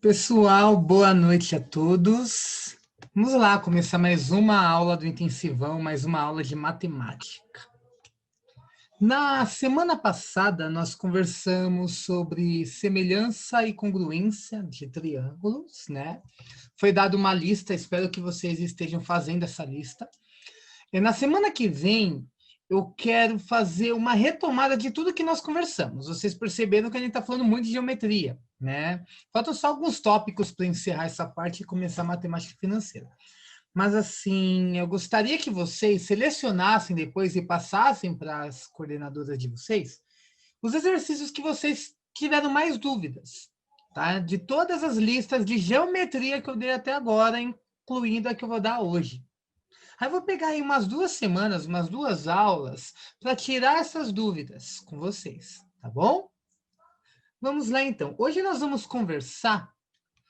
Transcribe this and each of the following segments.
Pessoal, boa noite a todos. Vamos lá começar mais uma aula do Intensivão, mais uma aula de matemática. Na semana passada, nós conversamos sobre semelhança e congruência de triângulos, né? Foi dada uma lista, espero que vocês estejam fazendo essa lista. E na semana que vem, eu quero fazer uma retomada de tudo que nós conversamos. Vocês perceberam que a gente está falando muito de geometria, né? Faltam só alguns tópicos para encerrar essa parte e começar a matemática financeira. Mas, assim, eu gostaria que vocês selecionassem depois e passassem para as coordenadoras de vocês os exercícios que vocês tiveram mais dúvidas, tá? De todas as listas de geometria que eu dei até agora, incluindo a que eu vou dar hoje. Aí eu vou pegar aí umas 2 semanas, umas 2 aulas, para tirar essas dúvidas com vocês, tá bom? Vamos lá então. Hoje nós vamos conversar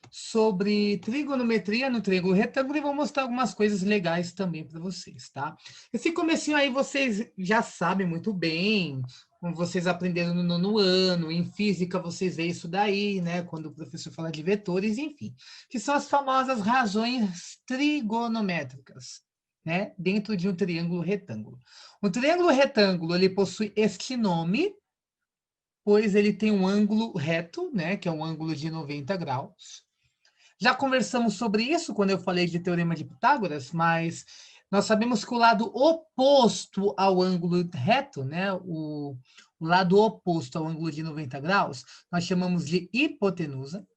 sobre trigonometria no triângulo retângulo e vou mostrar algumas coisas legais também para vocês, tá? Esse comecinho aí vocês já sabem muito bem, como vocês aprenderam no nono ano, em física vocês veem isso daí, né? Quando o professor fala de vetores, enfim, que são as famosas razões trigonométricas, né? Dentro de um triângulo retângulo. O triângulo retângulo, ele possui este nome, pois ele tem um ângulo reto, né? Que é um ângulo de 90 graus. Já conversamos sobre isso quando eu falei de teorema de Pitágoras, mas nós sabemos que o lado oposto ao ângulo reto, né, o lado oposto ao ângulo de 90 graus, nós chamamos de hipotenusa.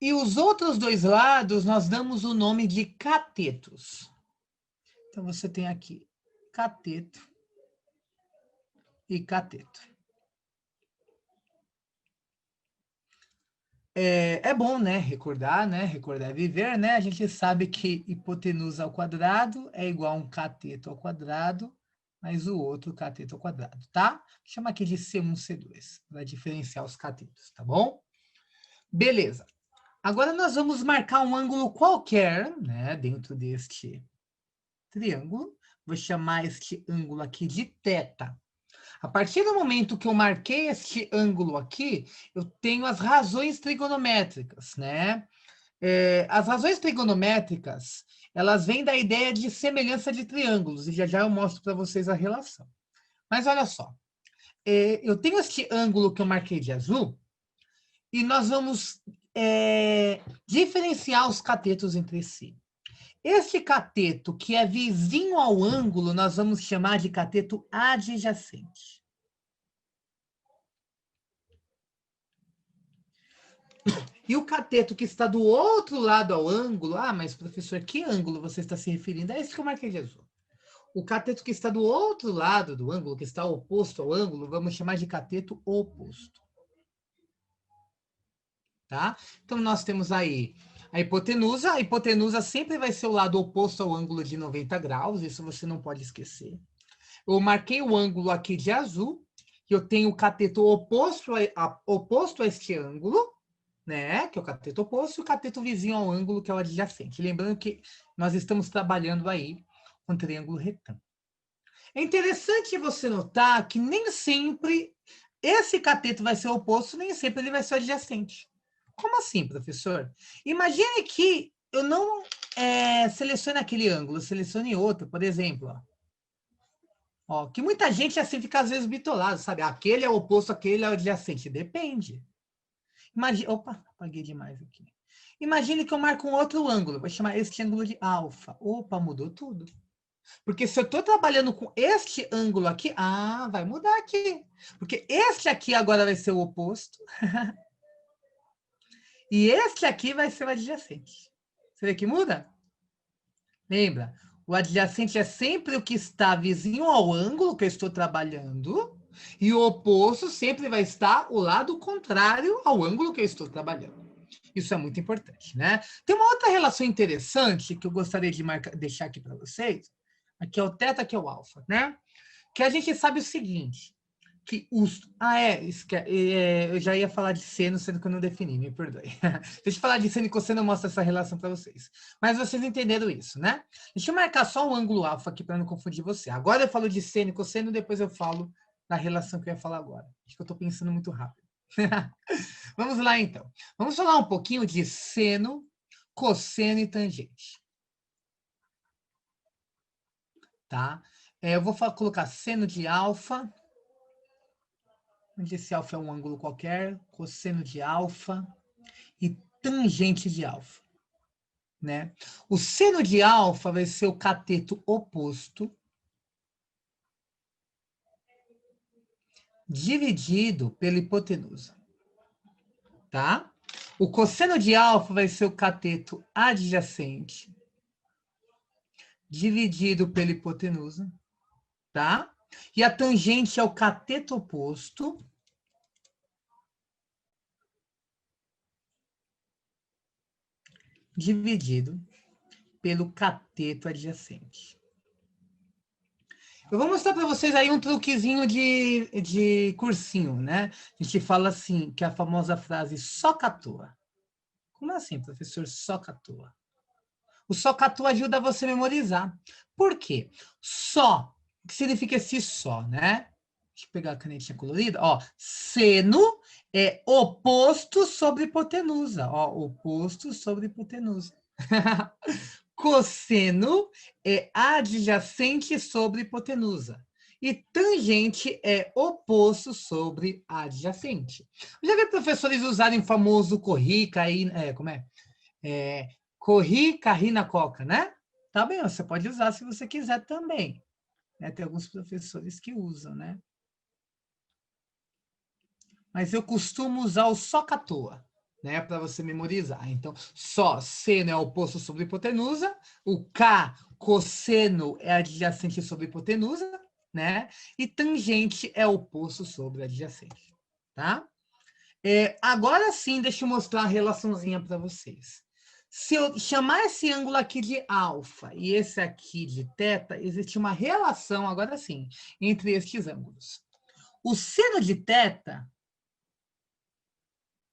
E os outros dois lados nós damos o nome de catetos. Então você tem aqui cateto e cateto. É bom, né, recordar, né, recordar é viver, né, a gente sabe que hipotenusa ao quadrado é igual a um cateto ao quadrado, mais o outro cateto ao quadrado, tá? Chama aqui de C1, C2, para diferenciar os catetos, tá bom? Beleza. Agora nós vamos marcar um ângulo qualquer, né, dentro deste triângulo, vou chamar este ângulo aqui de θ. A partir do momento que eu marquei este ângulo aqui, eu tenho as razões trigonométricas, né? As razões trigonométricas, elas vêm da ideia de semelhança de triângulos, e já já eu mostro para vocês a relação. Mas olha só, eu tenho este ângulo que eu marquei de azul, e nós vamos diferenciar os catetos entre si. Este cateto, que é vizinho ao ângulo, nós vamos chamar de cateto adjacente. E o cateto que está do outro lado ao ângulo, mas professor, que ângulo você está se referindo? É esse que eu marquei de azul. O cateto que está do outro lado do ângulo, que está oposto ao ângulo, vamos chamar de cateto oposto. Tá? Então, nós temos aí a hipotenusa sempre vai ser o lado oposto ao ângulo de 90 graus, isso você não pode esquecer. Eu marquei o ângulo aqui de azul, que eu tenho o cateto oposto a este ângulo, né, que é o cateto oposto, e o cateto vizinho ao ângulo, que é o adjacente. Lembrando que nós estamos trabalhando aí com um triângulo retângulo. É interessante você notar que nem sempre esse cateto vai ser oposto, nem sempre ele vai ser adjacente. Como assim, professor? Imagine que eu não selecione aquele ângulo, selecione outro, por exemplo. Ó, que muita gente assim fica às vezes bitolado, sabe? Aquele é o oposto, aquele é o adjacente. Depende. Imagine, opa, apaguei demais aqui. Imagine que eu marco um outro ângulo, vou chamar este ângulo de alfa. Opa, mudou tudo. Porque se eu estou trabalhando com este ângulo aqui, vai mudar aqui. Porque este aqui agora vai ser o oposto. E este aqui vai ser o adjacente. Você vê que muda? Lembra? O adjacente é sempre o que está vizinho ao ângulo que eu estou trabalhando. E o oposto sempre vai estar o lado contrário ao ângulo que eu estou trabalhando. Isso é muito importante, né? Tem uma outra relação interessante que eu gostaria de deixar aqui para vocês. Aqui é o θ, aqui é o alfa, né? Que a gente sabe o seguinte, que os... eu já ia falar de seno, sendo que eu não defini, me perdoe. Deixa eu falar de seno e cosseno, eu mostro essa relação para vocês. Mas vocês entenderam isso, né? Deixa eu marcar só o ângulo alfa aqui para não confundir você. Agora eu falo de seno e cosseno, depois eu falo da relação que eu ia falar agora. Acho que eu estou pensando muito rápido. Vamos lá, então. Vamos falar um pouquinho de seno, cosseno e tangente. Tá? Eu vou colocar seno de alfa, onde esse alfa é um ângulo qualquer, cosseno de alfa e tangente de alfa. Né? O seno de alfa vai ser o cateto oposto dividido pela hipotenusa. Tá? O cosseno de alfa vai ser o cateto adjacente dividido pela hipotenusa. Tá? E a tangente é o cateto oposto dividido pelo cateto adjacente. Eu vou mostrar para vocês aí um truquezinho de cursinho, né? A gente fala assim, que é a famosa frase só catua. Como assim, professor, só catua? O só catua ajuda você a memorizar. Por quê? Só, o que significa esse só, né? Deixa eu pegar a canetinha colorida. Ó, seno é oposto sobre hipotenusa. Ó, oposto sobre hipotenusa. Cosseno é adjacente sobre hipotenusa. E tangente é oposto sobre adjacente. Já vi professores usarem o famoso corri, cair, como é? Corri, cair na coca, né? Tá bem, você pode usar se você quiser também. Né? Tem alguns professores que usam, né? Mas eu costumo usar o só catua, né, para você memorizar. Então, só seno é oposto sobre hipotenusa, o cosseno é adjacente sobre hipotenusa, né? E tangente é oposto sobre adjacente, tá? Agora sim, deixa eu mostrar a relaçãozinha para vocês. Se eu chamar esse ângulo aqui de alfa e esse aqui de teta, existe uma relação, agora sim, entre estes ângulos. O seno de teta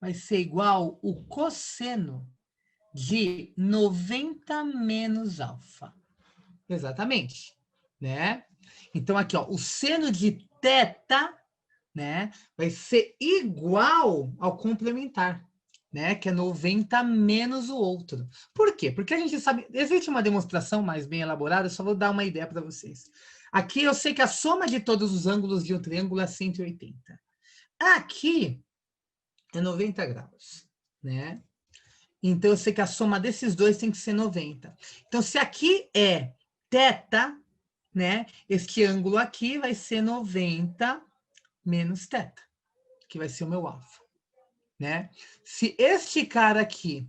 vai ser igual o cosseno de 90 menos alfa. Exatamente, né? Então, aqui, ó, o seno de teta, né, vai ser igual ao complementar, né, que é 90 menos o outro. Por quê? Porque a gente sabe, existe uma demonstração mais bem elaborada, só vou dar uma ideia para vocês. Aqui eu sei que a soma de todos os ângulos de um triângulo é 180. Aqui é 90 graus, né? Então, eu sei que a soma desses dois tem que ser 90. Então, se aqui é teta, né? Este ângulo aqui vai ser 90 menos teta, que vai ser o meu alfa, né? Se este cara aqui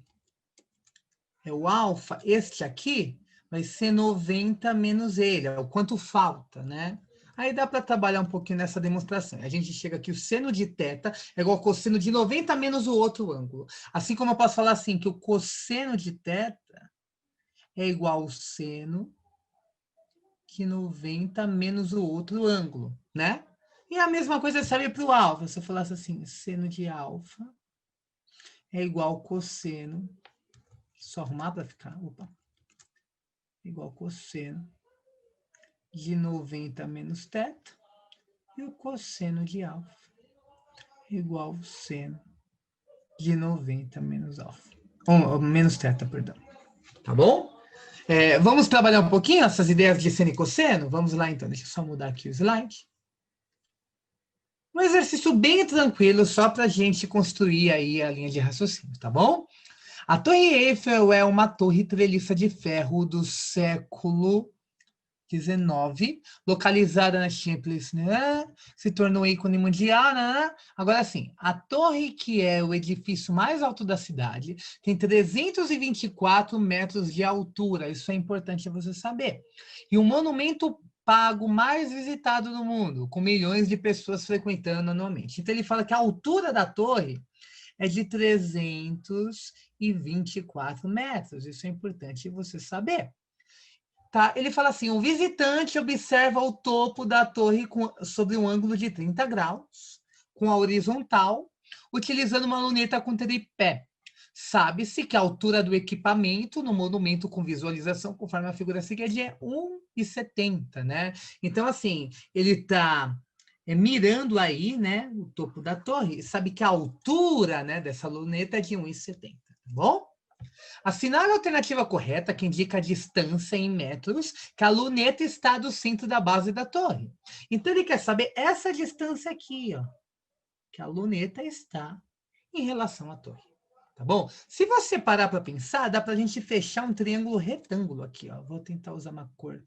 é o alfa, este aqui vai ser 90 menos ele, é o quanto falta, né? Aí dá para trabalhar um pouquinho nessa demonstração. A gente chega aqui, o seno de teta é igual ao cosseno de 90 menos o outro ângulo. Assim como eu posso falar assim, que o cosseno de teta é igual ao seno de 90 menos o outro ângulo, né? E a mesma coisa serve para o alfa. Se eu falasse assim, seno de alfa é igual ao cosseno, só arrumar para ficar, igual ao cosseno de 90 menos teta, e o cosseno de alfa igual ao seno de 90 menos alfa. Menos teta, perdão. Tá bom? Vamos trabalhar um pouquinho essas ideias de seno e cosseno? Vamos lá, então. Deixa eu só mudar aqui o slide. Um exercício bem tranquilo, só para a gente construir aí a linha de raciocínio, tá bom? A Torre Eiffel é uma torre treliça de ferro do século XIX, localizada na Champs-Élysées, né? Se tornou ícone mundial, né? Agora sim, a torre, que é o edifício mais alto da cidade, tem 324 metros de altura, isso é importante você saber. E o monumento pago mais visitado no mundo, com milhões de pessoas frequentando anualmente. Então ele fala que a altura da torre é de 324 metros, isso é importante você saber. Tá? Ele fala assim, o visitante observa o topo da torre sobre um ângulo de 30 graus, com a horizontal, utilizando uma luneta com tripé. Sabe-se que a altura do equipamento no monumento com visualização, conforme a figura seguinte, é 1,70, né? Então, assim, ele está mirando aí, né, o topo da torre, sabe que a altura, né, dessa luneta é de 1,70, tá bom? Assinale a alternativa correta, que indica a distância em metros, que a luneta está do centro da base da torre. Então, ele quer saber essa distância aqui, ó, que a luneta está em relação à torre. Tá bom? Se você parar para pensar, dá para a gente fechar um triângulo retângulo aqui, ó. Vou tentar usar uma cor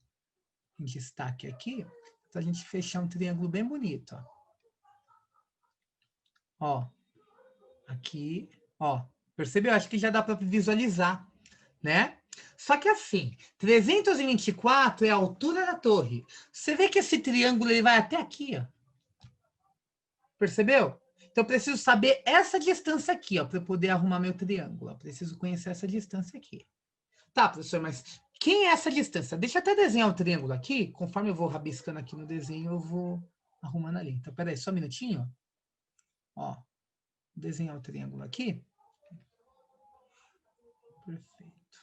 em destaque aqui, para a gente fechar um triângulo bem bonito, ó. Ó, aqui, ó. Percebeu? Acho que já dá para visualizar, né? Só que assim, 324 é a altura da torre. Você vê que esse triângulo ele vai até aqui, ó. Percebeu? Então, eu preciso saber essa distância aqui, ó, para eu poder arrumar meu triângulo. Eu preciso conhecer essa distância aqui. Tá, professor, mas quem é essa distância? Deixa eu até desenhar o triângulo aqui. Conforme eu vou rabiscando aqui no desenho, eu vou arrumando ali. Então, peraí, só um minutinho. Ó, vou desenhar o triângulo aqui. Perfeito.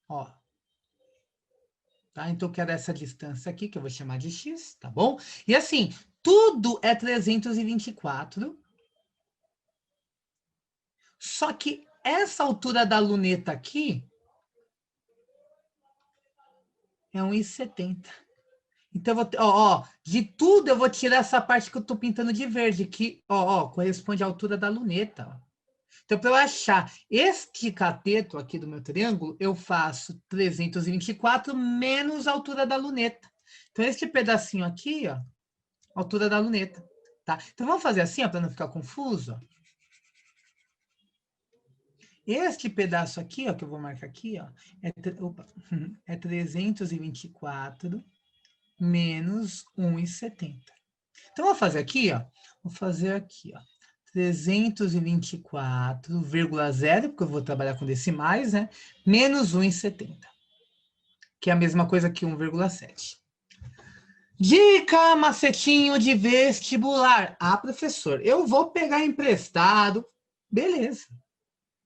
Ó. Tá? Então, eu quero essa distância aqui, que eu vou chamar de x, tá bom? E assim, tudo é 324. Só que essa altura da luneta aqui é 1,70. Então, eu vou, ó, de tudo eu vou tirar essa parte que eu estou pintando de verde, que, ó, corresponde à altura da luneta. Ó. Então, para eu achar este cateto aqui do meu triângulo, eu faço 324 menos a altura da luneta. Então, este pedacinho aqui, ó, altura da luneta. Tá? Então, vamos fazer assim, para não ficar confuso. Ó. Este pedaço aqui, ó, que eu vou marcar aqui, ó, é 324 menos 1,70. Então, vou fazer aqui, ó. Vou fazer aqui, ó. 324,0, porque eu vou trabalhar com decimais, né? Menos 1,70. Que é a mesma coisa que 1,7. Dica, macetinho de vestibular. Ah, professor, eu vou pegar emprestado. Beleza.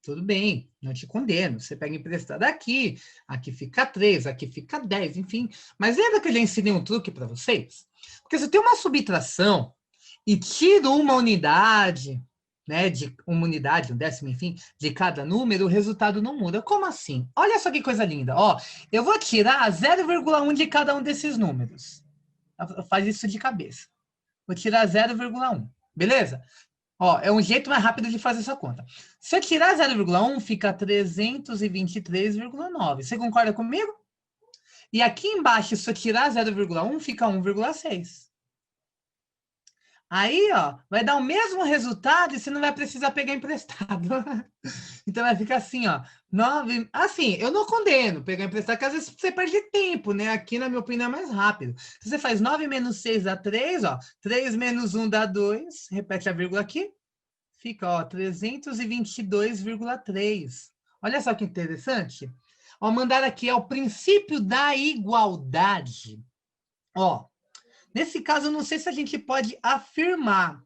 Tudo bem, não te condeno. Você pega emprestado aqui, aqui fica 3, aqui fica 10, enfim. Mas lembra que eu já ensinei um truque para vocês? Porque se eu tenho uma subtração e tiro uma unidade, né, de uma unidade, um décimo, enfim, de cada número, o resultado não muda. Como assim? Olha só que coisa linda. Ó, eu vou tirar 0,1 de cada um desses números. Faz isso de cabeça. Vou tirar 0,1. Beleza? Ó, é um jeito mais rápido de fazer essa conta. Se eu tirar 0,1, fica 323,9. Você concorda comigo? E aqui embaixo, se eu tirar 0,1, fica 1,6. Aí, ó, vai dar o mesmo resultado e você não vai precisar pegar emprestado. Então, vai ficar assim, ó. 9... Assim, eu não condeno pegar emprestado, porque às vezes você perde tempo, né? Aqui, na minha opinião, é mais rápido. Se você faz 9 menos 6 dá 3, ó. 3 menos 1 dá 2. Repete a vírgula aqui. Fica, ó, 322,3. Olha só que interessante. Ó, mandar aqui é o princípio da igualdade. Ó, nesse caso, eu não sei se a gente pode afirmar.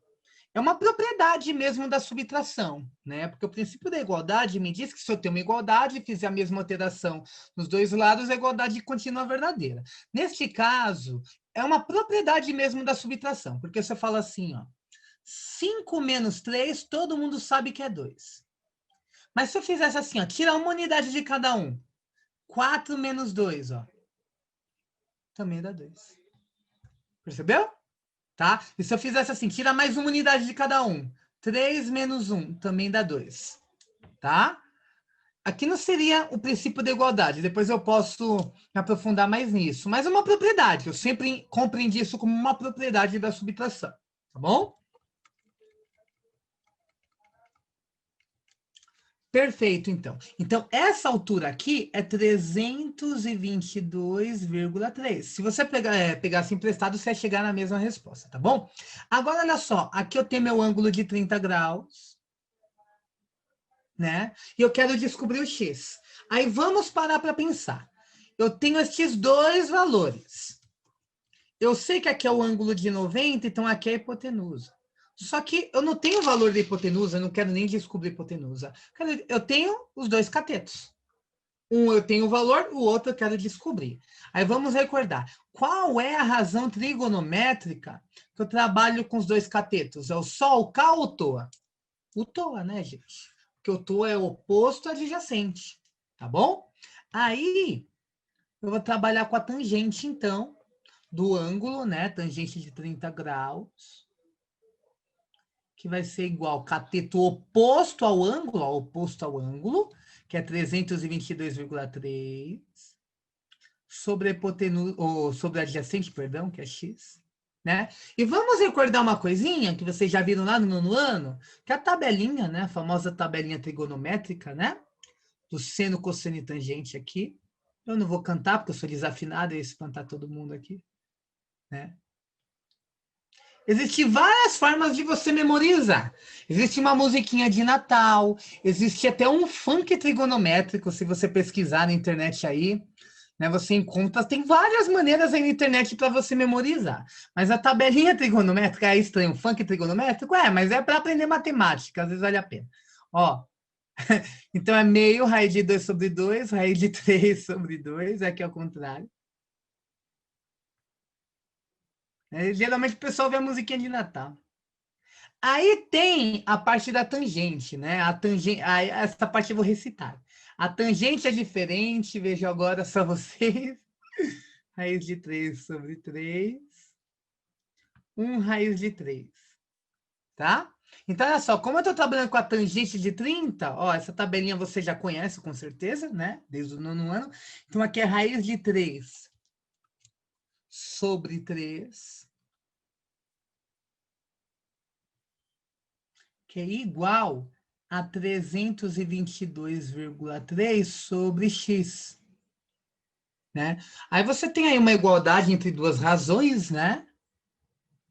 É uma propriedade mesmo da subtração, né? Porque o princípio da igualdade me diz que se eu tenho uma igualdade e fizer a mesma alteração nos dois lados, a igualdade continua verdadeira. Neste caso, é uma propriedade mesmo da subtração, porque você fala assim, ó, 5 menos 3, todo mundo sabe que é 2. Mas se eu fizesse assim, ó, tira uma unidade de cada um, 4 menos 2, ó, também dá 2. Percebeu? Tá? E se eu fizesse assim, tira mais uma unidade de cada um, 3 menos 1, também dá 2. Tá? Aqui não seria o princípio da igualdade, depois eu posso me aprofundar mais nisso. Mas é uma propriedade, eu sempre compreendi isso como uma propriedade da subtração. Tá bom? Perfeito, então. Então, essa altura aqui é 322,3. Se você pegasse emprestado, você ia chegar na mesma resposta, tá bom? Agora, olha só. Aqui eu tenho meu ângulo de 30 graus, né? E eu quero descobrir o x. Aí, vamos parar para pensar. Eu tenho estes dois valores. Eu sei que aqui é o ângulo de 90, então aqui é a hipotenusa. Só que eu não tenho o valor da hipotenusa, eu não quero nem descobrir a hipotenusa. Eu tenho os dois catetos. Um eu tenho o valor, o outro eu quero descobrir. Aí vamos recordar. Qual é a razão trigonométrica que eu trabalho com os dois catetos? É o Sol, K ou Toa? O Toa, né, gente? Porque o Toa é o oposto adjacente, tá bom? Aí, eu vou trabalhar com a tangente, então, do ângulo, né? Tangente de 30 graus, que vai ser igual cateto oposto ao ângulo, que é 322,3, sobre a hipotenusa, ou sobre a adjacente, perdão, que é x, né? E vamos recordar uma coisinha que vocês já viram lá no nono ano, que é a tabelinha, né? A famosa tabelinha trigonométrica, né? Do seno, cosseno e tangente aqui. Eu não vou cantar, porque eu sou desafinado e ia espantar todo mundo aqui, né? Existem várias formas de você memorizar. Existe uma musiquinha de Natal, existe até um funk trigonométrico, se você pesquisar na internet aí, né, você encontra, tem várias maneiras aí na internet para você memorizar. Mas a tabelinha trigonométrica é estranho, funk trigonométrico? É, mas é para aprender matemática, às vezes vale a pena. Ó, então é meio raiz de 2 sobre 2, raiz de 3 sobre 2, aqui ao contrário. Geralmente o pessoal vê a musiquinha de Natal. Aí tem a parte da tangente, né? A tangente, essa parte eu vou recitar. A tangente é diferente, vejo agora só vocês. Raiz de 3 sobre 3. 1 raiz de 3. Tá? Então, olha só, como eu estou trabalhando com a tangente de 30, ó, essa tabelinha você já conhece com certeza, né? Desde o nono ano. Então, aqui é raiz de 3 sobre 3, que é igual a 322,3 sobre x. Né? Aí você tem aí uma igualdade entre duas razões, né?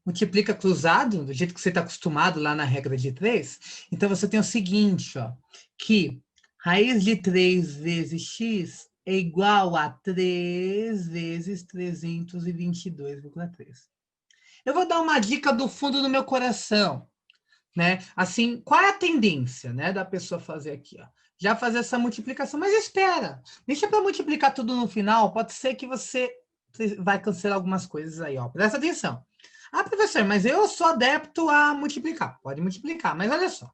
Multiplica cruzado, do jeito que você está acostumado lá na regra de 3. Então, você tem o seguinte, ó, que raiz de 3 vezes x é igual a 3 vezes 322,3. Eu vou dar uma dica do fundo do meu coração, né? Assim, qual é a tendência, né, da pessoa fazer aqui, ó? Já fazer essa multiplicação, mas espera, deixa para multiplicar tudo no final, pode ser que você vai cancelar algumas coisas aí, ó. Presta atenção. Ah, professor, mas eu sou adepto a multiplicar. Pode multiplicar, mas olha só.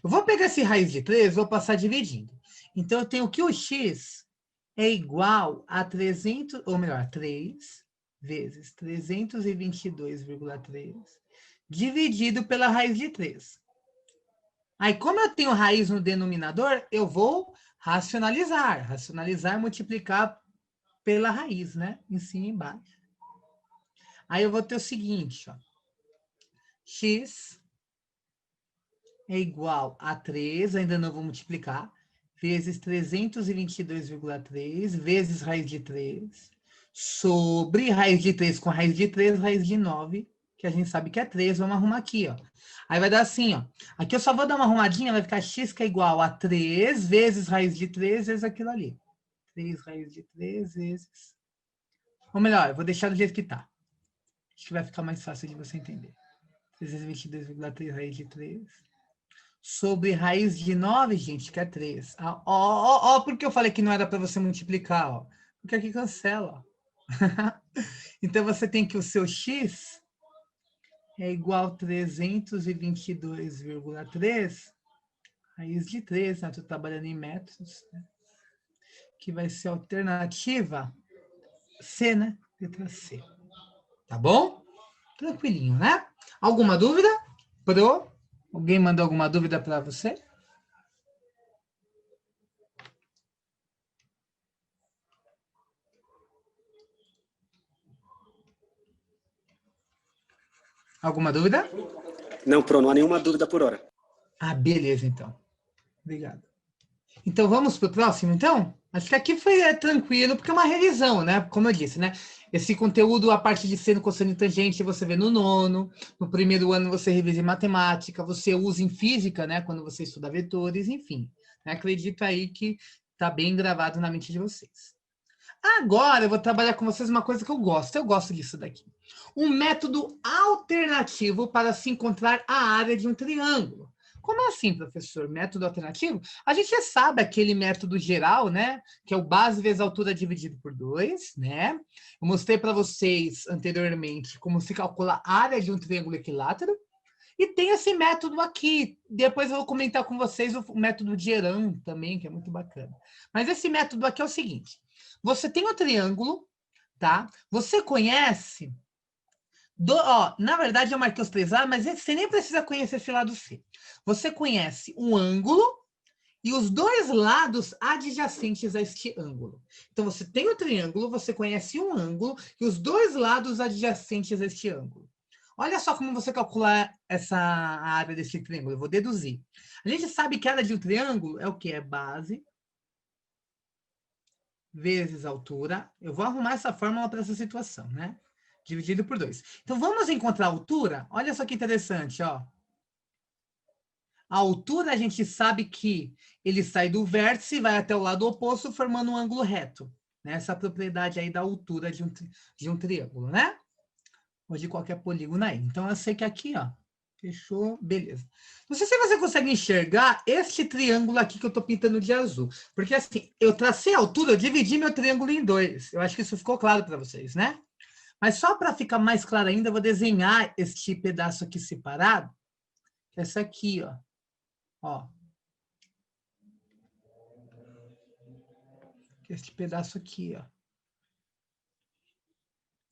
Eu vou pegar esse raiz de 3, vou passar dividindo. Então, eu tenho que o x é igual a 300, ou melhor, 3 vezes 322,3 dividido pela raiz de 3. Aí, como eu tenho raiz no denominador, eu vou racionalizar. Racionalizar é multiplicar pela raiz, né? Em cima e embaixo. Aí eu vou ter o seguinte, ó. X é igual a 3, ainda não vou multiplicar, vezes 322,3, vezes raiz de 3, sobre raiz de 3 com raiz de 3, raiz de 9, que a gente sabe que é 3, vamos arrumar aqui, ó. Aí vai dar assim, ó. Aqui eu só vou dar uma arrumadinha, vai ficar x que é igual a 3 vezes raiz de 3 vezes aquilo ali. 3 raiz de 3 vezes... Ou melhor, eu vou deixar do jeito que tá. Acho que vai ficar mais fácil de você entender. 322,3 raiz de 3 sobre raiz de 9, gente, que é 3. Ó, porque eu falei que não era para você multiplicar, ó. Porque aqui cancela, ó. Então, você tem que o seu x é igual a 322,3 raiz de 3, né? Estou trabalhando em metros, né? Que vai ser a alternativa C, né? Letra C. Tá bom? Tranquilinho, né? Alguma dúvida? Pro? Alguém mandou alguma dúvida para você? Alguma dúvida? Não, Pro, não há nenhuma dúvida por hora. Ah, beleza, então. Obrigado. Então, vamos para o próximo, então? Acho que aqui foi tranquilo, porque é uma revisão, né? Como eu disse, né? Esse conteúdo, a parte de seno, cosseno e tangente, você vê no nono. No primeiro ano, você revisa em matemática. Você usa em física, né? Quando você estuda vetores, enfim. Né? Acredito aí que está bem gravado na mente de vocês. Agora, eu vou trabalhar com vocês uma coisa que eu gosto. Eu gosto disso daqui. Um método alternativo para se encontrar a área de um triângulo. Como assim, professor? Método alternativo? A gente já sabe aquele método geral, né? Que é o base vezes altura dividido por 2, né? Eu mostrei para vocês anteriormente como se calcula a área de um triângulo equilátero. E tem esse método aqui. Depois eu vou comentar com vocês o método de Heran também, que é muito bacana. Mas esse método aqui é o seguinte. Você tem o triângulo, tá? Você conhece... na verdade, eu marquei os 3 lados, mas você nem precisa conhecer esse lado C. Você conhece um ângulo e os 2 lados adjacentes a este ângulo. Então, você tem o triângulo, você conhece um ângulo e os 2 lados adjacentes a este ângulo. Olha só como você calcula essa área desse triângulo. Eu vou deduzir. A gente sabe que a área de um triângulo é o quê? É base vezes altura. Eu vou arrumar essa fórmula para essa situação, né? Dividido por 2. Então, vamos encontrar a altura? Olha só que interessante, ó. A altura, a gente sabe que ele sai do vértice e vai até o lado oposto, formando um ângulo reto. Né? Essa propriedade aí da altura de um triângulo, né? Ou de qualquer polígono aí. Então, eu sei que aqui, ó, fechou, beleza. Não sei se você consegue enxergar este triângulo aqui que eu tô pintando de azul. Porque, assim, eu tracei a altura, eu dividi meu triângulo em 2. Eu acho que isso ficou claro para vocês, né? Mas só para ficar mais claro ainda, eu vou desenhar este pedaço aqui separado. Essa aqui, ó. Ó. Este pedaço aqui, ó.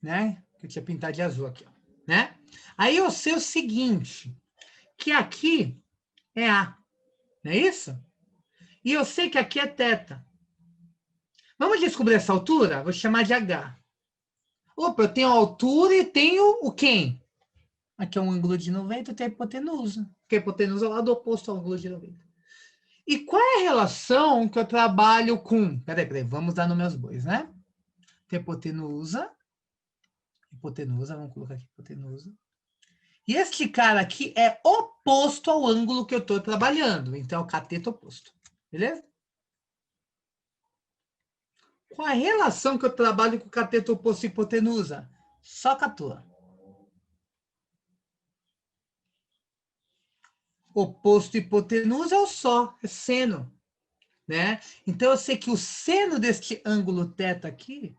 Né? Que eu tinha pintado de azul aqui, ó. Né? Aí eu sei o seguinte, que aqui é A. Não é isso? E eu sei que aqui é θ. Vamos descobrir essa altura? Vou chamar de H. Opa, eu tenho a altura e tenho o quem? Aqui é um ângulo de 90, eu tenho a hipotenusa. Porque a hipotenusa é o lado oposto ao ângulo de 90. E qual é a relação que eu trabalho com... Peraí, vamos dar nos meus bois, né? Tem hipotenusa, vamos colocar aqui hipotenusa. E este cara aqui é oposto ao ângulo que eu estou trabalhando. Então, é o cateto oposto. Beleza? Qual a relação que eu trabalho com o cateto oposto e hipotenusa? Só catua. Oposto e hipotenusa é o só, é seno. Né? Então, eu sei que o seno deste ângulo θ aqui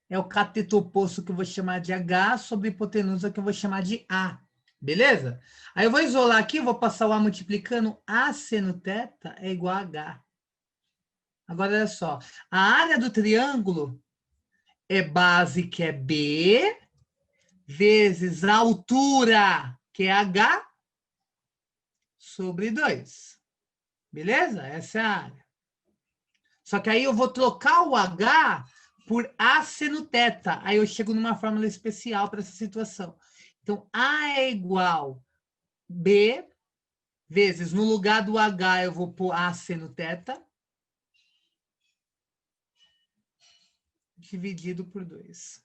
é o cateto oposto que eu vou chamar de H sobre a hipotenusa que eu vou chamar de A. Beleza? Aí eu vou isolar aqui, vou passar o A multiplicando. A seno θ é igual a H. Agora, olha só. A área do triângulo é base, que é B, vezes a altura, que é H, sobre 2. Beleza? Essa é a área. Só que aí eu vou trocar o H por A seno θ. Aí eu chego numa fórmula especial para essa situação. Então, A é igual B, vezes, no lugar do H, eu vou pôr A seno θ, dividido por 2.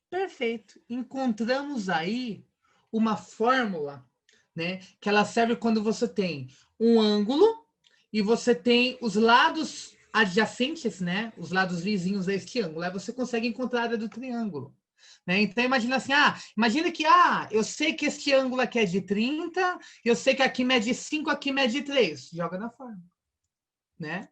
Perfeito. Encontramos aí uma fórmula, né, que ela serve quando você tem um ângulo e você tem os lados adjacentes, né, os lados vizinhos a este ângulo. Aí você consegue encontrar a área do triângulo. Né? Então, imagina assim, imagina que, eu sei que este ângulo aqui é de 30, eu sei que aqui mede 5, aqui mede 3. Joga na fórmula. Né?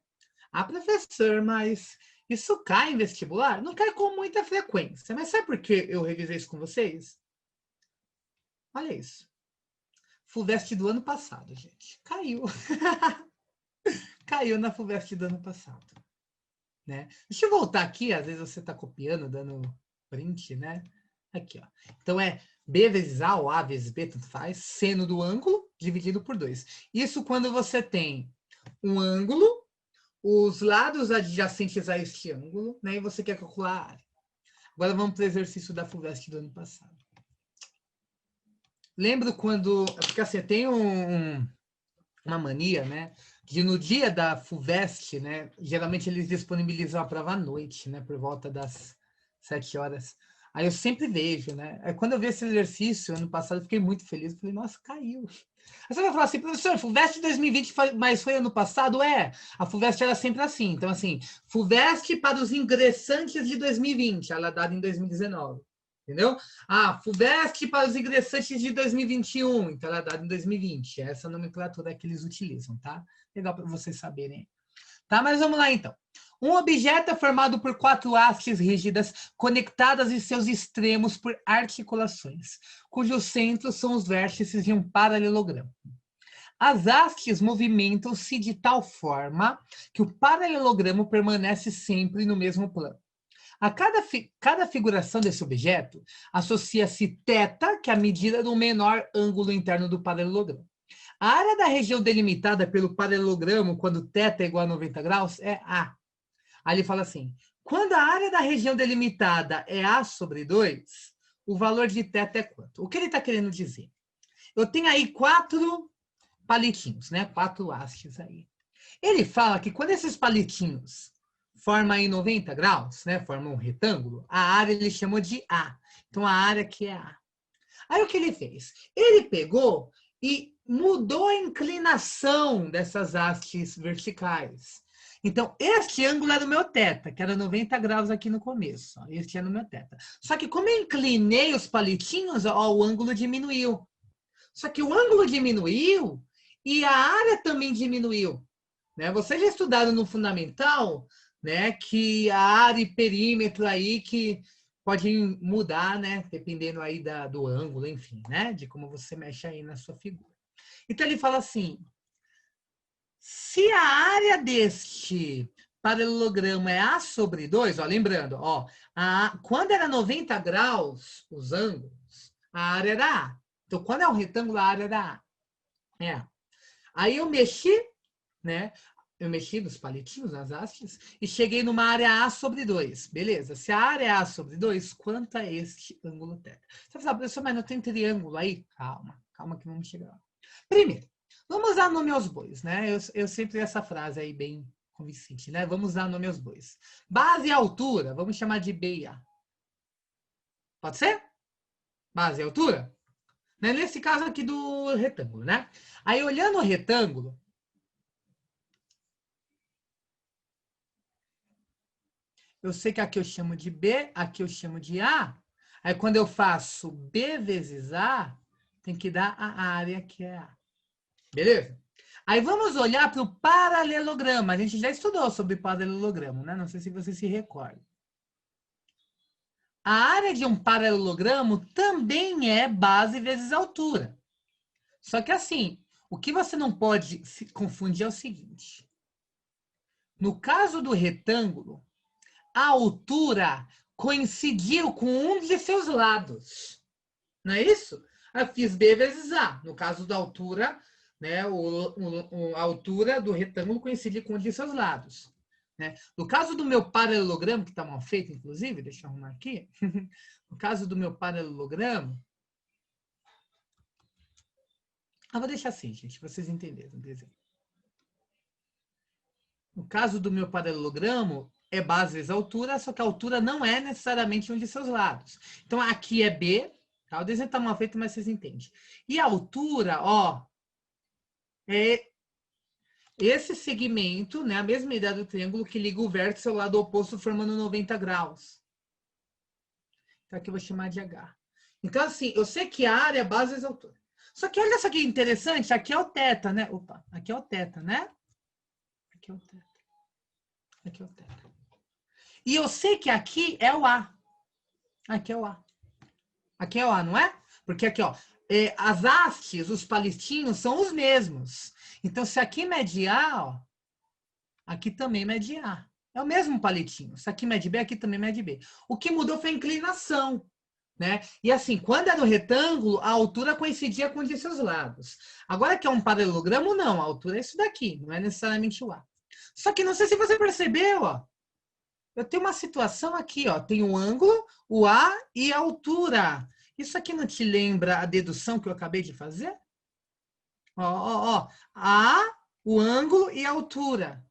Professor, mas isso cai em vestibular? Não cai com muita frequência. Mas sabe por que eu revisei isso com vocês? Olha isso. FUVEST do ano passado, gente. Caiu. Caiu na FUVEST do ano passado. Né? Deixa eu voltar aqui. Às vezes você está copiando, dando print, né? Aqui, ó. Então, é B vezes A, ou A vezes B, tanto faz. Seno do ângulo, dividido por 2. Isso quando você tem um ângulo, os lados adjacentes a este ângulo, né? E você quer calcular a área. Agora vamos para o exercício da FUVEST do ano passado. Lembro quando... Porque assim, tem uma mania, né? De no dia da FUVEST, né? Geralmente eles disponibilizam a prova à noite, né? Por volta das 7 horas. Aí eu sempre vejo, né? Aí quando eu vi esse exercício ano passado, eu fiquei muito feliz. Eu falei, nossa, caiu. Aí você vai falar assim, professor, FUVEST 2020 mas foi ano passado? A FUVEST era sempre assim. Então, assim, FUVEST para os ingressantes de 2020, ela é dada em 2019. Entendeu? Ah, FUVEST para os ingressantes de 2021, então ela é dada em 2020. Essa nomenclatura que eles utilizam, tá? Legal para vocês saberem. Tá, mas vamos lá então. Um objeto é formado por 4 hastes rígidas conectadas em seus extremos por articulações, cujos centros são os vértices de um paralelogramo. As hastes movimentam-se de tal forma que o paralelogramo permanece sempre no mesmo plano. A cada figuração desse objeto associa-se θ, que é a medida do menor ângulo interno do paralelogramo. A área da região delimitada pelo paralelogramo, quando θ é igual a 90 graus, é A. Aí ele fala assim, quando a área da região delimitada é A sobre 2, o valor de θ é quanto? O que ele está querendo dizer? Eu tenho aí 4 palitinhos, né? 4 hastes aí. Ele fala que quando esses palitinhos formam aí 90 graus, né? Formam um retângulo, a área ele chamou de A. Então, a área aqui é A. Aí, o que ele fez? Ele pegou e mudou a inclinação dessas hastes verticais. Então, este ângulo era o meu θ, que era 90 graus aqui no começo. Ó, este era o meu θ. Só que como eu inclinei os palitinhos, ó, o ângulo diminuiu. Só que o ângulo diminuiu e a área também diminuiu. Né? Vocês já estudaram no fundamental, né, que a área e perímetro aí que podem mudar, né, dependendo aí do ângulo, enfim, né, de como você mexe aí na sua figura. Então ele fala assim, se a área deste paralelogramo é A sobre 2, ó, lembrando, ó, quando era 90 graus os ângulos, a área era A. Então, quando é um retângulo, a área era A. É. Aí eu mexi, né? Eu mexi nos palitinhos, nas hastes, e cheguei numa área A sobre 2. Beleza. Se a área é A sobre 2, quanto é este ângulo θ? Você fala, professor, mas não tem triângulo aí? Calma, calma que vamos chegar lá. Primeiro, vamos dar nome aos bois, né? Eu sempre essa frase aí bem convincente, né? Vamos dar nome aos bois. Base e altura, vamos chamar de B e A. Pode ser? Base e altura? Né? Nesse caso aqui do retângulo, né? Aí, olhando o retângulo, eu sei que aqui eu chamo de B, aqui eu chamo de A. Aí, quando eu faço B vezes A, tem que dar a área que é A. Beleza? Aí, vamos olhar para o paralelogramo. A gente já estudou sobre paralelogramo, né? Não sei se você se recorda. A área de um paralelogramo também é base vezes altura. Só que assim, o que você não pode se confundir é o seguinte. No caso do retângulo, a altura coincidiu com um de seus lados. Não é isso? Eu fiz B vezes A. No caso da altura, né, a altura do retângulo coincide com um de seus lados. Né? No caso do meu paralelogramo, que está mal feito, inclusive, deixa eu arrumar aqui. No caso do meu paralelogramo, vou deixar assim, gente, para vocês entenderem o desenho. No caso do meu paralelogramo, é base vezes altura, só que a altura não é necessariamente um de seus lados. Então, aqui é B, tá? O desenho está mal feito, mas vocês entendem. E a altura, ó, é esse segmento, né, a mesma ideia do triângulo que liga o vértice ao lado oposto, formando 90 graus. Então, aqui eu vou chamar de H. Então, assim, eu sei que a área é base vezes altura. Só que olha só que interessante, aqui é o θ, né? Opa, aqui é o θ, né? Aqui é o θ. Aqui é o θ. E eu sei que aqui é o A. Aqui é o A. Aqui é o A, não é? Porque aqui, ó, as hastes, os palitinhos são os mesmos. Então, se aqui mede A, ó, aqui também mede A. É o mesmo palitinho. Se aqui mede B, aqui também mede B. O que mudou foi a inclinação. Né? E assim, quando era no retângulo, a altura coincidia com um de seus lados. Agora que é um paralelogramo, não. A altura é isso daqui, não é necessariamente o A. Só que não sei se você percebeu, ó. Eu tenho uma situação aqui, ó. Tem o ângulo, o A e a altura. Isso aqui não te lembra a dedução que eu acabei de fazer? Ó, ó, ó. A, o ângulo e a altura.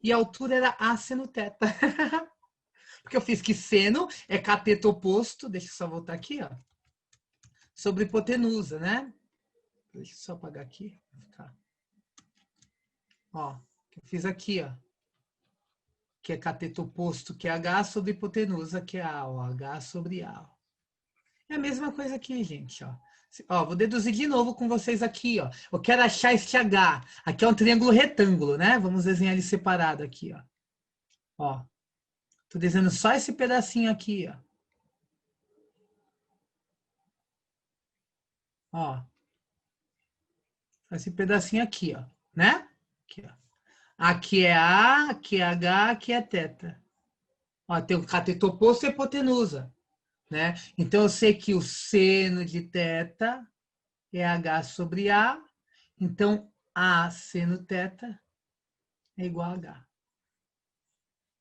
E a altura era A seno θ. Porque eu fiz que seno é cateto oposto. Deixa eu só voltar aqui, ó. Sobre hipotenusa, né? Deixa eu só apagar aqui. Ó, eu fiz aqui, ó. Que é cateto oposto, que é H sobre hipotenusa, que é A, ó. H sobre A. É a mesma coisa aqui, gente, ó. Ó, vou deduzir de novo com vocês aqui, ó. Eu quero achar este H. Aqui é um triângulo retângulo, né? Vamos desenhar ele separado aqui, ó. Ó. Tô desenhando só esse pedacinho aqui, ó. Ó. Esse pedacinho aqui, ó. Né? Aqui, ó. Aqui é A, aqui é H, aqui é θ. Ó, tem o cateto oposto e a hipotenusa, né? Então, eu sei que o seno de θ é H sobre A. Então, A seno θ é igual a H.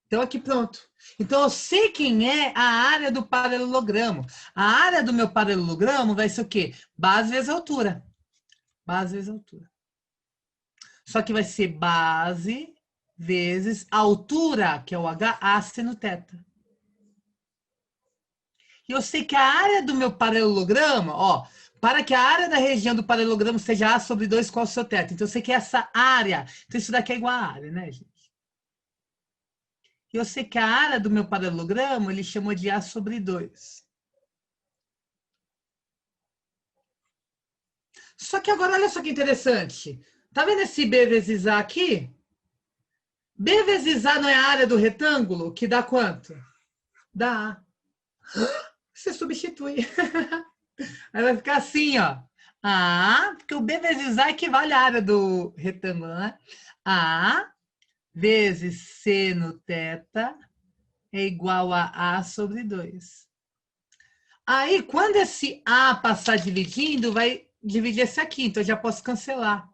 Então, aqui pronto. Então, eu sei quem é a área do paralelogramo. A área do meu paralelogramo vai ser o quê? Base vezes altura. Base vezes altura. Só que vai ser base vezes altura, que é o H, A seno θ. E eu sei que a área do meu paralelogramo, ó, para que a área da região do paralelogramo seja A sobre 2, qual é o seu θ? Então, eu sei que essa área, então isso daqui é igual a área, né, gente? E eu sei que a área do meu paralelogramo, ele chamou de A sobre 2. Só que agora, olha só que interessante. Tá vendo esse B vezes A aqui? B vezes A não é a área do retângulo, que dá quanto? Dá A. Você substitui. Aí vai ficar assim, ó. A, porque o B vezes A equivale à área do retângulo, né? A vezes seno θ é igual a A sobre 2. Aí, quando esse A passar dividindo, vai dividir esse aqui. Então, eu já posso cancelar,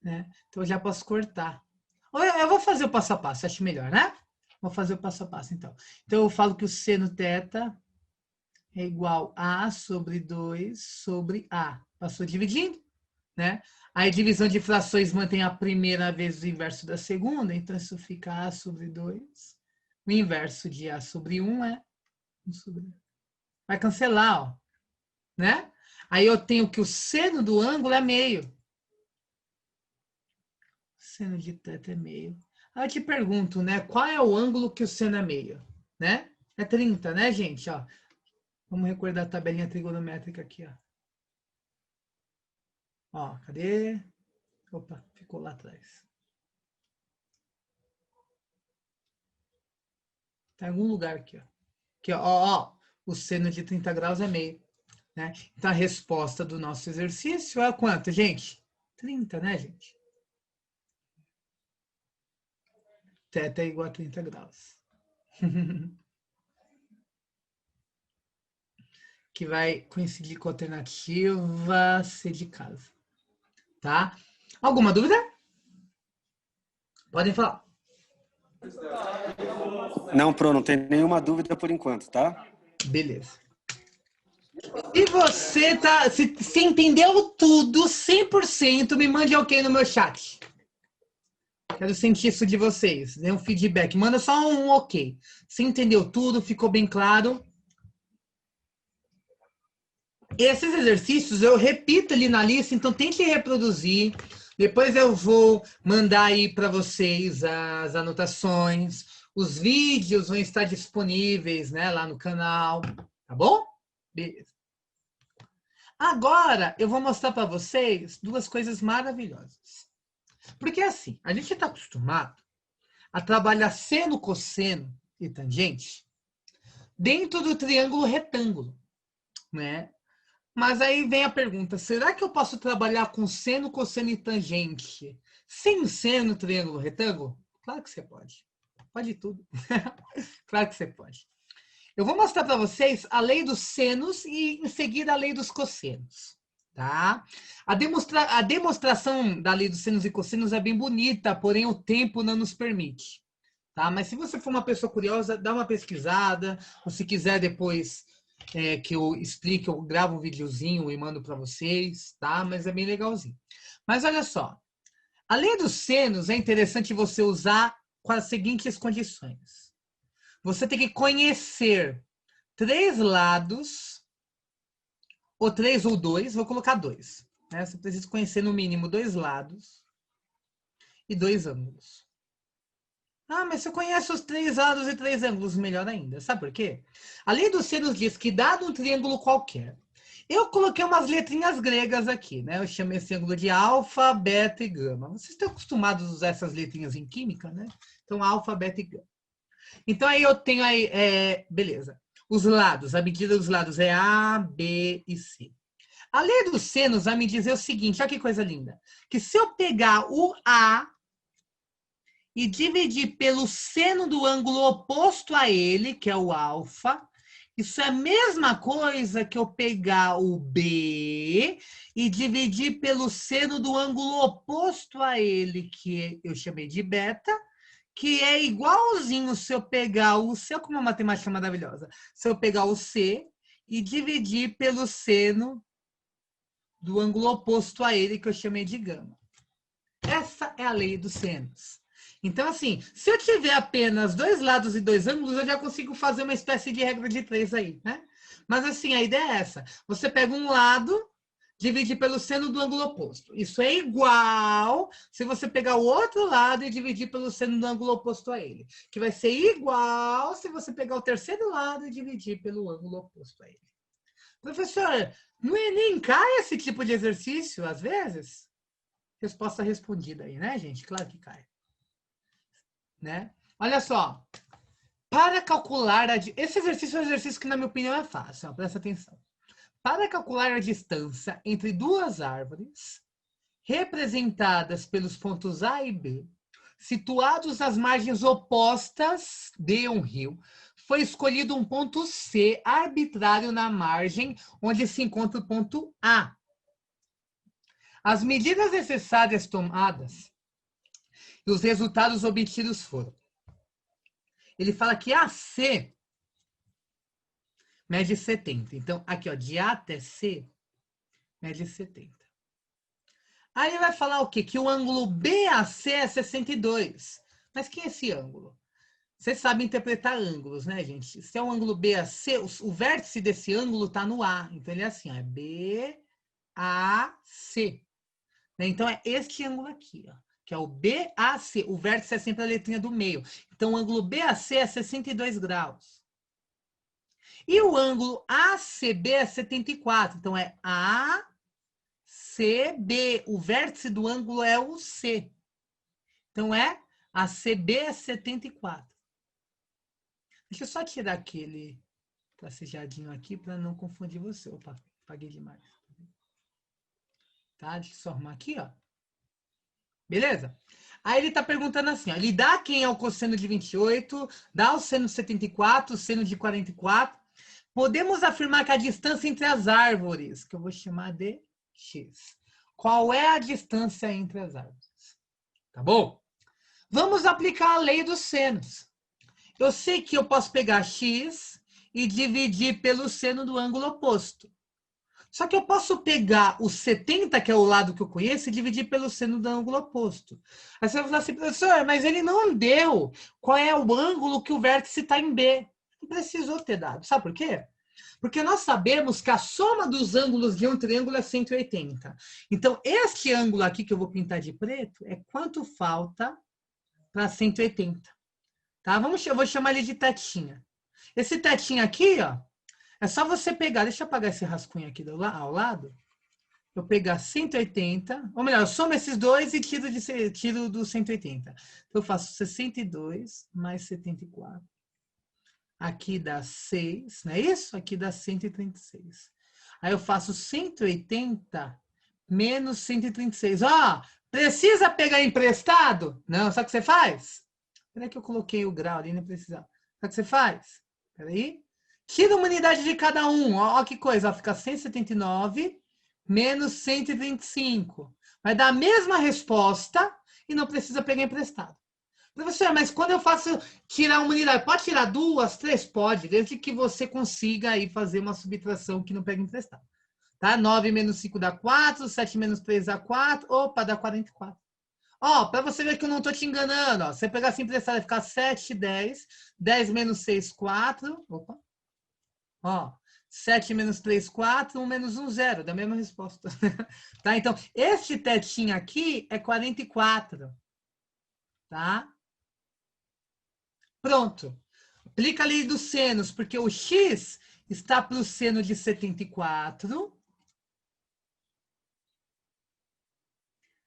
né? Então, eu já posso cortar. Eu vou fazer o passo a passo, acho melhor, né? Vou fazer o passo a passo, então. Então, eu falo que o seno θ é igual a A sobre 2 sobre A. Passou dividindo, né? Aí, divisão de frações mantém a primeira vezes o inverso da segunda. Então, isso fica A sobre 2. O inverso de A sobre 1 é 1 sobre 2. Vai cancelar, ó, né? Aí eu tenho que o seno do ângulo é meio. Seno de θ é meio. Aí eu te pergunto, né? Qual é o ângulo que o seno é meio? Né? É 30, né, gente? Ó, vamos recordar a tabelinha trigonométrica aqui, ó. Ó, cadê? Opa, ficou lá atrás. Tá em algum lugar aqui, ó. Aqui, ó, o seno de 30 graus é meio, né? Então, a resposta do nosso exercício é quanto, gente? 30, né, gente? Θ é igual a 30 graus. Que vai coincidir com a alternativa C de casa. Tá? Alguma dúvida? Podem falar. Não, Pro, não tem nenhuma dúvida por enquanto, tá? Beleza. E você tá, se entendeu tudo 100%, me mande ok no meu chat. Quero sentir isso de vocês. Dê um feedback. Manda só um ok. Se entendeu tudo, ficou bem claro. Esses exercícios eu repito ali na lista, então tente reproduzir. Depois eu vou mandar aí para vocês as anotações. Os vídeos vão estar disponíveis, né, lá no canal. Tá bom? Beleza. Agora eu vou mostrar para vocês duas coisas maravilhosas. Porque assim, a gente está acostumado a trabalhar seno, cosseno e tangente dentro do triângulo retângulo, né? Mas aí vem a pergunta, será que eu posso trabalhar com seno, cosseno e tangente sem seno, triângulo, retângulo? Claro que você pode. Pode tudo. Claro que você pode. Eu vou mostrar para vocês a lei dos senos e em seguida a lei dos cossenos. Tá? A demonstração da lei dos senos e cossenos é bem bonita, porém o tempo não nos permite. Tá? Mas se você for uma pessoa curiosa, dá uma pesquisada, ou se quiser depois que eu explique, eu gravo um videozinho e mando para vocês, tá? Mas é bem legalzinho. Mas olha só, a lei dos senos é interessante você usar com as seguintes condições. Você tem que conhecer 3 lados, ou 3 ou 2, vou colocar 2. Né? Você precisa conhecer no mínimo 2 lados e 2 ângulos. Ah, mas se eu conheço os 3 lados e 3 ângulos, melhor ainda. Sabe por quê? A lei dos senos diz que, dado um triângulo qualquer, eu coloquei umas letrinhas gregas aqui, né? Eu chamei esse ângulo de alfa, beta e gama. Vocês estão acostumados a usar essas letrinhas em química, né? Então, alfa, beta e gama. Então, aí eu tenho aí, beleza. Os lados, a medida dos lados é A, B e C. A lei dos senos vai me dizer o seguinte, olha que coisa linda. Que se eu pegar o A e dividir pelo seno do ângulo oposto a ele, que é o alfa, isso é a mesma coisa que eu pegar o B e dividir pelo seno do ângulo oposto a ele, que eu chamei de beta, que é igualzinho se eu pegar o C, como uma matemática maravilhosa, se eu pegar o C e dividir pelo seno do ângulo oposto a ele, que eu chamei de gama. Essa é a lei dos senos. Então, assim, se eu tiver apenas 2 lados e 2 ângulos, eu já consigo fazer uma espécie de regra de 3 aí, né? Mas, assim, a ideia é essa. Você pega um lado, divide pelo seno do ângulo oposto. Isso é igual se você pegar o outro lado e dividir pelo seno do ângulo oposto a ele. Que vai ser igual se você pegar o terceiro lado e dividir pelo ângulo oposto a ele. Professor, no Enem cai esse tipo de exercício, às vezes? Resposta respondida aí, né, gente? Claro que cai. Né? Olha só. Para calcular esse exercício é um exercício que, na minha opinião, é fácil. Ó, presta atenção. Para calcular a distância entre 2 árvores, representadas pelos pontos A e B, situados nas margens opostas de um rio, foi escolhido um ponto C arbitrário na margem onde se encontra o ponto A. As medidas necessárias tomadas e os resultados obtidos foram. Ele fala que AC mede 70. Então, aqui, ó, de A até C, mede 70. Aí ele vai falar o quê? Que o ângulo BAC é 62. Mas quem é esse ângulo? Vocês sabem interpretar ângulos, né, gente? Se é um ângulo BAC, o vértice desse ângulo está no A. Então, ele é assim, ó, é BAC. Então, é este ângulo aqui, ó, que é o BAC. O vértice é sempre a letrinha do meio. Então, o ângulo BAC é 62 graus. E o ângulo ACB é 74. Então, é ACB. O vértice do ângulo é o C. Então, é ACB é 74. Deixa eu só tirar aquele tracejadinho aqui para não confundir você. Opa, apaguei demais. Tá? Deixa eu só arrumar aqui, ó. Beleza? Aí ele está perguntando assim, ó, ele dá quem é o cosseno de 28, dá o seno de 74, o seno de 44. Podemos afirmar que a distância entre as árvores, que eu vou chamar de X. Qual é a distância entre as árvores? Tá bom? Vamos aplicar a lei dos senos. Eu sei que eu posso pegar X e dividir pelo seno do ângulo oposto. Só que eu posso pegar o 70, que é o lado que eu conheço, e dividir pelo seno do ângulo oposto. Aí você vai falar assim, professor, mas ele não deu qual é o ângulo que o vértice está em B. Não precisou ter dado. Sabe por quê? Porque nós sabemos que a soma dos ângulos de um triângulo é 180. Então, este ângulo aqui que eu vou pintar de preto é quanto falta para 180. Tá? Eu vou chamar ele de tetinha. Esse tetinha aqui, ó, é só você pegar, deixa eu apagar esse rascunho aqui ao lado. Eu pegar 180, ou melhor, eu somo esses dois e tiro do 180. Então, eu faço 62 mais 74. Aqui dá 6, não é isso? Aqui dá 136. Aí eu faço 180 menos 136. Ó, precisa pegar emprestado? Não, sabe o que você faz? Peraí que eu coloquei o grau ali, não precisa. Sabe o que você faz? Peraí. Tira uma unidade de cada um. Ó, que coisa, ó, fica 179 menos 135. Vai dar a mesma resposta e não precisa pegar emprestado. Professor, mas quando eu faço tirar uma unidade, pode tirar 2, 3? Pode, desde que você consiga aí fazer uma subtração que não pega emprestado. Tá? 9 menos 5 dá 4, 7 menos 3 dá 4, opa, dá 44. Ó, para você ver que eu não tô te enganando, ó, você pegar assim emprestado, vai ficar 7, 10, 10 menos 6, 4, opa, ó, 7 menos 3, 4, 1 menos 1, 0, da mesma resposta. Tá? Então, este tetinho aqui é 44, tá? Pronto. Aplica a lei dos senos, porque o x está para o seno de 74.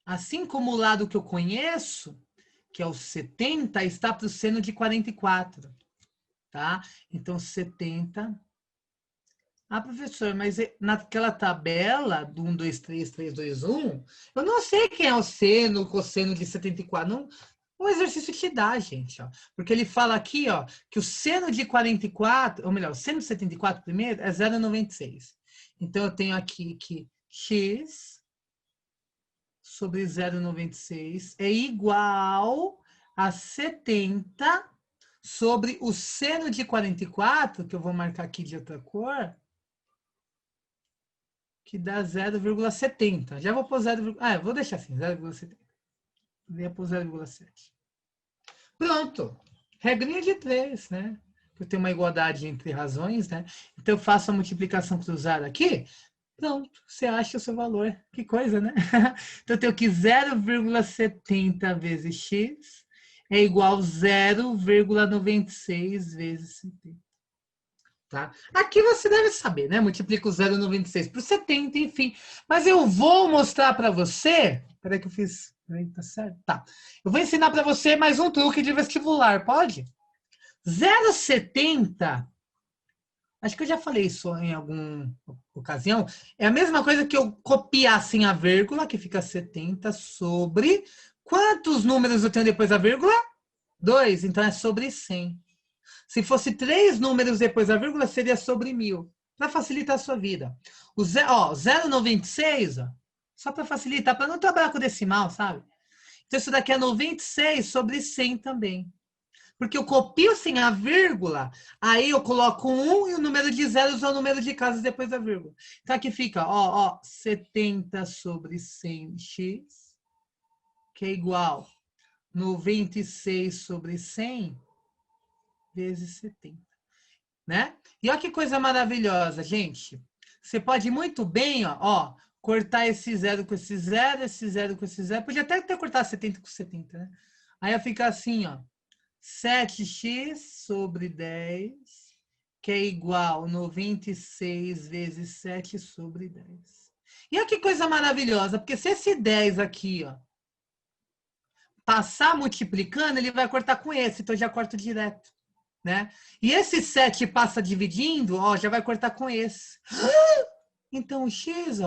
Assim como o lado que eu conheço, que é o 70, está para o seno de 44. Tá? Então, 70. Ah, professor, mas naquela tabela do 1, 2, 3, 3, 2, 1, eu não sei quem é o seno, o cosseno de 74. Não, o exercício te dá, gente. Ó, porque ele fala aqui, ó, que o seno de 44, ou melhor, o seno de 74 primeiro é 0,96. Então, eu tenho aqui que x sobre 0,96 é igual a 70 sobre o seno de 44, que eu vou marcar aqui de outra cor, que dá 0,70. Já vou pôr 0, vou deixar assim, 0,70. Ia pôr 0,7. Pronto. Regrinha de 3, né? Eu tenho uma igualdade entre razões, né? Então, eu faço a multiplicação cruzada aqui. Pronto, você acha o seu valor. Que coisa, né? Então, eu tenho que 0,70 vezes x é igual a 0,96 vezes 70. Tá? Aqui você deve saber, né? Multiplica o 0,96 por 70, enfim. Mas eu vou mostrar para você... Peraí que eu fiz... Peraí, tá certo? Tá. Eu vou ensinar para você mais um truque de vestibular, pode? 0,70... Acho que eu já falei isso em alguma ocasião. É a mesma coisa que eu copiar sem a vírgula, que fica 70, sobre... Quantos números eu tenho depois da vírgula? 2. Então, é sobre 100. Se fosse 3 números depois da vírgula, seria sobre 1000. Para facilitar a sua vida. O 0,96, só para facilitar, para não trabalhar com decimal, sabe? Então, isso daqui é 96 sobre 100 também. Porque eu copio sem a vírgula, aí eu coloco 1 e o número de zeros é o número de casas depois da vírgula. Então, aqui fica, 70 sobre 100x, que é igual a 96 sobre 100 vezes 70. Né? E olha que coisa maravilhosa, gente. Você pode muito bem, cortar esse zero com esse zero, esse zero com esse zero. Podia até ter cortado 70 com 70, né? Aí fica assim, 7x sobre 10, que é igual a 96 vezes 7 sobre 10. E olha que coisa maravilhosa, porque se esse 10 aqui, passar multiplicando, ele vai cortar com esse, então eu já corto direto. Né? E esse 7 passa dividindo, já vai cortar com esse. Então, o x,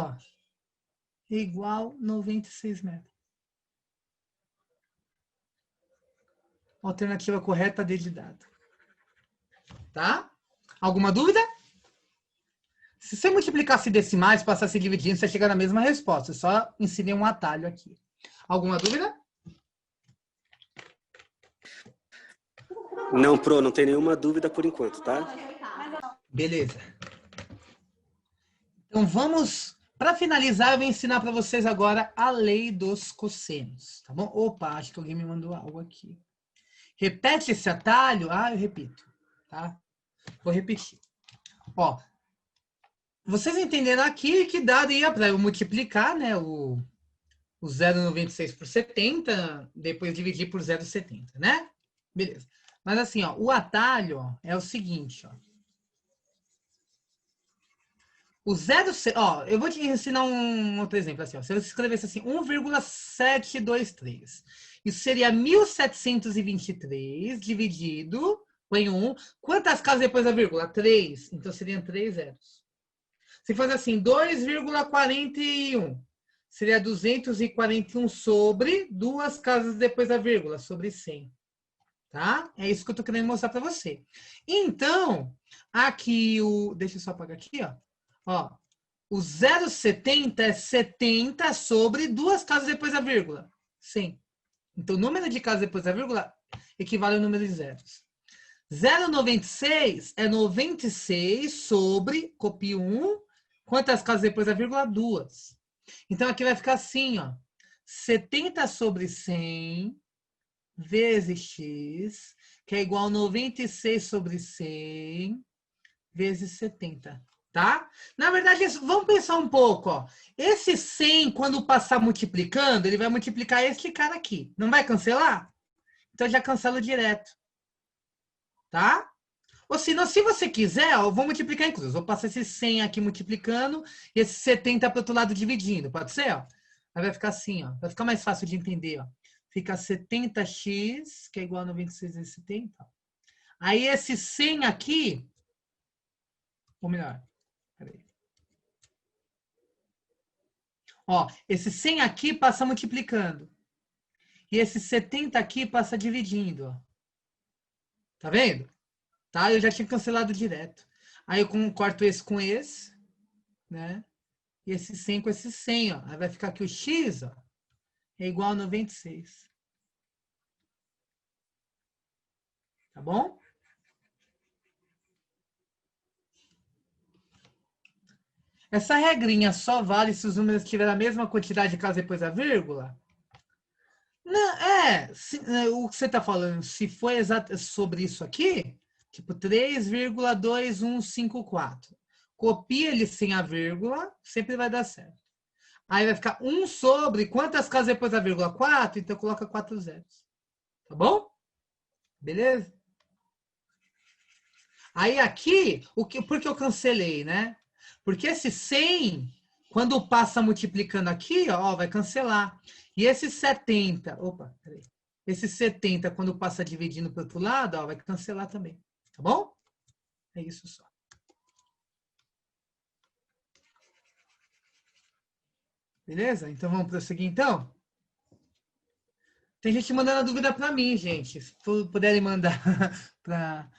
é igual a 96 metros. Alternativa correta, D de dado. Tá? Alguma dúvida? Se você multiplicasse decimais, passasse dividindo, você chega na mesma resposta. Eu só ensinei um atalho aqui. Alguma dúvida? Não, Pro, não tem nenhuma dúvida por enquanto, tá? Beleza. Então, vamos... Para finalizar, eu vou ensinar para vocês agora a lei dos cossenos, tá bom? Opa, acho que alguém me mandou algo aqui. Repete esse atalho. Eu repito, tá? Vou repetir. Vocês entenderam aqui que daria para eu multiplicar, né, o 0,96 por 70, depois dividir por 0,70, né? Beleza. Mas assim, o atalho é o seguinte, O 0, eu vou te ensinar um outro exemplo assim, Se eu escrevesse assim, 1,723. Isso seria 1723 dividido em 1. Quantas casas depois da vírgula? 3. Então, seriam 3 zeros. Se fosse assim, 2,41. Seria 241 sobre 2 casas depois da vírgula, sobre 100. Tá? É isso que eu tô querendo mostrar para você. Então, aqui deixa eu só apagar aqui, o 0,70 é 70 sobre 2 casas depois da vírgula. 100. Então, o número de casas depois da vírgula equivale ao número de zeros. 0,96 é 96 sobre, copio 1, quantas casas depois da vírgula? 2. Então, aqui vai ficar assim, 70 sobre 100 vezes x, que é igual a 96 sobre 100 vezes 70. Tá? Na verdade, vamos pensar um pouco. Esse 100, quando passar multiplicando, ele vai multiplicar esse cara aqui. Não vai cancelar? Então, eu já cancelo direto. tá? Ou se não, se você quiser, ó, eu vou multiplicar em cruz. Vou passar esse 100 aqui multiplicando e esse 70 para o outro lado dividindo. Pode ser? Ó? Aí vai ficar assim, ó. Vai ficar mais fácil de entender. Ó. Fica 70x, que é igual a 96 vezes 70. Aí esse 100 aqui, ou melhor, peraí. Ó, esse 100 aqui passa multiplicando. E esse 70 aqui passa dividindo. Ó. Tá vendo? Tá? Eu já tinha cancelado direto. Aí eu corto esse com esse, né? E esse 100 com esse 100, ó. Aí vai ficar aqui o x, ó, é igual a 96. Tá bom? Essa regrinha só vale se os números tiverem a mesma quantidade de casas depois da vírgula? Não, o que você está falando, se for exato sobre isso aqui, tipo 3,2154. Copia ele sem a vírgula, sempre vai dar certo. Aí vai ficar 1 sobre quantas casas depois da vírgula? 4, então coloca 4 zeros. Tá bom? Beleza? Aí aqui, por que eu cancelei, né? Porque esse 100, quando passa multiplicando aqui, ó, vai cancelar. E esse 70, opa, peraí. Esse 70, quando passa dividindo para o outro lado, ó, vai cancelar também. Tá bom? É isso só. Beleza? Então vamos prosseguir então? Tem gente mandando a dúvida para mim, gente. Se puderem mandar para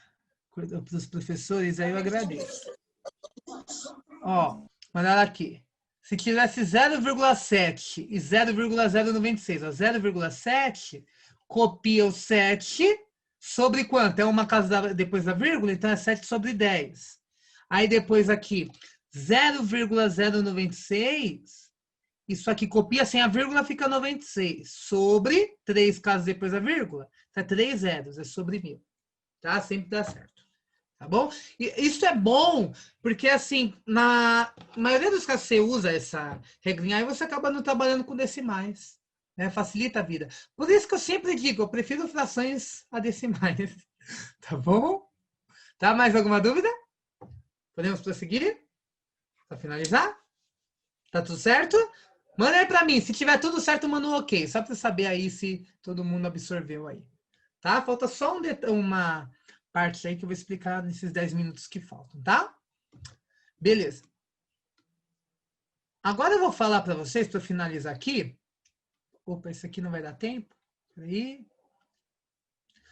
os professores, aí eu agradeço. Ó, mandaram aqui. Se tivesse 0,7 e 0,096, ó, 0,7, copia o 7 sobre quanto? É uma casa depois da vírgula, então é 7 sobre 10. Aí depois aqui, 0,096, isso aqui copia sem a vírgula, fica 96. Sobre 3 casas depois da vírgula, tá 3 zeros, é sobre 1000. Tá? Sempre dá certo. Tá bom? E isso é bom, porque assim, na maioria dos casos você usa essa regrinha e você acaba não trabalhando com decimais. Né? Facilita a vida. Por isso que eu sempre digo, eu prefiro frações a decimais. Tá bom? Tá? Mais alguma dúvida? Podemos prosseguir? Para finalizar? Tá tudo certo? Manda aí para mim. Se tiver tudo certo, manda um ok. Só para saber aí se todo mundo absorveu aí. Tá? Falta só uma parte aí que eu vou explicar nesses 10 minutos que faltam, tá? Beleza. Agora eu vou falar para vocês, para finalizar aqui. Opa, esse aqui não vai dar tempo. Peraí.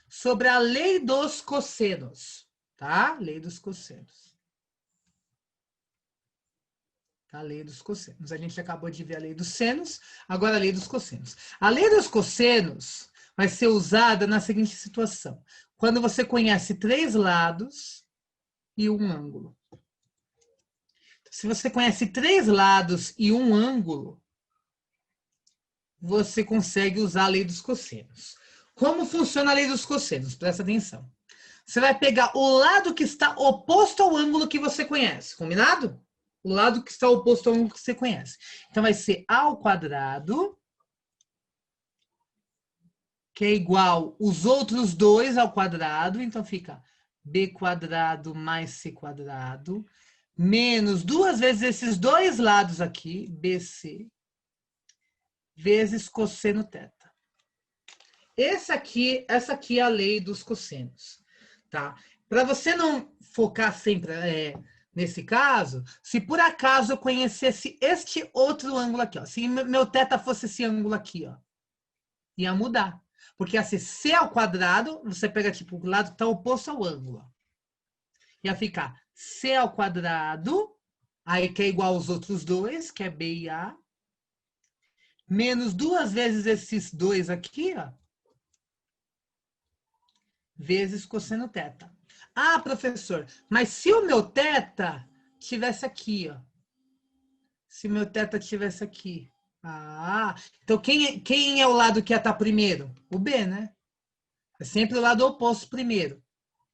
Sobre a lei dos cossenos, tá? Lei dos cossenos. Tá? A lei dos cossenos. A gente acabou de ver a lei dos senos, agora a lei dos cossenos. A lei dos cossenos vai ser usada na seguinte situação. Quando você conhece 3 lados e um ângulo. Se você conhece 3 lados e um ângulo, você consegue usar a lei dos cossenos. Como funciona a lei dos cossenos? Presta atenção. Você vai pegar o lado que está oposto ao ângulo que você conhece, combinado? O lado que está oposto ao ângulo que você conhece. Então vai ser A ao quadrado, que é igual os outros 2 ao quadrado, então fica b quadrado mais c quadrado, menos 2 vezes esses 2 lados aqui, BC, vezes cosseno θ. Essa aqui é a lei dos cossenos, tá? Para você não focar sempre nesse caso, se por acaso eu conhecesse este outro ângulo aqui, ó, se meu θ fosse esse ângulo aqui, ó, ia mudar. Porque ia ser c ao quadrado, você pega tipo o lado que está oposto ao ângulo. Ia ficar c ao quadrado, aí que é igual aos outros 2, que é b e a, menos 2 vezes esses 2 aqui, ó, vezes cosseno θ. Ah, professor, mas se o meu θ tivesse aqui, ó. Se meu θ tivesse aqui. Ah, então quem é o lado que ia estar primeiro? O B, né? É sempre o lado oposto primeiro,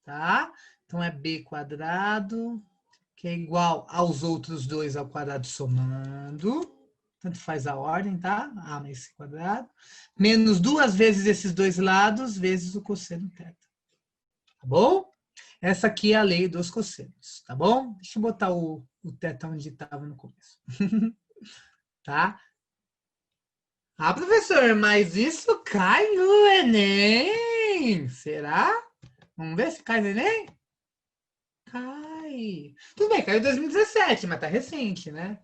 tá? Então é b quadrado, que é igual aos outros 2 ao quadrado somando. Tanto faz a ordem, tá? A mais c quadrado. Menos 2 vezes esses 2 lados, vezes o cosseno θ. Tá bom? Essa aqui é a lei dos cossenos, tá bom? Deixa eu botar o teta onde estava no começo. Tá? Ah, professor, mas isso cai no Enem. Será? Vamos ver se cai no Enem? Cai. Tudo bem, caiu em 2017, mas tá recente, né?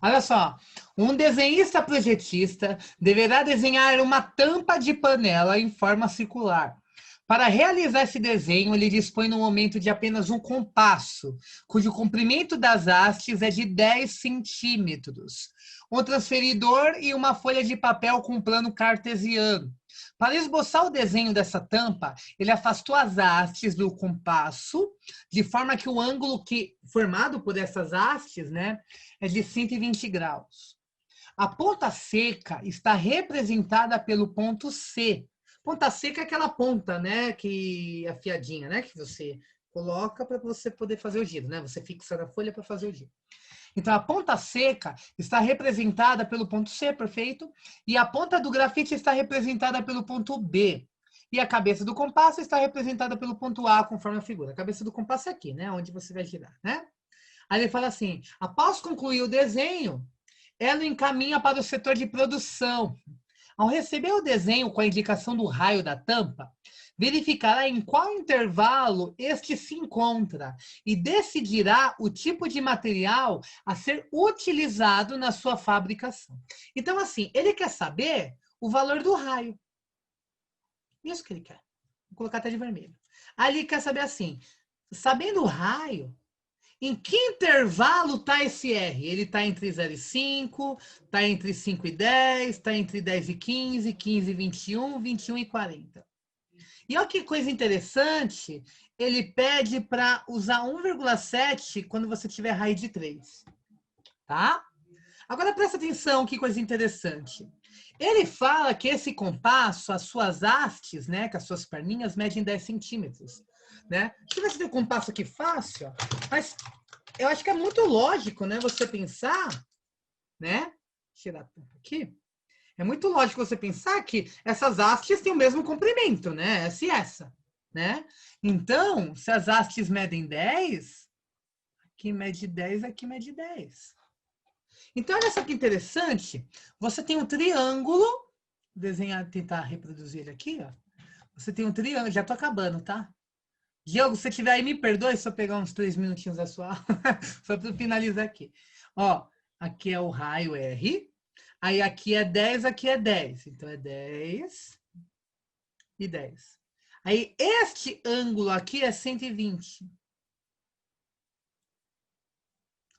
Olha só, um desenhista projetista deverá desenhar uma tampa de panela em forma circular. Para realizar esse desenho, ele dispõe no momento de apenas um compasso, cujo comprimento das hastes é de 10 centímetros, um transferidor e uma folha de papel com plano cartesiano. Para esboçar o desenho dessa tampa, ele afastou as hastes do compasso, de forma que o ângulo formado por essas hastes, né, é de 120 graus. A ponta seca está representada pelo ponto C. Ponta seca é aquela ponta, né, que afiadinha, né, que você coloca para você poder fazer o giro, né? Você fixa na folha para fazer o giro. Então, a ponta seca está representada pelo ponto C, perfeito? E a ponta do grafite está representada pelo ponto B. E a cabeça do compasso está representada pelo ponto A, conforme a figura. A cabeça do compasso é aqui, né? Onde você vai girar, né? Aí ele fala assim, após concluir o desenho, ela encaminha para o setor de produção. Ao receber o desenho com a indicação do raio da tampa, verificará em qual intervalo este se encontra e decidirá o tipo de material a ser utilizado na sua fabricação. Então, assim, ele quer saber o valor do raio. Isso que ele quer. Vou colocar até de vermelho. Aí ele quer saber assim, sabendo o raio, em que intervalo está esse R? Ele está entre 0 e 5, está entre 5 e 10, está entre 10 e 15, 15 e 21, 21 e 40. E olha que coisa interessante, ele pede para usar 1,7 quando você tiver raiz de 3. Tá? Agora presta atenção, que coisa interessante. Ele fala que esse compasso, as suas hastes, né, que as suas perninhas medem 10 centímetros. Né? Deixa eu ver se tem um compasso aqui fácil, ó. Mas eu acho que é muito lógico, né, você pensar, né? Tirar a tampa aqui. É muito lógico você pensar que essas hastes têm o mesmo comprimento, né? Essa e essa, né? Então, se as hastes medem 10, aqui mede 10, aqui mede 10. Então, olha só que interessante. Você tem um triângulo, desenhar, tentar reproduzir ele aqui, ó. Você tem um triângulo, já tô acabando, tá? Diogo, se você tiver aí, me perdoe se eu pegar uns 3 minutinhos da sua aula, só para finalizar aqui. Ó, aqui é o raio R, aí aqui é 10, aqui é 10. Então, é 10 e 10. Aí, este ângulo aqui é 120.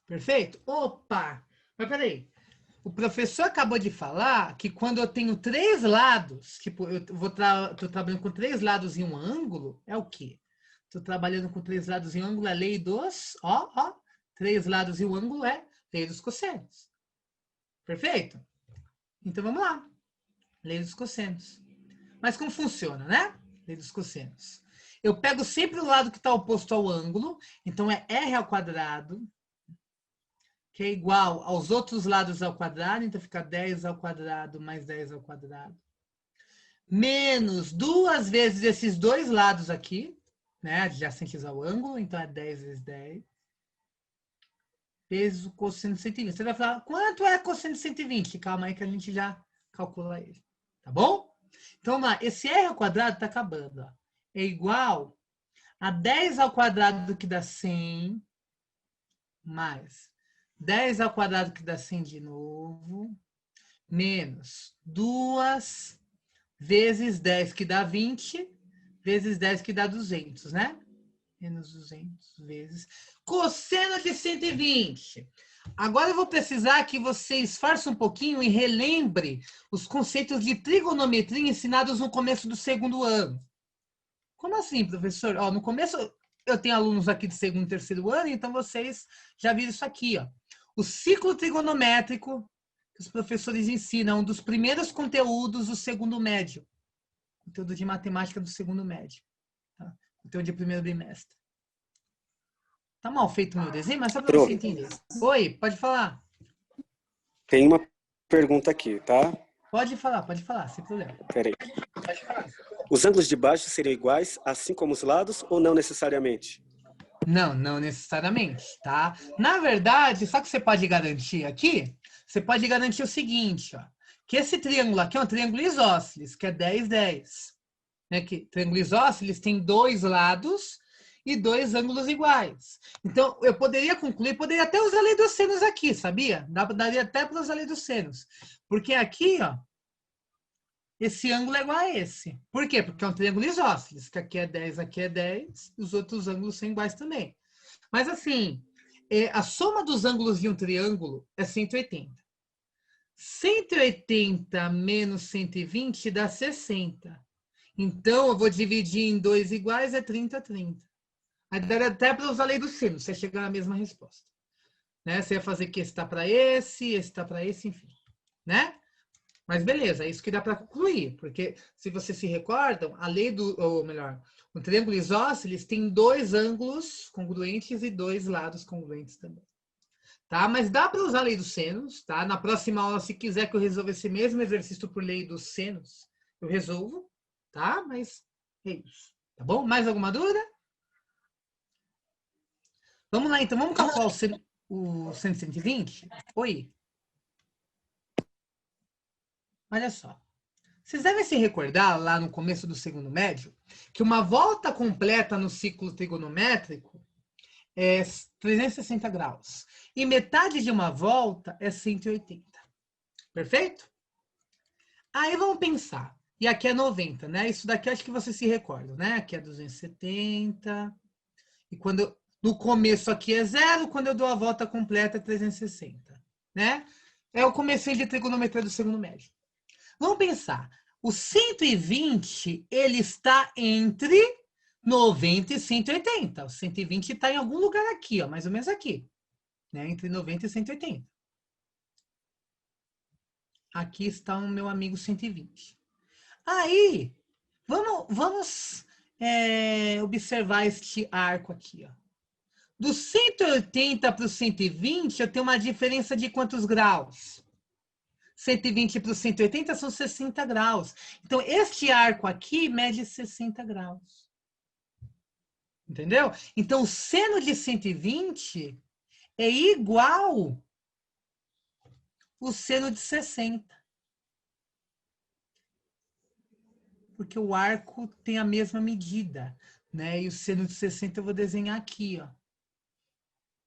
Perfeito? Opa! Mas peraí. O professor acabou de falar que quando eu tenho 3 lados, tipo, eu tô trabalhando com 3 lados em um ângulo, é o quê? Estou trabalhando com 3 lados em um ângulo, é lei dos, ó, 3 lados em um ângulo é lei dos cossenos. Perfeito? Então vamos lá. Lei dos cossenos. Mas como funciona, né? Lei dos cossenos. Eu pego sempre o lado que está oposto ao ângulo, então é R ao quadrado, que é igual aos outros lados ao quadrado, então fica 10 ao quadrado mais 10 ao quadrado. Menos 2 vezes esses dois lados aqui, né, adjacentes ao ângulo, então é 10 vezes 10. Vezes o cosseno de 120. Você vai falar, quanto é cosseno de 120? Calma aí que a gente já calcula ele. Tá bom? Então, vamos lá. Esse R ao quadrado está acabando. Ó. É igual a 10 ao quadrado que dá 100, mais 10 ao quadrado que dá 100 de novo, menos 2 vezes 10 que dá 20, vezes 10 que dá 200, né? Menos 200 vezes cosseno de 120. Agora eu vou precisar que você esforce um pouquinho e relembre os conceitos de trigonometria ensinados no começo do segundo ano. Como assim, professor? Ó, no começo eu tenho alunos aqui de segundo e terceiro ano, então vocês já viram isso aqui, ó. O ciclo trigonométrico que os professores ensinam, um dos primeiros conteúdos do segundo médio. Conteúdo de matemática do segundo médio. Tá? Conteúdo de primeiro bimestre. Tá mal feito o meu desenho, mas só para você entender. Oi, pode falar. Tem uma pergunta aqui, tá? Pode falar, sem problema. Peraí. Pode falar. Os ângulos de baixo seriam iguais, assim como os lados, ou não necessariamente? Não, não necessariamente, tá? Na verdade, só que você pode garantir aqui, você pode garantir o seguinte, ó, que esse triângulo aqui é um triângulo isósceles, que é 10, 10. Né? Que triângulo isósceles tem dois lados e dois ângulos iguais. Então, eu poderia concluir, poderia até usar a lei dos senos aqui, sabia? Daria até para usar a lei dos senos. Porque aqui, ó, esse ângulo é igual a esse. Por quê? Porque é um triângulo isósceles, que aqui é 10, e os outros ângulos são iguais também. Mas assim, a soma dos ângulos de um triângulo é 180. 180 menos 120 dá 60. Então, eu vou dividir em dois iguais, é 30, 30. Aí daria até para usar a lei do seno, você chegar na mesma resposta. Né? Você ia fazer que esse está para esse está para esse, enfim. Né? Mas beleza, é isso que dá para concluir, porque se vocês se recordam, a lei do, ou melhor, o triângulo isósceles tem dois ângulos congruentes e dois lados congruentes também. Tá? Mas dá para usar a lei dos senos, tá? Na próxima aula, se quiser que eu resolva esse mesmo exercício por lei dos senos, eu resolvo, tá? Mas é isso, tá bom? Mais alguma dúvida? Vamos lá, então, vamos calcular o seno de 120? Oi? Olha só. Vocês devem se recordar, lá no começo do segundo médio, que uma volta completa no ciclo trigonométrico é 360 graus. E metade de uma volta é 180. Perfeito? Aí vamos pensar. E aqui é 90, né? Isso daqui acho que você se recorda, né? Aqui é 270. E quando no começo aqui é 0, quando eu dou a volta completa é 360, né? É o começo de trigonometria do segundo médio. Vamos pensar. O 120, ele está entre 90 e 180. O 120 está em algum lugar aqui, ó, mais ou menos aqui. Né? Entre 90 e 180. Aqui está o meu amigo 120. Aí, vamos observar este arco aqui. Ó. Do 180 para o 120, eu tenho uma diferença de quantos graus? 120 para o 180 são 60 graus. Então, este arco aqui mede 60 graus. Entendeu? Então, o seno de 120 é igual o seno de 60. Porque o arco tem a mesma medida, né? E o seno de 60 eu vou desenhar aqui, ó.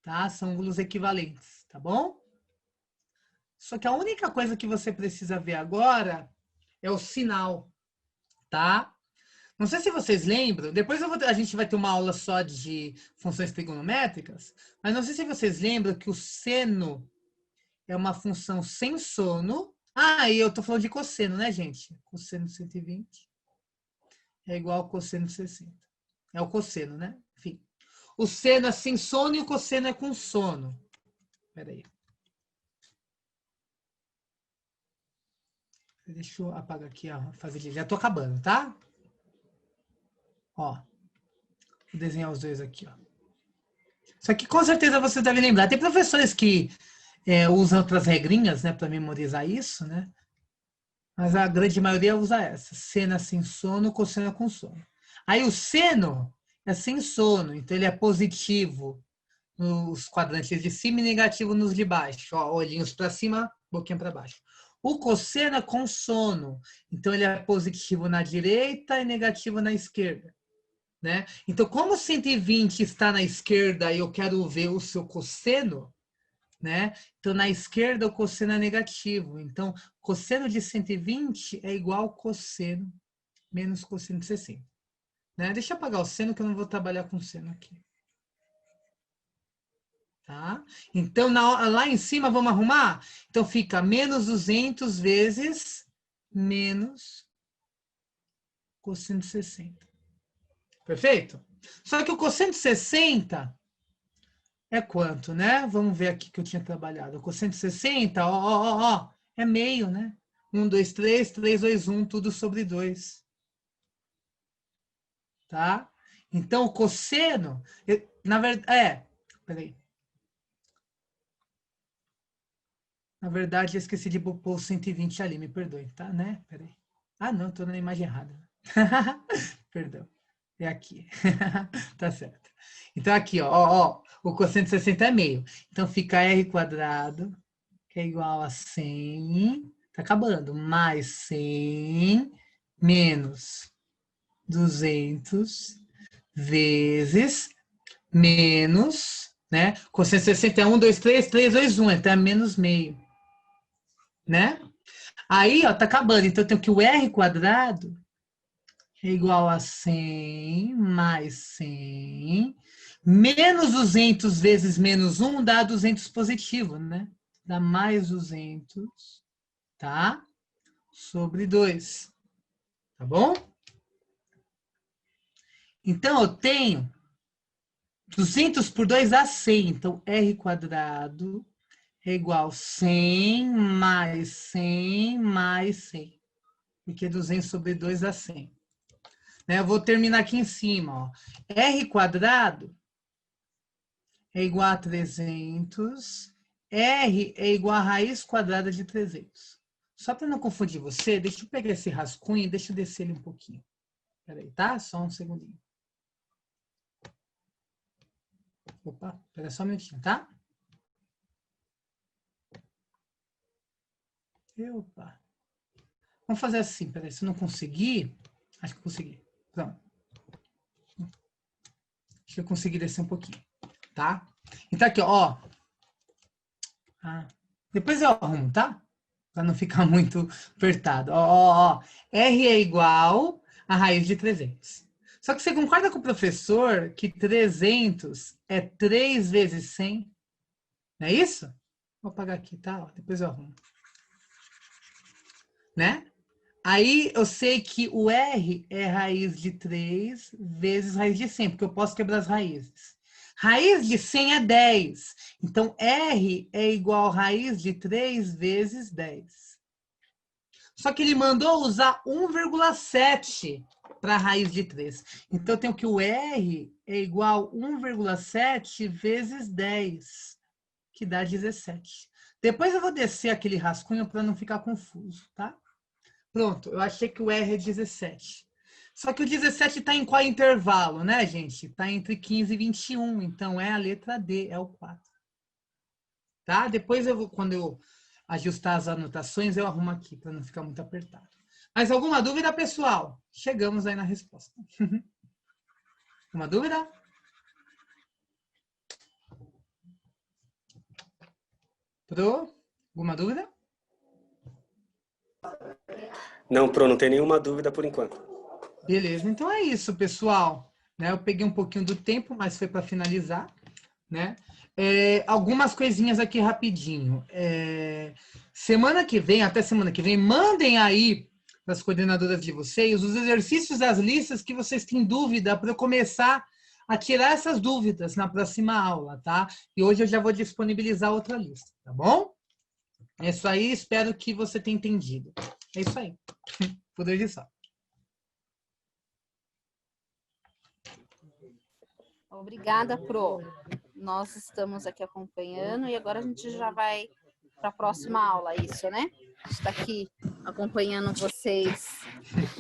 Tá? São ângulos equivalentes, tá bom? Só que a única coisa que você precisa ver agora é o sinal, tá? Não sei se vocês lembram, depois a gente vai ter uma aula só de funções trigonométricas, mas não sei se vocês lembram que o seno é uma função sem sono. Ah, e eu tô falando de cosseno, né, gente? Cosseno de 120 é igual ao cosseno de 60. É o cosseno, né? Enfim. O seno é sem sono e o cosseno é com sono. Espera aí. Deixa eu apagar aqui, ó. Já tô acabando, tá? Ó. Vou desenhar os dois aqui, ó. Isso aqui com certeza você deve lembrar. Tem professores que usam outras regrinhas, né, para memorizar isso, né? Mas a grande maioria usa essa. Seno é sem sono, cosseno é com sono. Aí o seno é sem sono, então ele é positivo nos quadrantes de cima e negativo nos de baixo. Ó, olhinhos para cima, boquinha para baixo. O cosseno é com sono, então ele é positivo na direita e negativo na esquerda. Né? Então, como 120 está na esquerda e eu quero ver o seu cosseno, né? Então, na esquerda, o cosseno é negativo. Então, cosseno de 120 é igual ao cosseno menos cosseno de 60. Né? Deixa eu apagar o seno, que eu não vou trabalhar com seno aqui. Tá? Então, lá em cima, vamos arrumar? Então, fica menos 200 vezes menos cosseno de 60. Perfeito? Só que o cosseno de 60 é quanto, né? Vamos ver aqui que eu tinha trabalhado. O cosseno de 60, ó, é meio, né? 1, 2, 3, 3, 2, 1, tudo sobre 2. Tá? Então, o cosseno, na verdade, peraí. Na verdade, eu esqueci de pôr o 120 ali, me perdoe, tá? Né? Peraí. Ah, não, estou na imagem errada. Perdão. É aqui. Tá certo. Então, aqui, ó, o quociente de 60 é meio. Então, fica R quadrado, que é igual a 100, tá acabando, mais 100 menos 200 vezes menos, né? Quociente de 60 é 1, 2, 3, 3, 2, 1, então é menos meio, né? Aí, ó, tá acabando. Então, eu tenho que o R quadrado é igual a 100 mais 100 menos 200 vezes menos 1 dá 200 positivo, né? Dá mais 200, tá? Sobre 2, tá bom? Então, eu tenho 200 por 2 dá 100. Então, R quadrado é igual a 100 mais 100 mais 100. Porque 200 sobre 2 dá 100. Né? Eu vou terminar aqui em cima. Ó. R quadrado é igual a 300. R é igual a raiz quadrada de 300. Só para não confundir você, deixa eu pegar esse rascunho e deixa eu descer ele um pouquinho. Peraí, tá? Só um segundinho. Opa, pera só um minutinho, tá? Opa. Vamos fazer assim, peraí, se eu não conseguir... Acho que eu consegui. Pronto. Acho que eu consegui descer um pouquinho, tá? Então aqui, ó. Ah, depois eu arrumo, tá? Para não ficar muito apertado. Ó. R é igual a raiz de 300. Só que você concorda com o professor que 300 é 3 vezes 100? Não é isso? Vou apagar aqui, tá? Ó, depois eu arrumo. Né? Aí eu sei que o R é raiz de 3 vezes raiz de 100, porque eu posso quebrar as raízes. Raiz de 100 é 10. Então, R é igual a raiz de 3 vezes 10. Só que ele mandou usar 1,7 para a raiz de 3. Então, eu tenho que o R é igual a 1,7 vezes 10, que dá 17. Depois eu vou descer aquele rascunho para não ficar confuso, tá? Pronto, eu achei que o R é 17. Só que o 17 está em qual intervalo, né, gente? Está entre 15 e 21, então é a letra D, é o 4. Tá? Depois, quando eu ajustar as anotações, eu arrumo aqui, para não ficar muito apertado. Mas alguma dúvida, pessoal? Chegamos aí na resposta. Alguma dúvida? Pro? Alguma dúvida? Não, Pro, não tem nenhuma dúvida por enquanto. Beleza, então é isso, pessoal. Né, eu peguei um pouquinho do tempo, mas foi para finalizar. Né? Algumas coisinhas aqui rapidinho. Semana que vem, até semana que vem, mandem aí para as coordenadoras de vocês os exercícios das listas que vocês têm dúvida para eu começar a tirar essas dúvidas na próxima aula, tá? E hoje eu já vou disponibilizar outra lista, tá bom? É isso aí, espero que você tenha entendido. É isso aí. Por hoje só. Obrigada, Pro. Nós estamos aqui acompanhando e agora a gente já vai para a próxima aula, isso, né? A gente está aqui acompanhando vocês.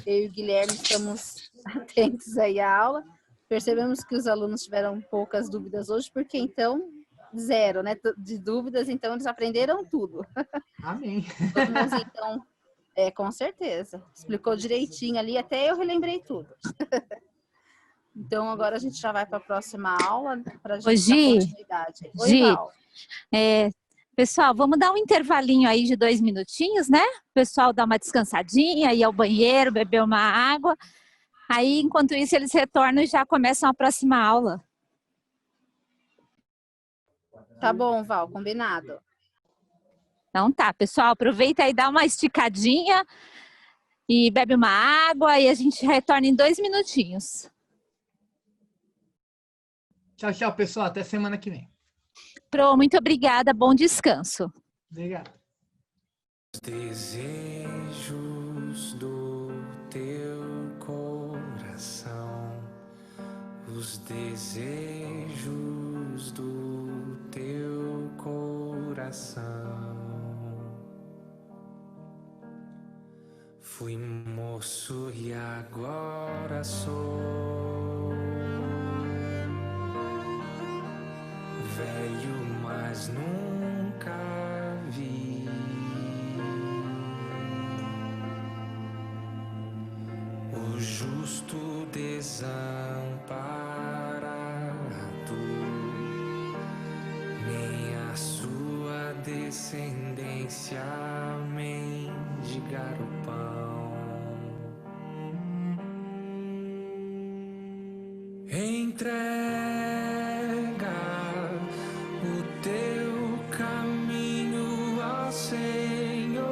Eu e o Guilherme estamos atentos aí à aula. Percebemos que os alunos tiveram poucas dúvidas hoje, porque então, zero, né? De dúvidas, então eles aprenderam tudo. Amém. Vamos então, com certeza. Explicou direitinho ali, até eu relembrei tudo. Então, agora a gente já vai para a próxima aula para a gente dar continuidade. Oi, Val. Pessoal, vamos dar um intervalinho aí de 2 minutinhos, né? O pessoal dá uma descansadinha, ir ao banheiro, beber uma água. Aí, enquanto isso, eles retornam e já começam a próxima aula. Tá bom, Val, combinado. Então tá, pessoal, aproveita aí, dá uma esticadinha e bebe uma água e a gente retorna em 2 minutinhos. Tchau, tchau, pessoal. Até semana que vem. Pro, muito obrigada. Bom descanso. Obrigado. Os desejos do teu coração, os desejos do teu coração. Fui moço e agora sou velho, mas nunca vi o justo desamparado, nem a sua descendência mendigar o pão. Entrega o teu caminho ao Senhor.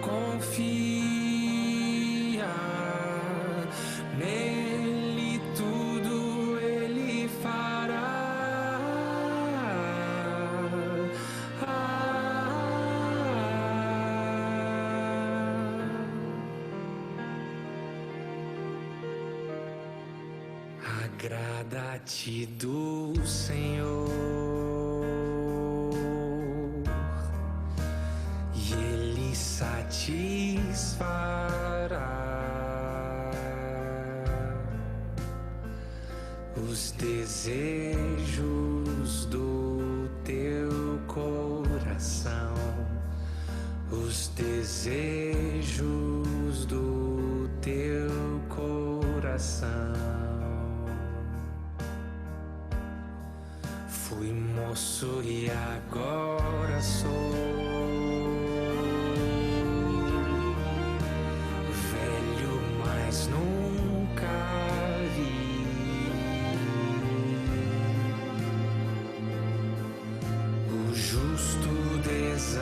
Confia nele, tudo ele fará. Agrada-te do Senhor e Ele satisfará os desejos do teu coração, os desejos do teu coração. Fui moço e agora sou velho, mas nunca vi o justo desamparado,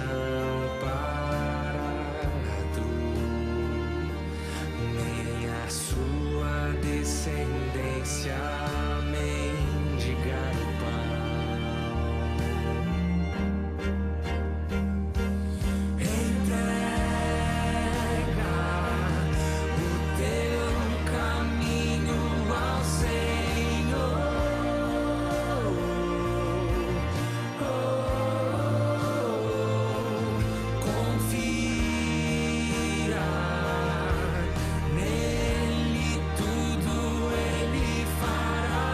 nem a sua descendência mendigar o pão. Entrega o teu caminho ao Senhor. Confia nele, tudo ele fará.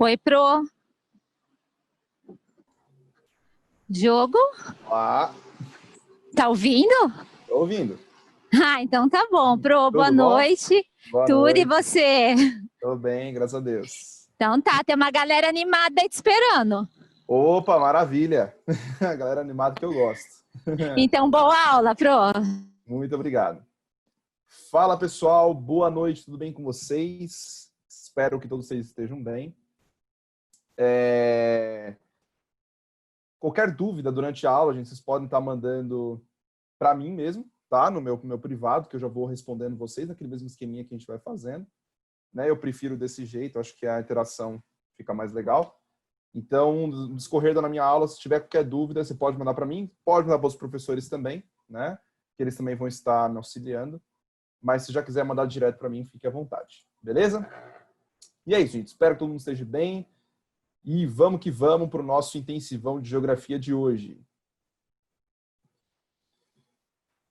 Oi, Pro. Diogo, Olá, tá ouvindo? tô ouvindo. Ah, então tá bom. Pro, boa Tudo bom? noite. Boa Tudo e noite. você? Tô bem, graças a Deus. Então tá, tem uma galera animada aí te esperando. Opa, maravilha. A galera animada que eu gosto. Então, boa aula, Pro. Muito obrigado. Fala, pessoal. Boa noite, tudo bem com vocês? Espero que todos vocês estejam bem. Qualquer dúvida durante a aula, gente, vocês podem estar mandando para mim mesmo, tá? No meu privado, que eu já vou respondendo vocês, naquele mesmo esqueminha que a gente vai fazendo. Né? Eu prefiro desse jeito, acho que a interação fica mais legal. Então, no discorrer da minha aula, se tiver qualquer dúvida, você pode mandar para mim, pode mandar para os professores também, né? Que eles também vão estar me auxiliando. Mas se já quiser mandar direto para mim, fique à vontade. Beleza? E é isso, gente. Espero que todo mundo esteja bem. E vamos que vamos para o nosso intensivão de geografia de hoje.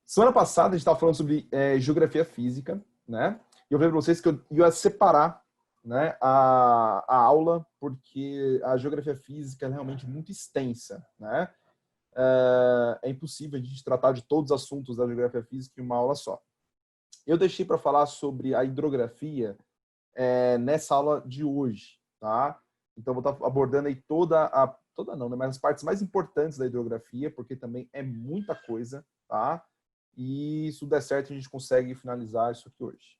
Semana passada a gente estava falando sobre geografia física, né? E eu falei para vocês que eu ia separar, né, a aula, porque a geografia física é realmente muito extensa, né? É impossível a gente tratar de todos os assuntos da geografia física em uma aula só. Eu deixei para falar sobre a hidrografia nessa aula de hoje, tá? Então, vou estar abordando aí toda não, né, mas as partes mais importantes da hidrografia, porque também é muita coisa, tá? E se tudo der certo, a gente consegue finalizar isso aqui hoje.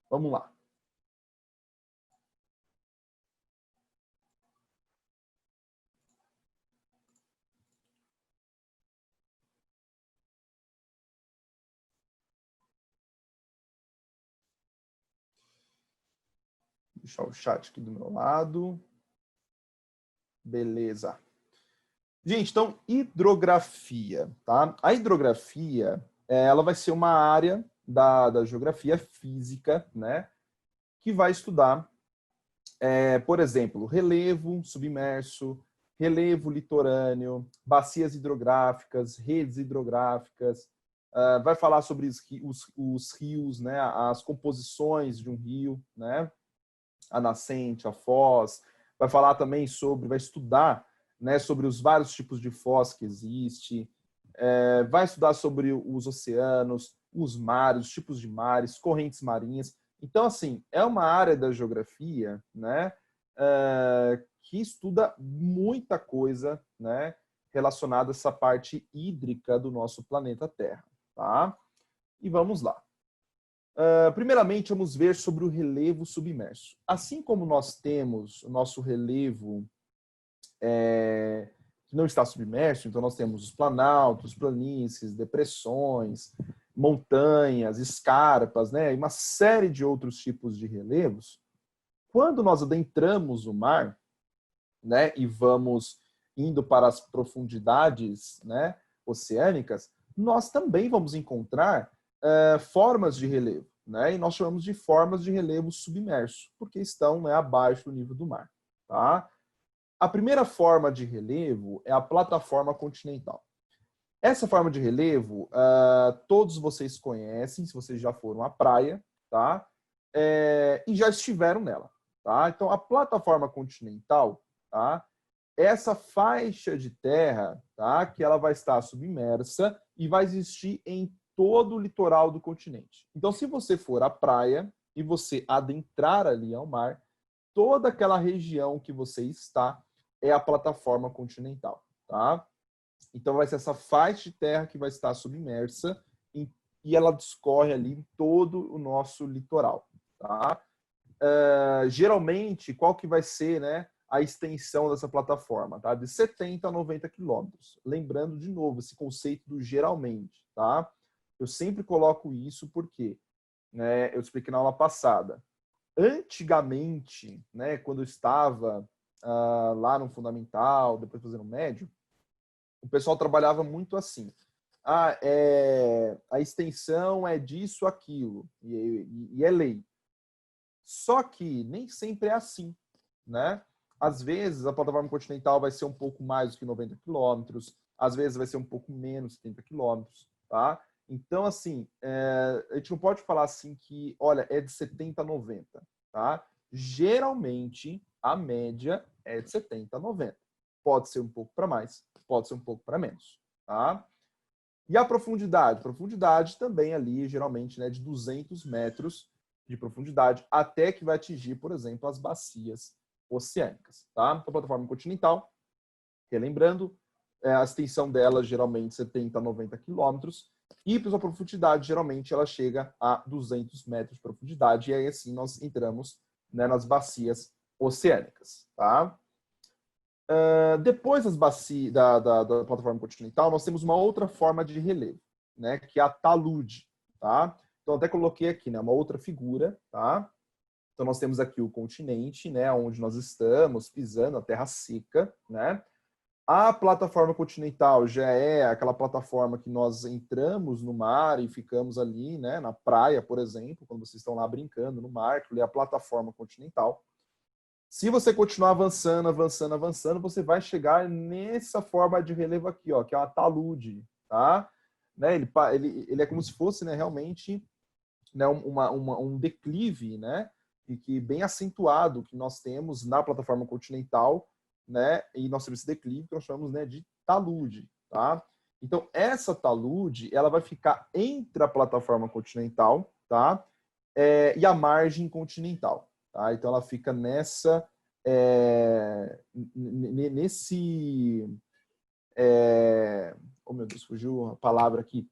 Vamos lá. deixar o chat aqui do meu lado. Beleza. Gente, então, hidrografia, tá? A hidrografia, ela vai ser uma área da geografia física, né? Que vai estudar, por exemplo, relevo submerso, relevo litorâneo, bacias hidrográficas, redes hidrográficas, vai falar sobre os rios, né? As composições de um rio, né? A nascente, a foz, vai falar também vai estudar, né, sobre os vários tipos de foz que existe, vai estudar sobre os oceanos, os mares, os tipos de mares, correntes marinhas. Então, assim, é uma área da geografia, né, que estuda muita coisa, né, relacionada a essa parte hídrica do nosso planeta Terra, tá? E vamos lá. Primeiramente, vamos ver sobre o relevo submerso. Assim como nós temos o nosso relevo que não está submerso, então nós temos os planaltos, planícies, depressões, montanhas, escarpas, né, e uma série de outros tipos de relevos. Quando nós adentramos o mar, né, e vamos indo para as profundidades, né, oceânicas, nós também vamos encontrar formas de relevo, né, e nós chamamos de formas de relevo submerso, porque estão, né, abaixo do nível do mar, tá? A primeira forma de relevo é a plataforma continental. Essa forma de relevo, todos vocês conhecem, se vocês já foram à praia, tá? E já estiveram nela, tá? Então, a plataforma continental, tá? Essa faixa de terra, tá? Que ela vai estar submersa e vai existir em todo o litoral do continente. Então, se você for à praia e você adentrar ali ao mar, toda aquela região que você está é a plataforma continental, tá? Então vai ser essa faixa de terra que vai estar submersa e ela discorre ali em todo o nosso litoral, tá? Geralmente, qual que vai ser, né, a extensão dessa plataforma, tá? De 70 a 90 quilômetros. Lembrando, de novo, esse conceito do geralmente, tá? Eu sempre coloco isso porque, né, eu expliquei na aula passada. Antigamente, né, quando eu estava lá no fundamental, depois fazendo médio, o pessoal trabalhava muito assim. A extensão é disso, aquilo, e é lei. Só que nem sempre é assim, né? Às vezes a plataforma continental vai ser um pouco mais do que 90 quilômetros, às vezes vai ser um pouco menos, 70 quilômetros, tá? Então, assim, a gente não pode falar assim que, olha, é de 70 a 90, tá? Geralmente, a média é de 70 a 90. Pode ser um pouco para mais, pode ser um pouco para menos, tá? E a profundidade? Profundidade também ali, geralmente, né, de 200 metros de profundidade, até que vai atingir, por exemplo, as bacias oceânicas, tá? Então, a plataforma continental, relembrando, a extensão dela geralmente 70 a 90 quilômetros, e para a profundidade, geralmente, ela chega a 200 metros de profundidade, e aí, assim, nós entramos, né, nas bacias oceânicas, tá? Depois das bacias, da plataforma continental, nós temos uma outra forma de relevo, né, que é a talude, tá? Então, até coloquei aqui, né, uma outra figura, tá? Então, nós temos aqui o continente, né, onde nós estamos pisando, a terra seca, né? A plataforma continental já é aquela plataforma que nós entramos no mar e ficamos ali, né, na praia, por exemplo, quando vocês estão lá brincando no mar, que é a plataforma continental. Se você continuar avançando, avançando, avançando, você vai chegar nessa forma de relevo aqui, ó, que é uma talude, tá? Né, ele é como se fosse, né, realmente, né, um declive, né, e que bem acentuado que nós temos na plataforma continental, né, e nós temos esse declive que nós chamamos, né, de talude, tá? Então, essa talude, ela vai ficar entre a plataforma continental, tá? E a margem continental, tá? Então, ela fica nessa, oh meu Deus, fugiu a palavra aqui,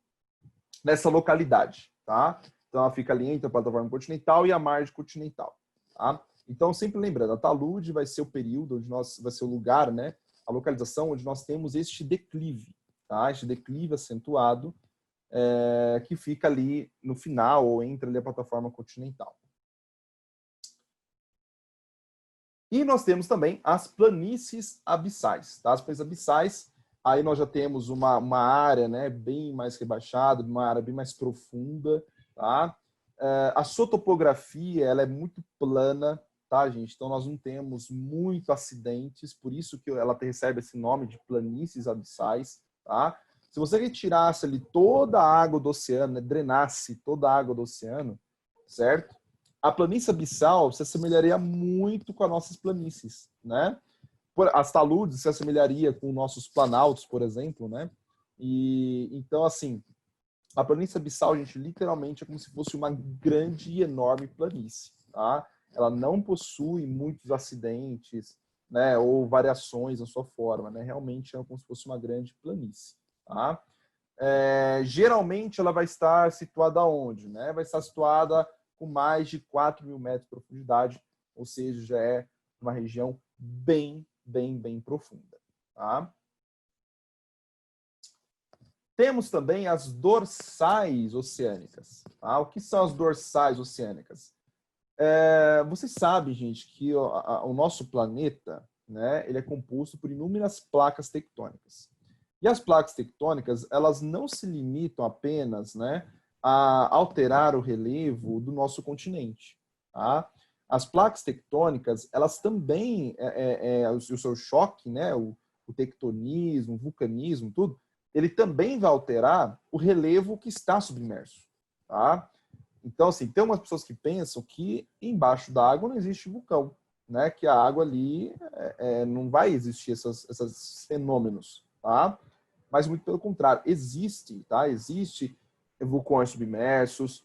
nessa localidade, tá? Então, ela fica ali entre a plataforma continental e a margem continental, tá? Então, sempre lembrando, a talude vai ser o período onde vai ser o lugar, né? A localização onde nós temos este declive, tá? Este declive acentuado que fica ali no final ou entre ali a plataforma continental. E nós temos também as planícies abissais. Tá? As planícies abissais, aí nós já temos uma área, né, bem mais rebaixada, uma área bem mais profunda. Tá? A sua topografia ela é muito plana, tá, gente? Então nós não temos muito acidentes, por isso que ela recebe esse nome de planícies abissais. Tá? Se você retirasse ali toda a água do oceano, né, drenasse toda a água do oceano, certo? A planície abissal se assemelharia muito com as nossas planícies, né? As taludes se assemelharia com nossos planaltos, por exemplo, né? E então, assim, a planície abissal, gente, literalmente é como se fosse uma grande e enorme planície, tá? Ela não possui muitos acidentes, né? Ou variações na sua forma, né? Realmente é como se fosse uma grande planície, tá? Geralmente ela vai estar situada onde, né? Vai estar situada com mais de 4.000 metros de profundidade, ou seja, já é uma região bem profunda. Tá? Temos também as dorsais oceânicas. Tá? O que são as dorsais oceânicas? Vocês sabem, gente, que o nosso planeta, né, ele é composto por inúmeras placas tectônicas. E as placas tectônicas, elas não se limitam apenas, né, a alterar o relevo do nosso continente. Tá? As placas tectônicas, elas também, o seu choque, né, o tectonismo, o vulcanismo, tudo, ele também vai alterar o relevo que está submerso. Tá? Então, assim, tem umas pessoas que pensam que embaixo da água não existe vulcão, né, que a água ali não vai existir esses fenômenos. Tá? Mas muito pelo contrário, existe, tá? Existe vulcões submersos,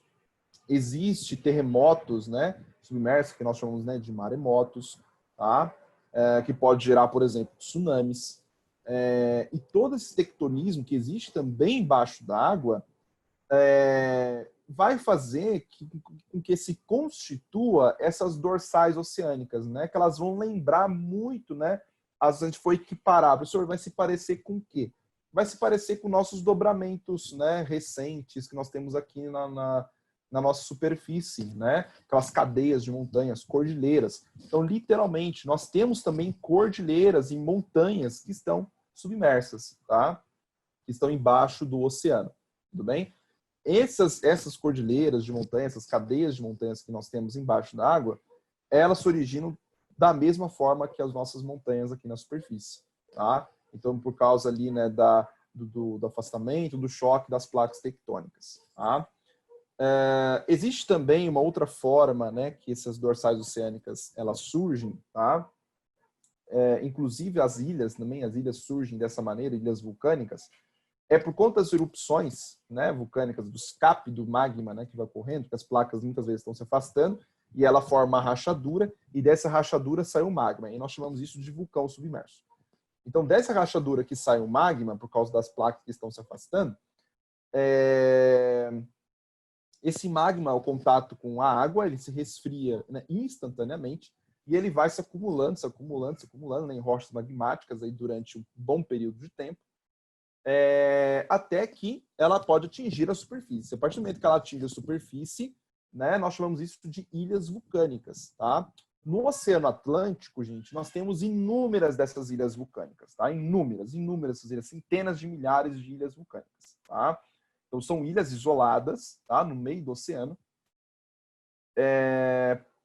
existe terremotos, né, submersos, que nós chamamos, né, de maremotos, tá? Que pode gerar, por exemplo, tsunamis. E todo esse tectonismo que existe também embaixo da água vai fazer com que se constitua essas dorsais oceânicas, né? Que elas vão lembrar muito, né? A gente foi equiparar. Professor, vai se parecer com o quê? Vai se parecer com nossos dobramentos, né, recentes que nós temos aqui na nossa superfície, né? Aquelas cadeias de montanhas, cordilheiras. Então, literalmente, nós temos também cordilheiras e montanhas que estão submersas, tá? Que estão embaixo do oceano, tudo bem? Essas cordilheiras de montanhas, essas cadeias de montanhas que nós temos embaixo da água, elas se originam da mesma forma que as nossas montanhas aqui na superfície, tá? Então, por causa ali, né, do afastamento, do choque das placas tectônicas. Tá? Existe também uma outra forma, né, que essas dorsais oceânicas elas surgem, tá? Inclusive as ilhas também, as ilhas surgem dessa maneira, ilhas vulcânicas, por conta das erupções, né, vulcânicas, do escape do magma, né, que vai ocorrendo, que as placas muitas vezes estão se afastando, e ela forma uma rachadura, e dessa rachadura sai o magma, e nós chamamos isso de vulcão submerso. Então, dessa rachadura que sai o magma, por causa das placas que estão se afastando, esse magma, ao contato com a água, ele se resfria, né, instantaneamente, e ele vai se acumulando, né, em rochas magmáticas aí durante um bom período de tempo, até que ela pode atingir a superfície. A partir do momento que ela atinge a superfície, né, nós chamamos isso de ilhas vulcânicas. Tá? No Oceano Atlântico, gente, nós temos inúmeras dessas ilhas vulcânicas, tá? Inúmeras essas ilhas, centenas de milhares de ilhas vulcânicas, tá? Então são ilhas isoladas, tá? No meio do oceano,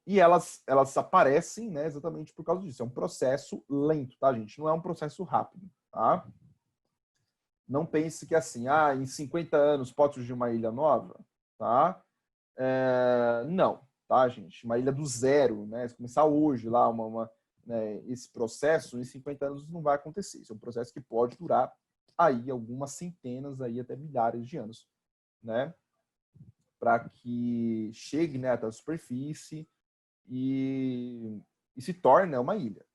e elas aparecem, né, exatamente por causa disso. É um processo lento, tá, gente? Não é um processo rápido, tá? Não pense que assim, em 50 anos pode surgir uma ilha nova, tá? Não. Tá, gente? Uma ilha do zero, né? Se começar hoje lá né, esse processo, em 50 anos não vai acontecer. Isso é um processo que pode durar aí algumas centenas, aí até milhares de anos, né? Para que chegue, né, até a superfície e se torne, né, uma ilha.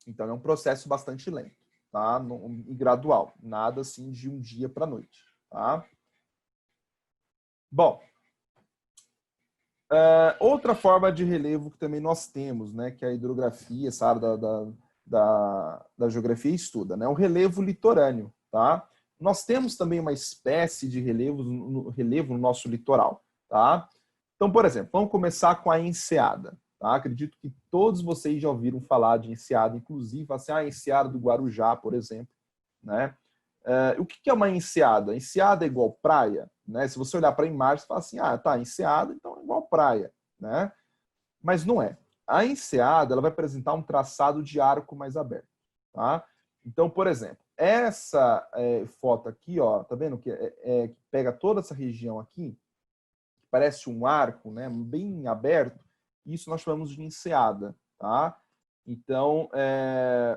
Então é um processo bastante lento, tá? E gradual, nada assim de um dia para a noite, tá? Bom, outra forma de relevo que também nós temos, né, que a hidrografia, essa área da geografia estuda, né, o relevo litorâneo. Tá? Nós temos também uma espécie de relevo no nosso litoral. Tá? Então, por exemplo, vamos começar com a enseada. tá? Acredito que todos vocês já ouviram falar de enseada, inclusive, assim, a enseada do Guarujá, por exemplo, né? O que é uma enseada? Enseada é igual praia, né? Se você olhar para a imagem, você fala assim, tá, enseada, então é igual praia, né? Mas não é. A enseada, ela vai apresentar um traçado de arco mais aberto, tá? Então, por exemplo, essa foto aqui, ó, tá vendo que que pega toda essa região aqui, que parece um arco, né, bem aberto, isso nós chamamos de enseada, tá? Então,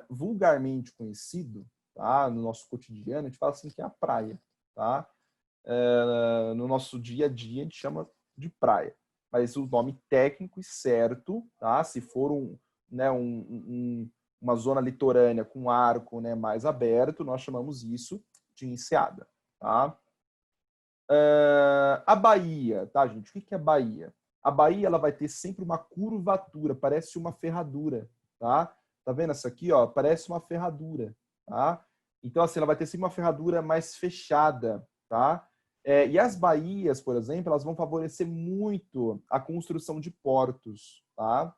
vulgarmente conhecido, tá? No nosso cotidiano, a gente fala assim que é a praia, tá? No nosso dia a dia, a gente chama de praia. Mas o nome técnico e certo, tá? Se for uma zona litorânea com arco, né, mais aberto, nós chamamos isso de enseada, tá? A baía, tá, gente? O que é a baía? A baía, ela vai ter sempre uma curvatura, parece uma ferradura, tá? Tá vendo essa aqui, ó? Parece uma ferradura, tá? Então, assim, ela vai ter sempre uma ferradura mais fechada, tá? E as baías, por exemplo, elas vão favorecer muito a construção de portos, tá?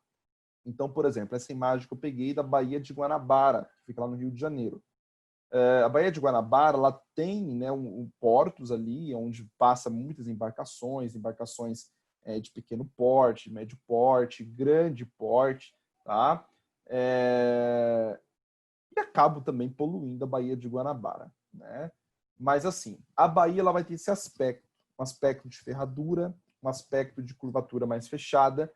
Então, por exemplo, essa imagem que eu peguei da Baía de Guanabara, que fica lá no Rio de Janeiro. A Baía de Guanabara, ela tem, né, portos ali, onde passa muitas embarcações de pequeno porte, médio porte, grande porte, tá? E acabam também poluindo a Baía de Guanabara, né? Mas assim, a Baía ela vai ter esse aspecto, um aspecto de ferradura, um aspecto de curvatura mais fechada,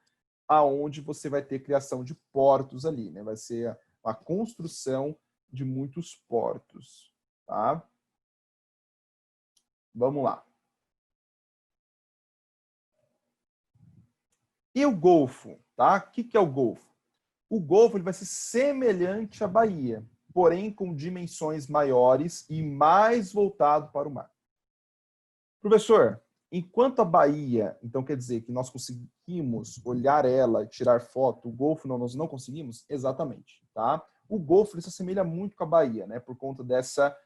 aonde você vai ter criação de portos ali, né? Vai ser a construção de muitos portos, tá? Vamos lá. E o Golfo, tá? O que é o Golfo? O Golfo ele vai ser semelhante à Baía, porém com dimensões maiores e mais voltado para o mar. Professor, enquanto a Baía, então quer dizer que nós conseguimos olhar ela e tirar foto, o Golfo nós não conseguimos? Exatamente, tá? O Golfo ele se assemelha muito com a Baía, né? Por conta dessa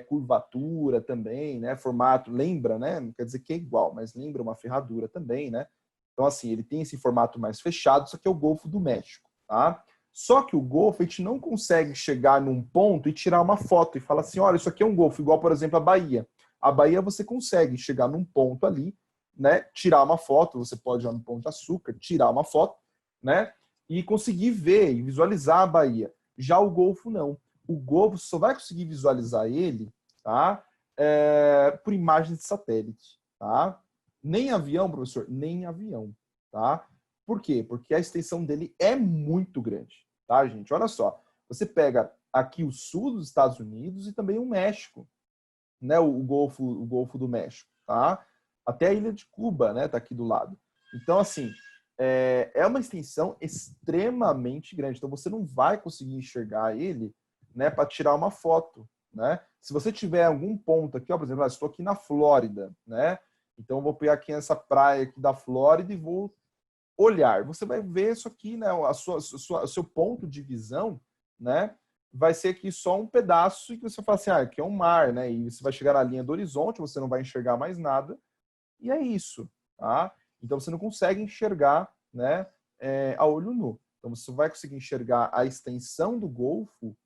curvatura também, né? Formato, lembra, né? Não quer dizer que é igual, mas lembra uma ferradura também, né? Então, assim, ele tem esse formato mais fechado, isso aqui é o Golfo do México, tá? Só que o Golfo, a gente não consegue chegar num ponto e tirar uma foto e falar assim, olha, isso aqui é um Golfo, igual, por exemplo, a Baía. A Baía você consegue chegar num ponto ali, né? Tirar uma foto, você pode ir lá no Pão de Açúcar, tirar uma foto, né? E conseguir ver e visualizar a Baía. Já o Golfo, não. O Golfo só vai conseguir visualizar ele, tá? Por imagens de satélite, tá? Nem avião, professor, nem avião, tá? Por quê? Porque a extensão dele é muito grande, tá, gente? Olha só, você pega aqui o sul dos Estados Unidos e também o México, né? O Golfo do México, tá? Até a ilha de Cuba, né? Tá aqui do lado. Então, assim, é uma extensão extremamente grande. Então, você não vai conseguir enxergar ele, né? Para tirar uma foto, né? Se você tiver algum ponto aqui, ó, por exemplo, estou aqui na Flórida, né? Então, eu vou pegar aqui essa praia aqui da Flórida e vou olhar. Você vai ver isso aqui, né? O seu ponto de visão, né? Vai ser aqui só um pedaço e que você fala assim, aqui é um mar, né? E você vai chegar na linha do horizonte, você não vai enxergar mais nada. E é isso, tá? Então, você não consegue enxergar, né? A olho nu. Então, você vai conseguir enxergar a extensão do Golfo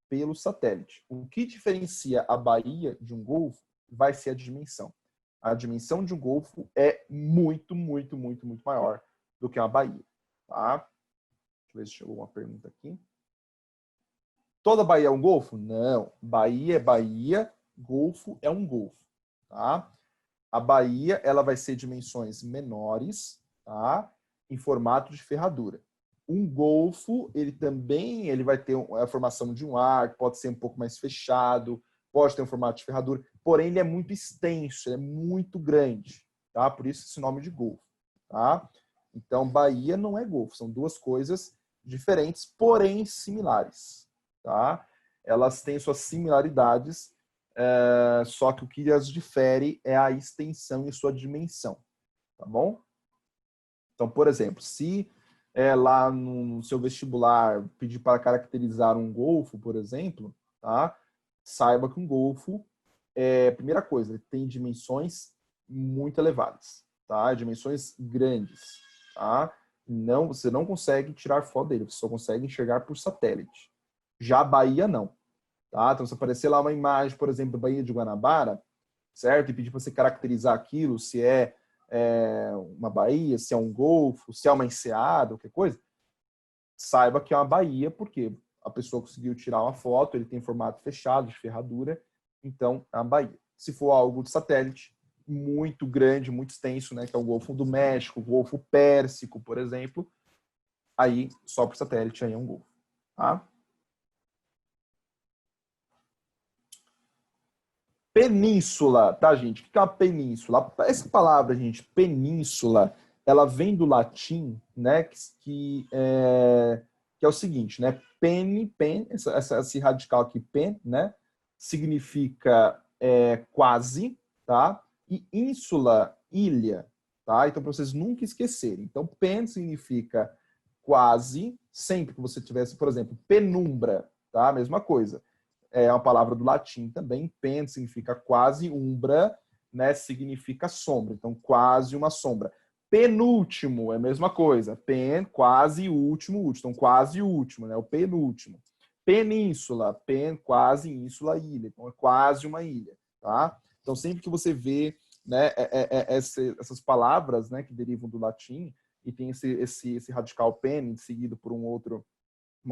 pelo satélite. O que diferencia a Baía de um Golfo vai ser a dimensão. A dimensão de um Golfo é muito, muito, muito, muito maior do que uma Baía, tá? Deixa eu ver se chegou uma pergunta aqui. Toda Baía é um Golfo? Não. Baía é Baía, Golfo é um Golfo, tá? A Baía, ela vai ser dimensões menores, tá? Em formato de ferradura. Um Golfo, ele vai ter a formação de um arco, pode ser um pouco mais fechado, pode ter um formato de ferradura, porém ele é muito extenso, ele é muito grande, tá? Por isso esse nome de Golfo, tá? Então, Baía não é Golfo, são duas coisas diferentes, porém similares, tá? Elas têm suas similaridades, só que o que as difere é a extensão e sua dimensão, tá bom? Então, por exemplo, se lá no seu vestibular pedir para caracterizar um Golfo, por exemplo, tá? Saiba que um Golfo, primeira coisa, ele tem dimensões muito elevadas, tá? Dimensões grandes, tá? Não, você não consegue tirar foto dele, você só consegue enxergar por satélite. Já a Bahia, não. Tá? Então, se aparecer lá uma imagem, por exemplo, da Baía de Guanabara, certo? E pedir para você caracterizar aquilo, se é, uma baía, se é um golfo, se é uma enseada, qualquer coisa, saiba que é uma baía, porque a pessoa conseguiu tirar uma foto, ele tem formato fechado, de ferradura, então é uma baía. Se for algo de satélite, muito grande, muito extenso, né, que é o Golfo do México, o Golfo Pérsico, por exemplo, aí só por satélite aí é um golfo, tá? Península, tá, gente? O que é uma península? Essa palavra, gente, península, ela vem do latim, né, que é o seguinte, né? Pen, esse radical aqui, pen, né? Significa quase, tá? E ínsula, ilha, tá? Então, para vocês nunca esquecerem. Então, pen significa quase, sempre que você tivesse, por exemplo, penumbra, tá? Mesma coisa. É uma palavra do latim também. Pen significa quase, umbra, né? Significa sombra. Então, quase uma sombra. Penúltimo é a mesma coisa. Pen, quase, último, último. Então, quase último, né? O penúltimo. Península, pen, quase, ínsula, ilha. Então, é quase uma ilha, tá? Então, sempre que você vê, né, essas palavras, né, que derivam do latim e tem esse radical pen seguido por uma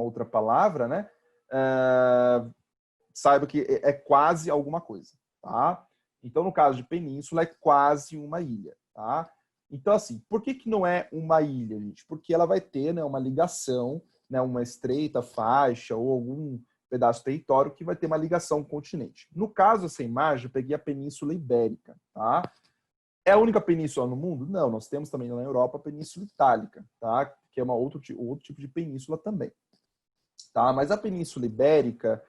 outra palavra, né? Saiba que é quase alguma coisa, tá? Então, no caso de península, é quase uma ilha, tá? Então, assim, por que não é uma ilha, gente? Porque ela vai ter, né, uma ligação, né, uma estreita faixa ou algum pedaço de território que vai ter uma ligação com o continente. No caso, essa imagem, eu peguei a Península Ibérica, tá? É a única península no mundo? Não, nós temos também na Europa a Península Itálica, tá? Que é outro tipo de península também, tá? Mas a Península Ibérica,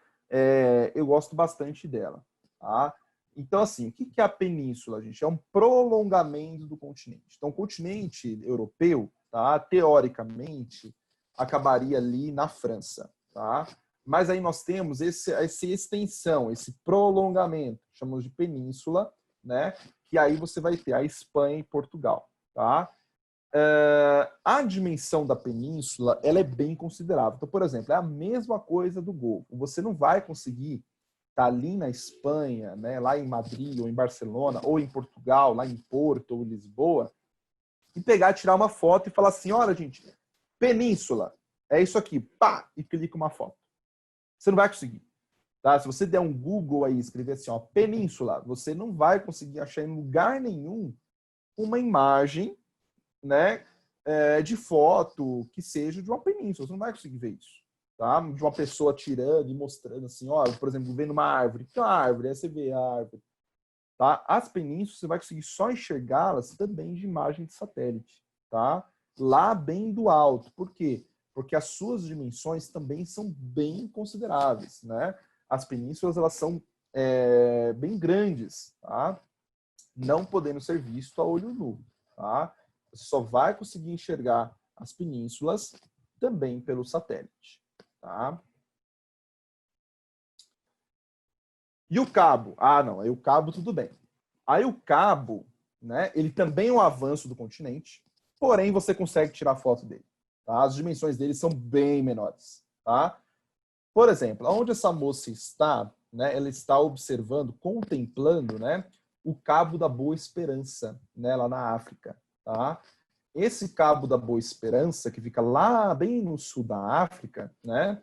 eu gosto bastante dela, tá? Então, assim, o que é a península, gente? É um prolongamento do continente. Então, o continente europeu, tá, teoricamente, acabaria ali na França, tá? Mas aí nós temos essa extensão, esse prolongamento, chamamos de península, né? Que aí você vai ter a Espanha e Portugal, tá? A dimensão da península, ela é bem considerável. Então, por exemplo, é a mesma coisa do Golfo. Você não vai conseguir estar ali na Espanha, né, lá em Madrid, ou em Barcelona, ou em Portugal, lá em Porto, ou em Lisboa, e pegar, tirar uma foto e falar assim, olha, gente, península, é isso aqui, pá, e clica uma foto. Você não vai conseguir. Tá? Se você der um Google aí e escrever assim, ó, península, você não vai conseguir achar em lugar nenhum uma imagem, né, de foto que seja de uma península. Você não vai conseguir ver isso. Tá? De uma pessoa tirando e mostrando assim, ó, por exemplo, vendo uma árvore. Que é uma árvore? Aí você vê a árvore. Tá? As penínsulas você vai conseguir só enxergá-las também de imagem de satélite. Tá? Lá bem do alto. Por quê? Porque as suas dimensões também são bem consideráveis. Né? As penínsulas elas são bem grandes. Tá? Não podendo ser visto a olho nu. Tá? Você só vai conseguir enxergar as penínsulas também pelo satélite. Tá? E o cabo? Ah, não. Aí o cabo tudo bem. Aí o cabo, né? Ele também é um avanço do continente, porém você consegue tirar foto dele. Tá? As dimensões dele são bem menores. Tá? Por exemplo, onde essa moça está, né? Ela está observando, contemplando, né? O Cabo da Boa Esperança, né? Lá na África. Tá? Esse Cabo da Boa Esperança, que fica lá bem no sul da África, né,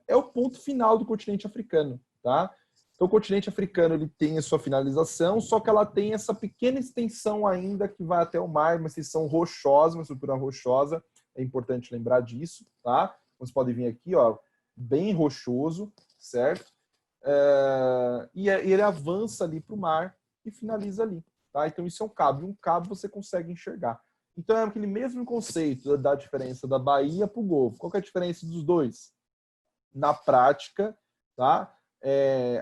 é o ponto final do continente africano. Tá? Então, o continente africano ele tem a sua finalização, só que ela tem essa pequena extensão ainda que vai até o mar, uma extensão rochosa, uma estrutura rochosa, é importante lembrar disso. Tá? Vocês podem vir aqui, ó, bem rochoso, certo? E ele avança ali para o mar e finaliza ali. Tá? Então, isso é um cabo. E um cabo você consegue enxergar. Então, é aquele mesmo conceito da diferença da Bahia para o Golfo. Qual que é a diferença dos dois? Na prática, tá?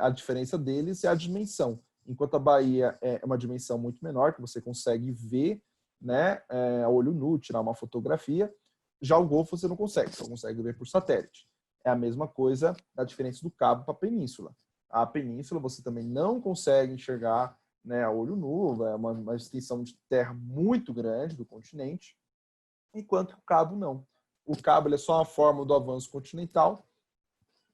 A diferença deles é a dimensão. Enquanto a Bahia é uma dimensão muito menor, que você consegue ver, né, a olho nu, tirar uma fotografia, já o Golfo você não consegue, você consegue ver por satélite. É a mesma coisa da diferença do cabo para a península. A península você também não consegue enxergar, né, a olho nu, é uma extensão de terra muito grande do continente, enquanto o cabo não. O cabo ele é só uma forma do avanço continental,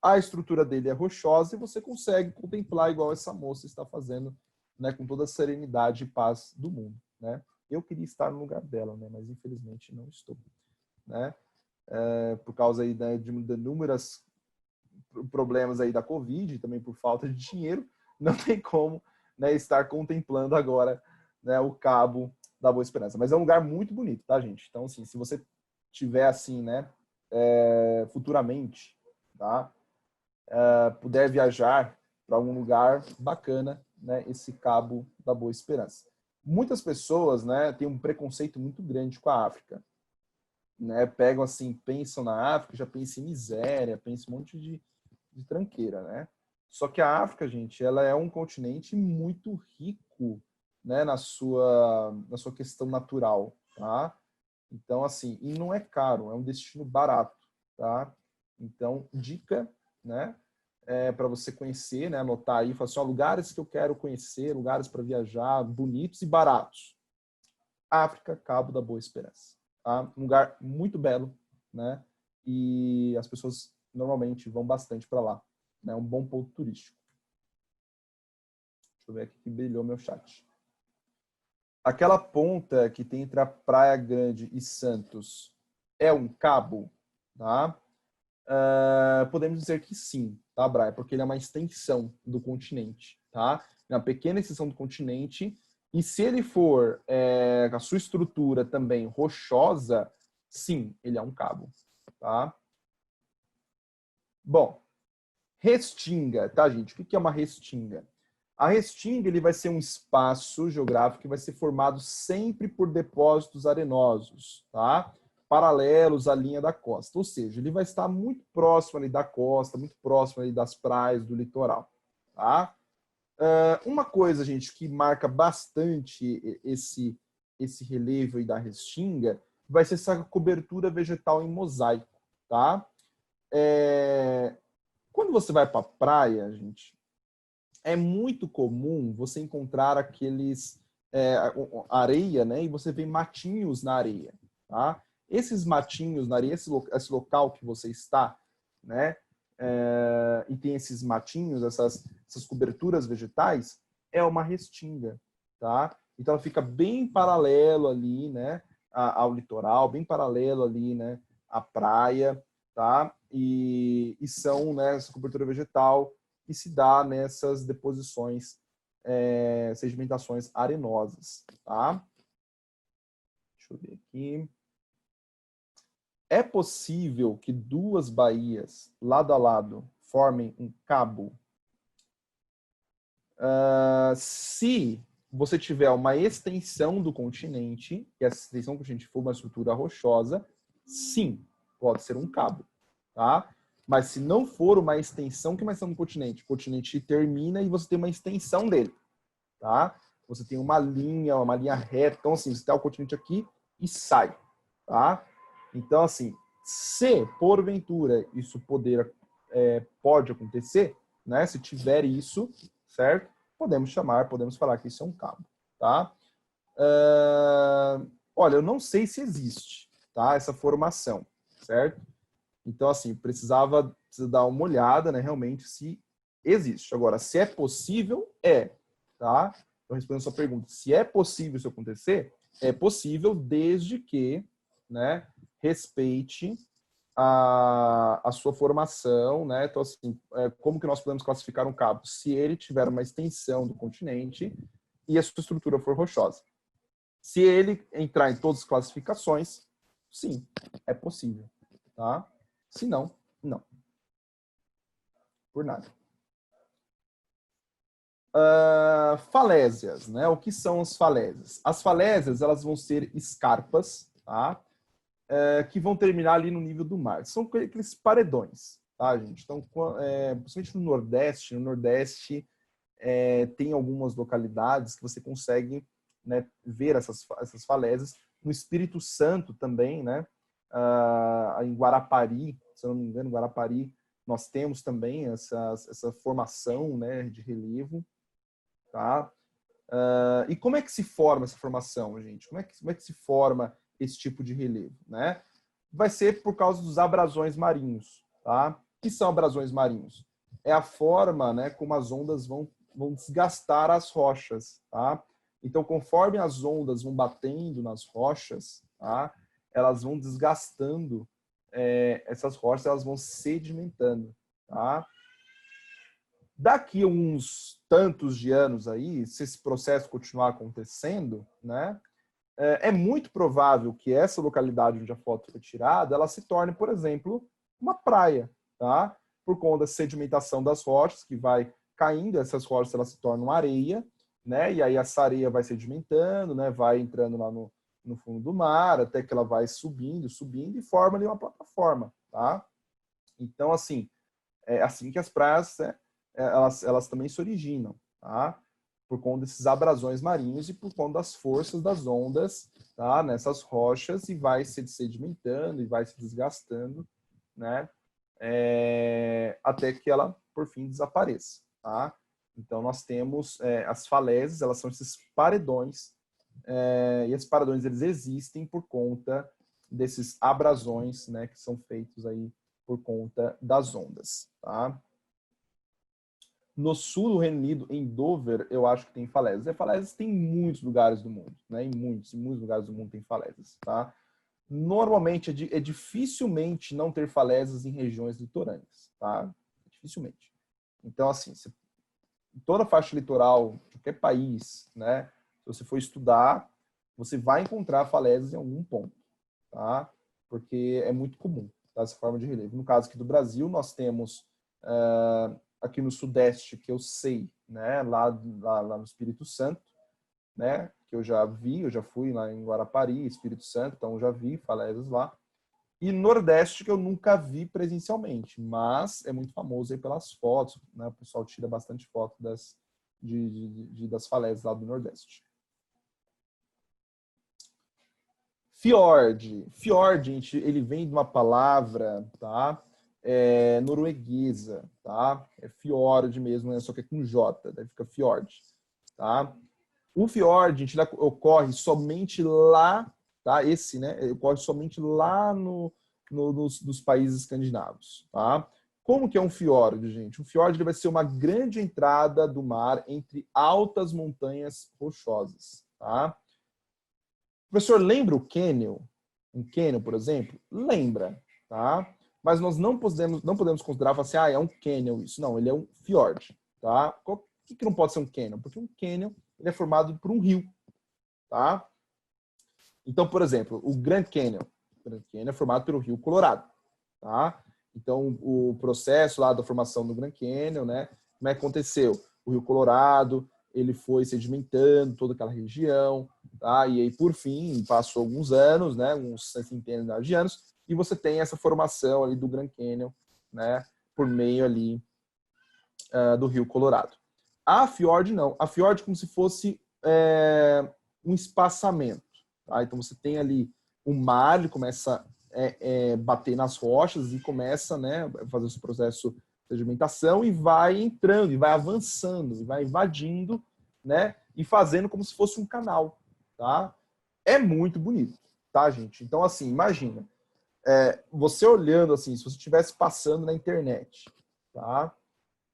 a estrutura dele é rochosa e você consegue contemplar igual essa moça está fazendo, né, com toda a serenidade e paz do mundo, né? Eu queria estar no lugar dela, né, mas infelizmente não estou, né? Por causa aí, né, de inúmeros problemas aí da Covid, também por falta de dinheiro, não tem como, né, estar contemplando agora, né, o Cabo da Boa Esperança. Mas é um lugar muito bonito, tá, gente? Então, assim, se você tiver assim, né, futuramente, tá, puder viajar para algum lugar bacana, né, esse Cabo da Boa Esperança. Muitas pessoas, né, têm um preconceito muito grande com a África, né? Pegam assim, pensam na África, já pensam em miséria, pensam em um monte de tranqueira, né? Só que a África, gente, ela é um continente muito rico, né, na sua questão natural, tá? Então, assim, e não é caro, é um destino barato, tá? Então, dica, né, para você conhecer, né, anotar aí, falar assim, ó, lugares que eu quero conhecer, lugares para viajar, bonitos e baratos. África, Cabo da Boa Esperança, tá? Um lugar muito belo, né? E as pessoas normalmente vão bastante para lá, né? Um bom ponto turístico. Deixa eu ver aqui que brilhou meu chat. Aquela ponta que tem entre a Praia Grande e Santos é um cabo, tá? Podemos dizer que sim, tá, Brian? Porque ele é uma extensão do continente, tá? É uma pequena extensão do continente. E se ele for a sua estrutura também rochosa, sim, ele é um cabo, tá? Bom, restinga, tá, gente? O que é uma restinga? A restinga ele vai ser um espaço geográfico que vai ser formado sempre por depósitos arenosos, tá? Paralelos à linha da costa, ou seja, ele vai estar muito próximo ali da costa, muito próximo ali das praias, do litoral, tá? Uma coisa, gente, que marca bastante esse relevo aí da restinga vai ser essa cobertura vegetal em mosaico, tá? Quando você vai para a praia, gente, é muito comum você encontrar aqueles areia, né? E você vê matinhos na areia, tá? Esses matinhos na areia, esse local que você está, né? E tem esses matinhos, essas coberturas vegetais, é uma restinga, tá? Então ela fica bem paralelo ali, né? Ao litoral, bem paralelo ali, né? À praia, tá? E são, né? Essa cobertura vegetal que se dá nessas deposições, sedimentações arenosas, tá? Deixa eu ver aqui. É possível que duas baías, lado a lado, formem um cabo? Se você tiver uma extensão do continente, e essa extensão do continente for uma estrutura rochosa, sim, pode ser um cabo, tá? Mas se não for uma extensão, que mais é um continente? O continente termina e você tem uma extensão dele, tá? Você tem uma linha reta. Então, assim, você tem o continente aqui e sai, tá? Então, assim, se porventura isso pode acontecer, né? Se tiver isso, certo? Podemos falar que isso é um cabo, tá? Olha, eu não sei se existe, tá? Essa formação, certo? Então, assim, precisa dar uma olhada, né? Realmente, se existe. Agora, se é possível, tá? Então, respondendo a sua pergunta, se é possível isso acontecer, é possível desde que, né, respeite a sua formação, né? Então, assim, como que nós podemos classificar um cabo? Se ele tiver uma extensão do continente e a sua estrutura for rochosa. Se ele entrar em todas as classificações, sim, é possível, tá? Se não, não. Por nada. Falésias, né? O que são as falésias? As falésias, elas vão ser escarpas, tá? Que vão terminar ali no nível do mar. São aqueles paredões, tá, gente? Então, principalmente no Nordeste tem algumas localidades que você consegue, né, ver essas falésias. No Espírito Santo também, né? Em Guarapari, se eu não me engano, Guarapari, nós temos também essa formação, né, de relevo, tá? E como é que se forma essa formação, gente? Como é que se forma esse tipo de relevo, né? Vai ser por causa dos abrasões marinhos, tá? O que são abrasões marinhos? É a forma, né, como as ondas vão desgastar as rochas, tá? Então, conforme as ondas vão batendo nas rochas, tá? Elas vão desgastando essas rochas, elas vão sedimentando, tá? Daqui a uns tantos de anos aí, se esse processo continuar acontecendo, né, é muito provável que essa localidade onde a foto foi tirada, ela se torne, por exemplo, uma praia, tá? Por conta da sedimentação das rochas, que vai caindo, essas rochas elas se tornam areia, né? E aí essa areia vai sedimentando, né? Vai entrando lá no fundo do mar, até que ela vai subindo e forma ali uma plataforma, tá? Então, assim, é assim que as praias, elas também se originam, tá? Por conta desses abrasões marinhos e por conta das forças das ondas, tá? Nessas rochas, e vai se sedimentando e vai se desgastando, né? Até que ela, por fim, desapareça, tá? Então, nós temos as falésias, elas são esses paredões, e esses paredões, eles existem por conta desses abrasões, né? Que são feitos aí por conta das ondas, tá? No sul do Reino Unido, em Dover, eu acho que tem falésias. E falésias tem em muitos lugares do mundo, né? Em muitos lugares do mundo tem falésias, tá? Normalmente, dificilmente não ter falésias em regiões litorâneas, tá? Dificilmente. Então, assim, toda a faixa litoral de qualquer país, né? Se você for estudar, você vai encontrar falésias em algum ponto, tá? Porque é muito comum, tá? Essa forma de relevo. No caso aqui do Brasil, nós temos aqui no Sudeste, que eu sei, né? Lá no Espírito Santo, né? Que eu já fui lá em Guarapari, Espírito Santo, então eu já vi falésias lá. E Nordeste, que eu nunca vi presencialmente, mas é muito famoso aí pelas fotos, né? O pessoal tira bastante foto das falésias lá do Nordeste. Fiord. Fiord, gente, ele vem de uma palavra, tá? Norueguesa, tá? É fiord mesmo, né? Só que é com J, daí fica fiord, tá? O fiord, gente, ele ocorre somente lá, tá? Esse, né? Ele ocorre somente lá nos países escandinavos, tá? Como que é um fiord, gente? Um fiord, ele vai ser uma grande entrada do mar entre altas montanhas rochosas, tá? Professor, lembra o cânion? Um cânion, por exemplo? Lembra, tá? Mas nós não podemos considerar assim, é um cânion isso. Não, ele é um fiord, tá? Por que não pode ser um cânion? Porque um cânion, ele é formado por um rio, tá? Então, por exemplo, o Grand Canyon. O Grand Canyon é formado pelo Rio Colorado, tá? Então, o processo lá da formação do Grand Canyon, né? Como é que aconteceu? O Rio Colorado, ele foi sedimentando toda aquela região, tá? E aí, por fim, passou alguns anos, né? Uns centenas de anos, e você tem essa formação ali do Grand Canyon, né? Por meio ali do Rio Colorado. A fiord não. A fiord é como se fosse um espaçamento, tá? Então você tem ali o mar, ele começa a bater nas rochas e começa, né, a fazer esse processo de sedimentação e vai entrando, e vai avançando, e vai invadindo, né, e fazendo como se fosse um canal, tá? É muito bonito, tá, gente? Então, assim, imagina, você olhando assim, se você estivesse passando na internet, tá?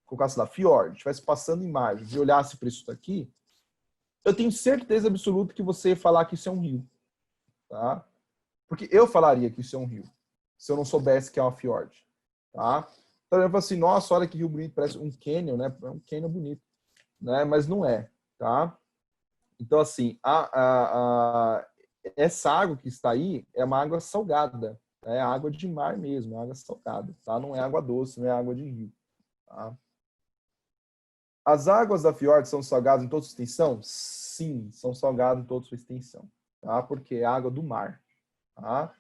Colocasse lá, fiord, estivesse passando imagens e olhasse para isso daqui, eu tenho certeza absoluta que você ia falar que isso é um rio, tá? Porque eu falaria que isso é um rio, se eu não soubesse que é uma fiord, tá? Então eu falo assim, nossa, olha que rio bonito, parece um cânion, né? É um cânion bonito, né? Mas não é, tá? Então, assim, essa água que está aí é uma água salgada, é água de mar mesmo, é água salgada, tá? Não é água doce, não é água de rio, tá? As águas da fiord são salgadas em toda sua extensão? Sim, são salgadas em toda sua extensão, tá? Porque é água do mar, tá?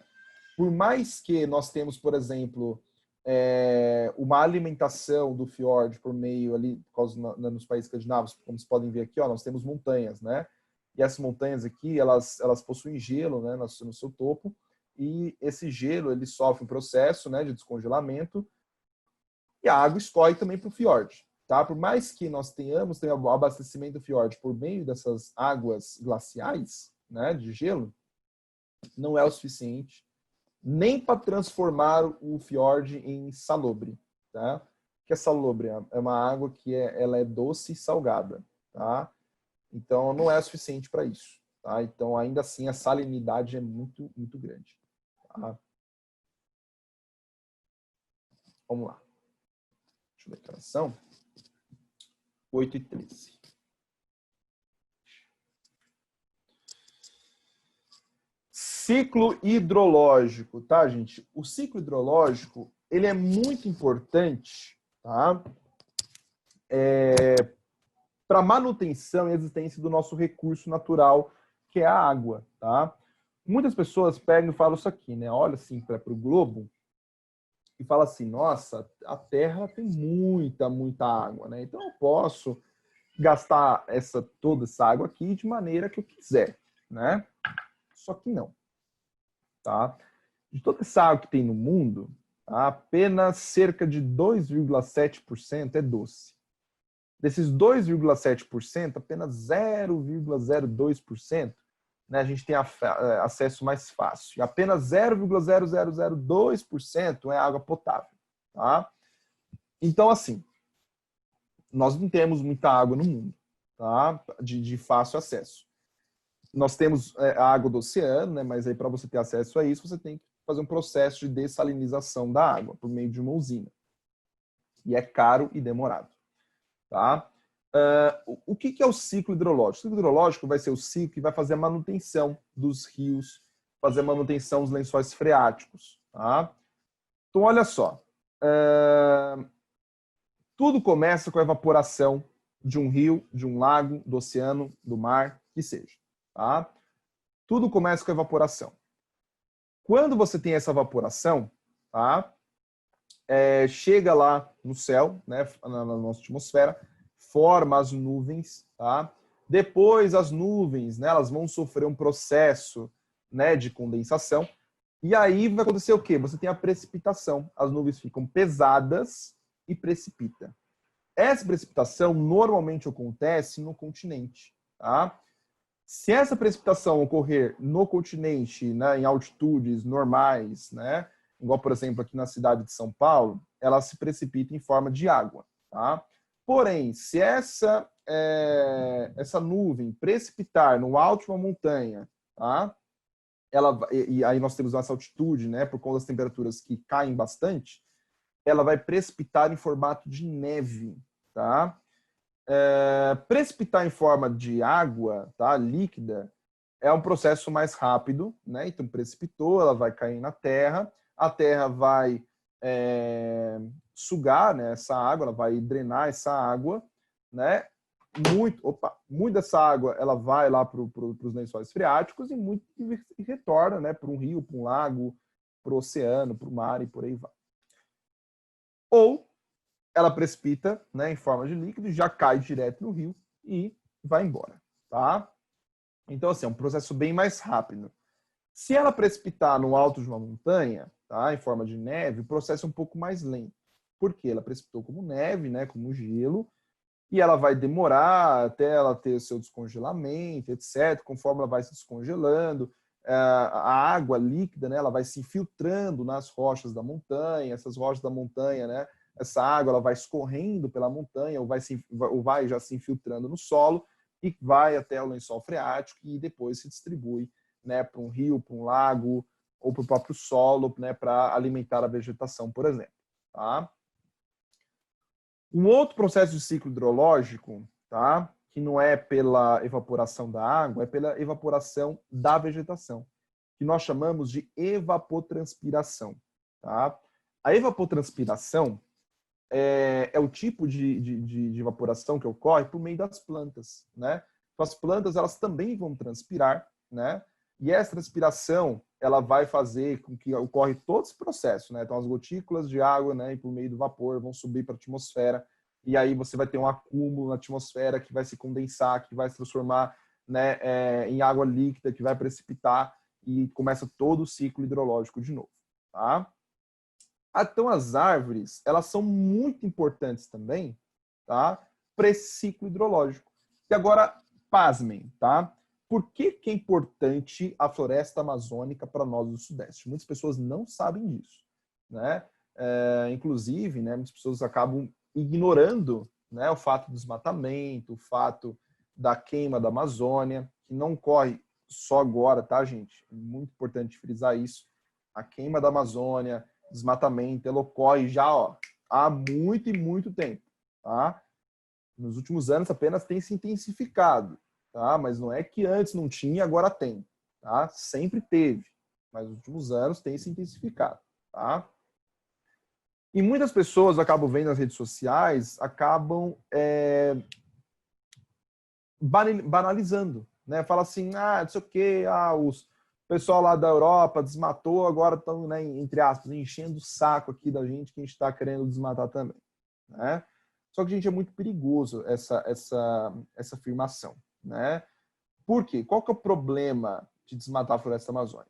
Por mais que nós temos, por exemplo, uma alimentação do fiord por meio ali, por causa nos países escandinavos, como vocês podem ver aqui, ó, nós temos montanhas, né? E essas montanhas aqui, elas possuem gelo, né, no seu topo, e esse gelo, ele sofre um processo, né, de descongelamento, e a água escorre também para o fiord. Tá? Por mais que nós tenhamos o abastecimento do fiord por meio dessas águas glaciais, né, de gelo, não é o suficiente nem para transformar o fiord em salobre, tá? O que é salobre? É uma água que ela é doce e salgada, tá? Então, não é o suficiente para isso, tá? Então, ainda assim, a salinidade é muito, muito grande, tá? Vamos lá. Deixa eu ver que horas são. 8h13. Ciclo hidrológico, tá, gente? O ciclo hidrológico, ele é muito importante, tá? Para manutenção e existência do nosso recurso natural, que é a água, tá? Muitas pessoas pegam e falam isso aqui, né? Olha assim para o globo e fala assim, nossa, a Terra tem muita, muita água, né? Então eu posso gastar toda essa água aqui de maneira que eu quiser, né? Só que não, tá? De toda essa água que tem no mundo, tá? Apenas cerca de 2,7% é doce. Desses 2,7%, apenas 0,02%, né, a gente tem acesso mais fácil. E apenas 0,0002% é água potável, tá? Então, assim, nós não temos muita água no mundo, tá? De fácil acesso. Nós temos a água do oceano, né? Mas aí para você ter acesso a isso, você tem que fazer um processo de dessalinização da água por meio de uma usina. E é caro e demorado, tá? O que é o ciclo hidrológico? O ciclo hidrológico vai ser o ciclo que vai fazer a manutenção dos rios, fazer a manutenção dos lençóis freáticos, tá? Então, olha só. Tudo começa com a evaporação de um rio, de um lago, do oceano, do mar, que seja. Tá? Tudo começa com a evaporação. Quando você tem essa evaporação, tá? Chega lá no céu, né, na nossa atmosfera, forma as nuvens. Tá? Depois as nuvens, né, elas vão sofrer um processo, né, de condensação. E aí vai acontecer o quê? Você tem a precipitação. As nuvens ficam pesadas e precipita. Essa precipitação normalmente acontece no continente. Tá? Se essa precipitação ocorrer no continente, né, em altitudes normais, né, igual, por exemplo, aqui na cidade de São Paulo, ela se precipita em forma de água. Tá? Porém, se essa nuvem precipitar no alto de uma montanha, tá? E aí nós temos essa altitude, né, por conta das temperaturas que caem bastante, ela vai precipitar em formato de neve. Tá? Precipitar em forma de água, tá, líquida, é um processo mais rápido, né? Então precipitou, ela vai cair na terra, a terra vai sugar, né, essa água, ela vai drenar essa água, né? Muito dessa água ela vai lá para os lençóis freáticos e retorna, né, para um rio, para um lago, para o oceano, para o mar e por aí vai. Ou ela precipita, né, em forma de líquido, já cai direto no rio e vai embora, tá? Então, assim, é um processo bem mais rápido. Se ela precipitar no alto de uma montanha, tá, em forma de neve, o processo é um pouco mais lento. Por quê? Ela precipitou como neve, né, como gelo, e ela vai demorar até ela ter o seu descongelamento, etc. Conforme ela vai se descongelando, a água líquida, né, ela vai se infiltrando nas rochas da montanha, essas rochas da montanha, né, essa água ela vai escorrendo pela montanha ou vai já se infiltrando no solo e vai até o lençol freático e depois se distribui, né, para um rio, para um lago ou para o próprio solo, né, para alimentar a vegetação, por exemplo. Tá? Um outro processo de ciclo hidrológico, tá, que não é pela evaporação da água, é pela evaporação da vegetação, que nós chamamos de evapotranspiração. Tá? A evapotranspiração é o tipo de evaporação que ocorre por meio das plantas, né? Então, as plantas elas também vão transpirar, né? E essa transpiração ela vai fazer com que ocorre todo esse processo, né? Então as gotículas de água, né, por meio do vapor vão subir para a atmosfera e aí você vai ter um acúmulo na atmosfera que vai se condensar, que vai se transformar, né, em água líquida, que vai precipitar e começa todo o ciclo hidrológico de novo, tá? Então, as árvores, elas são muito importantes também, tá? Para esse ciclo hidrológico. E agora, pasmem, tá? por que que é importante a floresta amazônica para nós do Sudeste? Muitas pessoas não sabem disso, né? Inclusive, né, muitas pessoas acabam ignorando, né, o fato do desmatamento, o fato da queima da Amazônia, que não ocorre só agora, tá, gente? É muito importante frisar isso. A queima da Amazônia, desmatamento, ela ocorre já, ó, há muito e muito tempo, tá? Nos últimos anos apenas tem se intensificado, tá? Mas não é que antes não tinha, agora tem, tá? Sempre teve, mas nos últimos anos tem se intensificado, tá? E muitas pessoas acabam vendo nas redes sociais, acabam banalizando, né? Fala assim, não sei o quê, os pessoal lá da Europa desmatou, agora estão, né, entre aspas, enchendo o saco aqui da gente, que a gente está querendo desmatar também, né? Só que, gente, é muito perigoso essa afirmação, né? Por quê? Qual que é o problema de desmatar a floresta amazônica?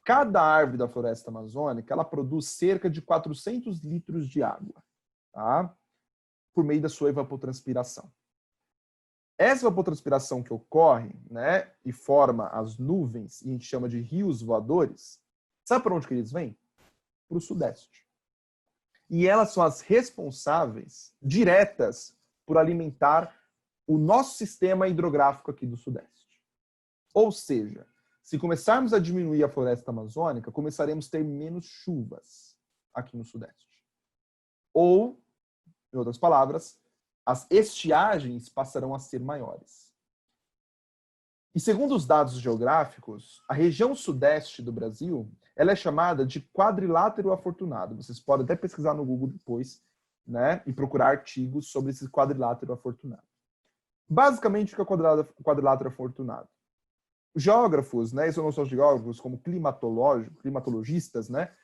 Cada árvore da floresta amazônica, ela produz cerca de 400 litros de água, tá? Por meio da sua evapotranspiração. Essa evapotranspiração que ocorre, né, e forma as nuvens, e a gente chama de rios voadores, sabe para onde que eles vêm? Para o Sudeste. E elas são as responsáveis diretas por alimentar o nosso sistema hidrográfico aqui do Sudeste. Ou seja, se começarmos a diminuir a floresta amazônica, começaremos a ter menos chuvas aqui no Sudeste. Ou, em outras palavras, as estiagens passarão a ser maiores. E segundo os dados geográficos, a região sudeste do Brasil, ela é chamada de quadrilátero afortunado. Vocês podem até pesquisar no Google depois, né, e procurar artigos sobre esse quadrilátero afortunado. Basicamente, o que é o quadrilátero afortunado? Geógrafos, né, isso não são geógrafos, como climatologistas, né,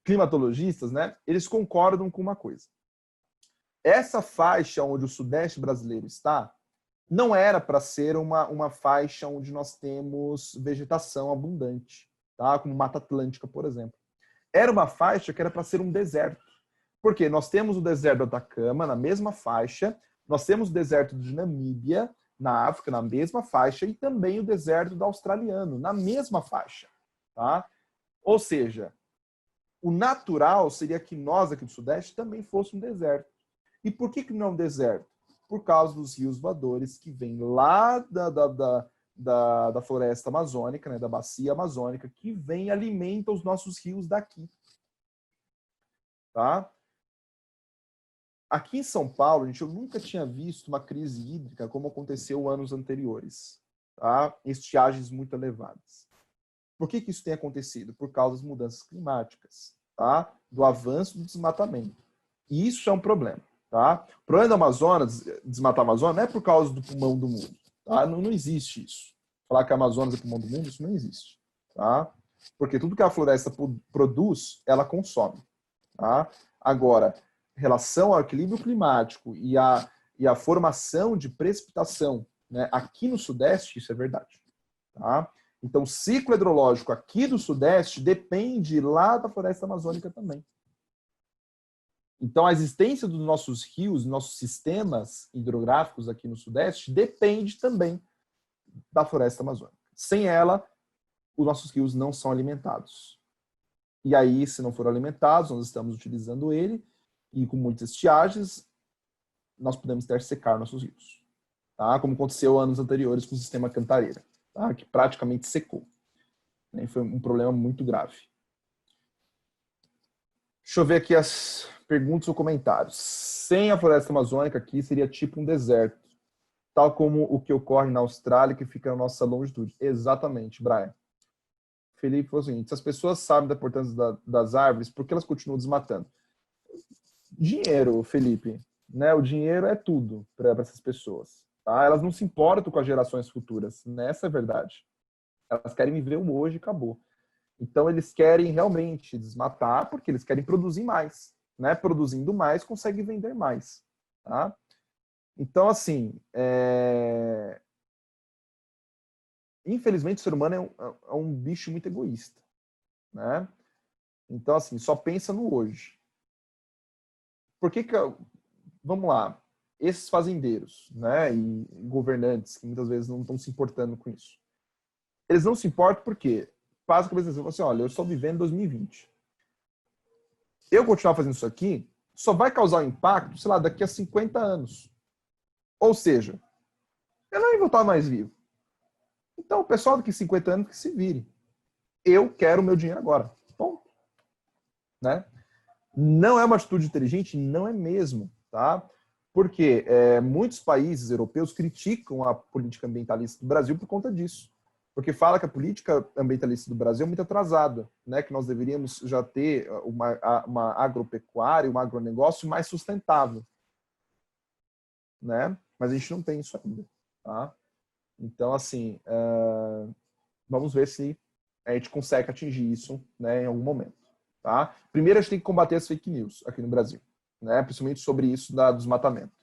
climatologistas, né, eles concordam com uma coisa. Essa faixa onde o Sudeste brasileiro está, não era para ser uma faixa onde nós temos vegetação abundante, tá? Como Mata Atlântica, por exemplo. Era uma faixa que era para ser um deserto. Porque nós temos o deserto do Atacama na mesma faixa, nós temos o deserto de Namíbia, na África, na mesma faixa, e também o deserto do Australiano, na mesma faixa. Tá? Ou seja, o natural seria que nós aqui do Sudeste também fosse um deserto. E por que não é um deserto? Por causa dos rios voadores que vêm lá da floresta amazônica, né, da bacia amazônica, que vem e alimenta os nossos rios daqui. Tá? Aqui em São Paulo, gente, eu nunca tinha visto uma crise hídrica como aconteceu anos anteriores. Tá? Estiagens muito elevadas. Por que isso tem acontecido? Por causa das mudanças climáticas, tá? Do avanço do desmatamento. E isso é um problema. Tá? O problema do Amazonas, desmatar a Amazônia, não é por causa do pulmão do mundo. Tá? Não existe isso. Falar que a Amazônia é o pulmão do mundo, isso não existe. Tá? Porque tudo que a floresta produz, ela consome. Tá? Agora, em relação ao equilíbrio climático e a formação de precipitação, né, aqui no Sudeste, isso é verdade. Tá? Então, o ciclo hidrológico aqui do Sudeste depende lá da floresta amazônica também. Então, a existência dos nossos rios, nossos sistemas hidrográficos aqui no Sudeste, depende também da floresta amazônica. Sem ela, os nossos rios não são alimentados. E aí, se não for alimentados, nós estamos utilizando ele, e com muitas estiagens, nós podemos ter secar nossos rios. Tá? Como aconteceu anos anteriores com o sistema Cantareira, tá? Que praticamente secou. E foi um problema muito grave. Deixa eu ver aqui as perguntas ou comentários. Sem a floresta amazônica aqui seria tipo um deserto, tal como o que ocorre na Austrália, que fica na nossa longitude. Exatamente, Brian. Felipe falou o seguinte: se as pessoas sabem da importância das árvores, por que elas continuam desmatando? Dinheiro, Felipe. Né? O dinheiro é tudo para essas pessoas. Tá? Elas não se importam com as gerações futuras. Essa é a verdade. Elas querem viver o hoje e acabou. Então, eles querem realmente desmatar porque eles querem produzir mais. Né? Produzindo mais, consegue vender mais. Tá? Então, assim, infelizmente, o ser humano é um bicho muito egoísta. Né? Então, assim, só pensa no hoje. Por que que... Vamos lá. esses fazendeiros, né, e governantes, que muitas vezes não estão se importando com isso, eles não se importam porque passa a cabeça assim, olha, eu estou vivendo 2020. Eu continuar fazendo isso aqui só vai causar um impacto, sei lá, daqui a 50 anos. Ou seja, eu não vou estar mais vivo. Então, o pessoal daqui a 50 anos que se vire. Eu quero o meu dinheiro agora. Ponto. Né? Não é uma atitude inteligente? Não é mesmo. Tá? Porque muitos países europeus criticam a política ambientalista do Brasil por conta disso. Porque fala que a política ambientalista do Brasil é muito atrasada, né? Que nós deveríamos já ter uma agropecuária, um agronegócio mais sustentável. Né? Mas a gente não tem isso ainda. Tá? Então, assim, vamos ver se a gente consegue atingir isso, né, em algum momento. Tá? Primeiro, a gente tem que combater as fake news aqui no Brasil, né? Principalmente sobre isso do desmatamento.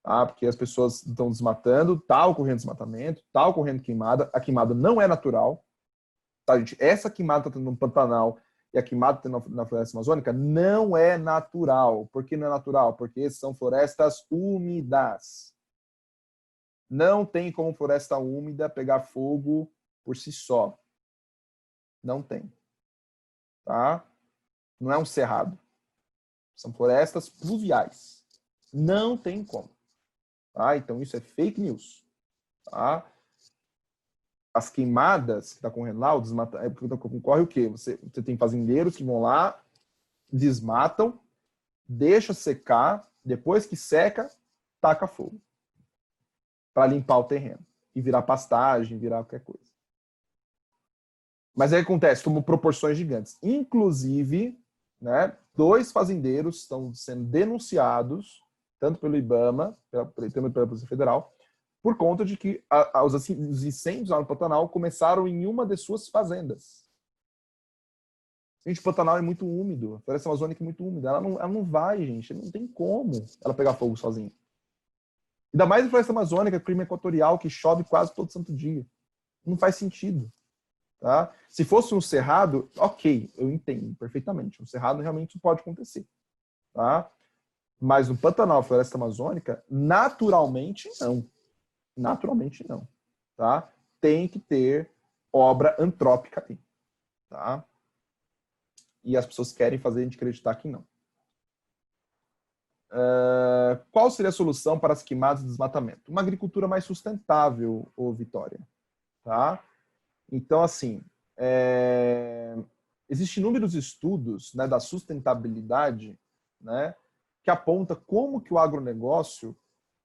Tá? Porque as pessoas estão desmatando, está ocorrendo desmatamento, está ocorrendo queimada. A queimada não é natural. Tá, gente? Essa queimada está tendo no Pantanal e a queimada está tendo na floresta amazônica não é natural. Por que não é natural? Porque são florestas úmidas. Não tem como floresta úmida pegar fogo por si só. Não tem. Tá? Não é um cerrado. São florestas pluviais. Não tem como. Tá? Então isso é fake news. Tá? As queimadas que está correndo lá, ocorre o quê? Você tem fazendeiros que vão lá, desmatam, deixa secar, depois que seca, taca fogo. Para limpar o terreno. E virar pastagem, virar qualquer coisa. Mas aí acontece, tomam proporções gigantes. Inclusive, né, 2 fazendeiros estão sendo denunciados, tanto pelo IBAMA, tanto pela Polícia Federal, por conta de que os incêndios lá no Pantanal começaram em uma de suas fazendas. Gente, o Pantanal é muito úmido, a floresta amazônica é muito úmida. Ela não vai, gente, não tem como ela pegar fogo sozinha. Ainda mais a floresta amazônica, clima equatorial, que chove quase todo santo dia. Não faz sentido. Tá? Se fosse um cerrado, ok, eu entendo perfeitamente. Um cerrado realmente pode acontecer. Tá? Mas no Pantanal, floresta amazônica, naturalmente não. Naturalmente não. Tá? Tem que ter obra antrópica ali. Tá? E as pessoas querem fazer a gente acreditar que não. Qual seria a solução para as queimadas e desmatamento? Uma agricultura mais sustentável, Vitória. Tá? Então, assim, existem inúmeros estudos, né, da sustentabilidade, né, que aponta como que o agronegócio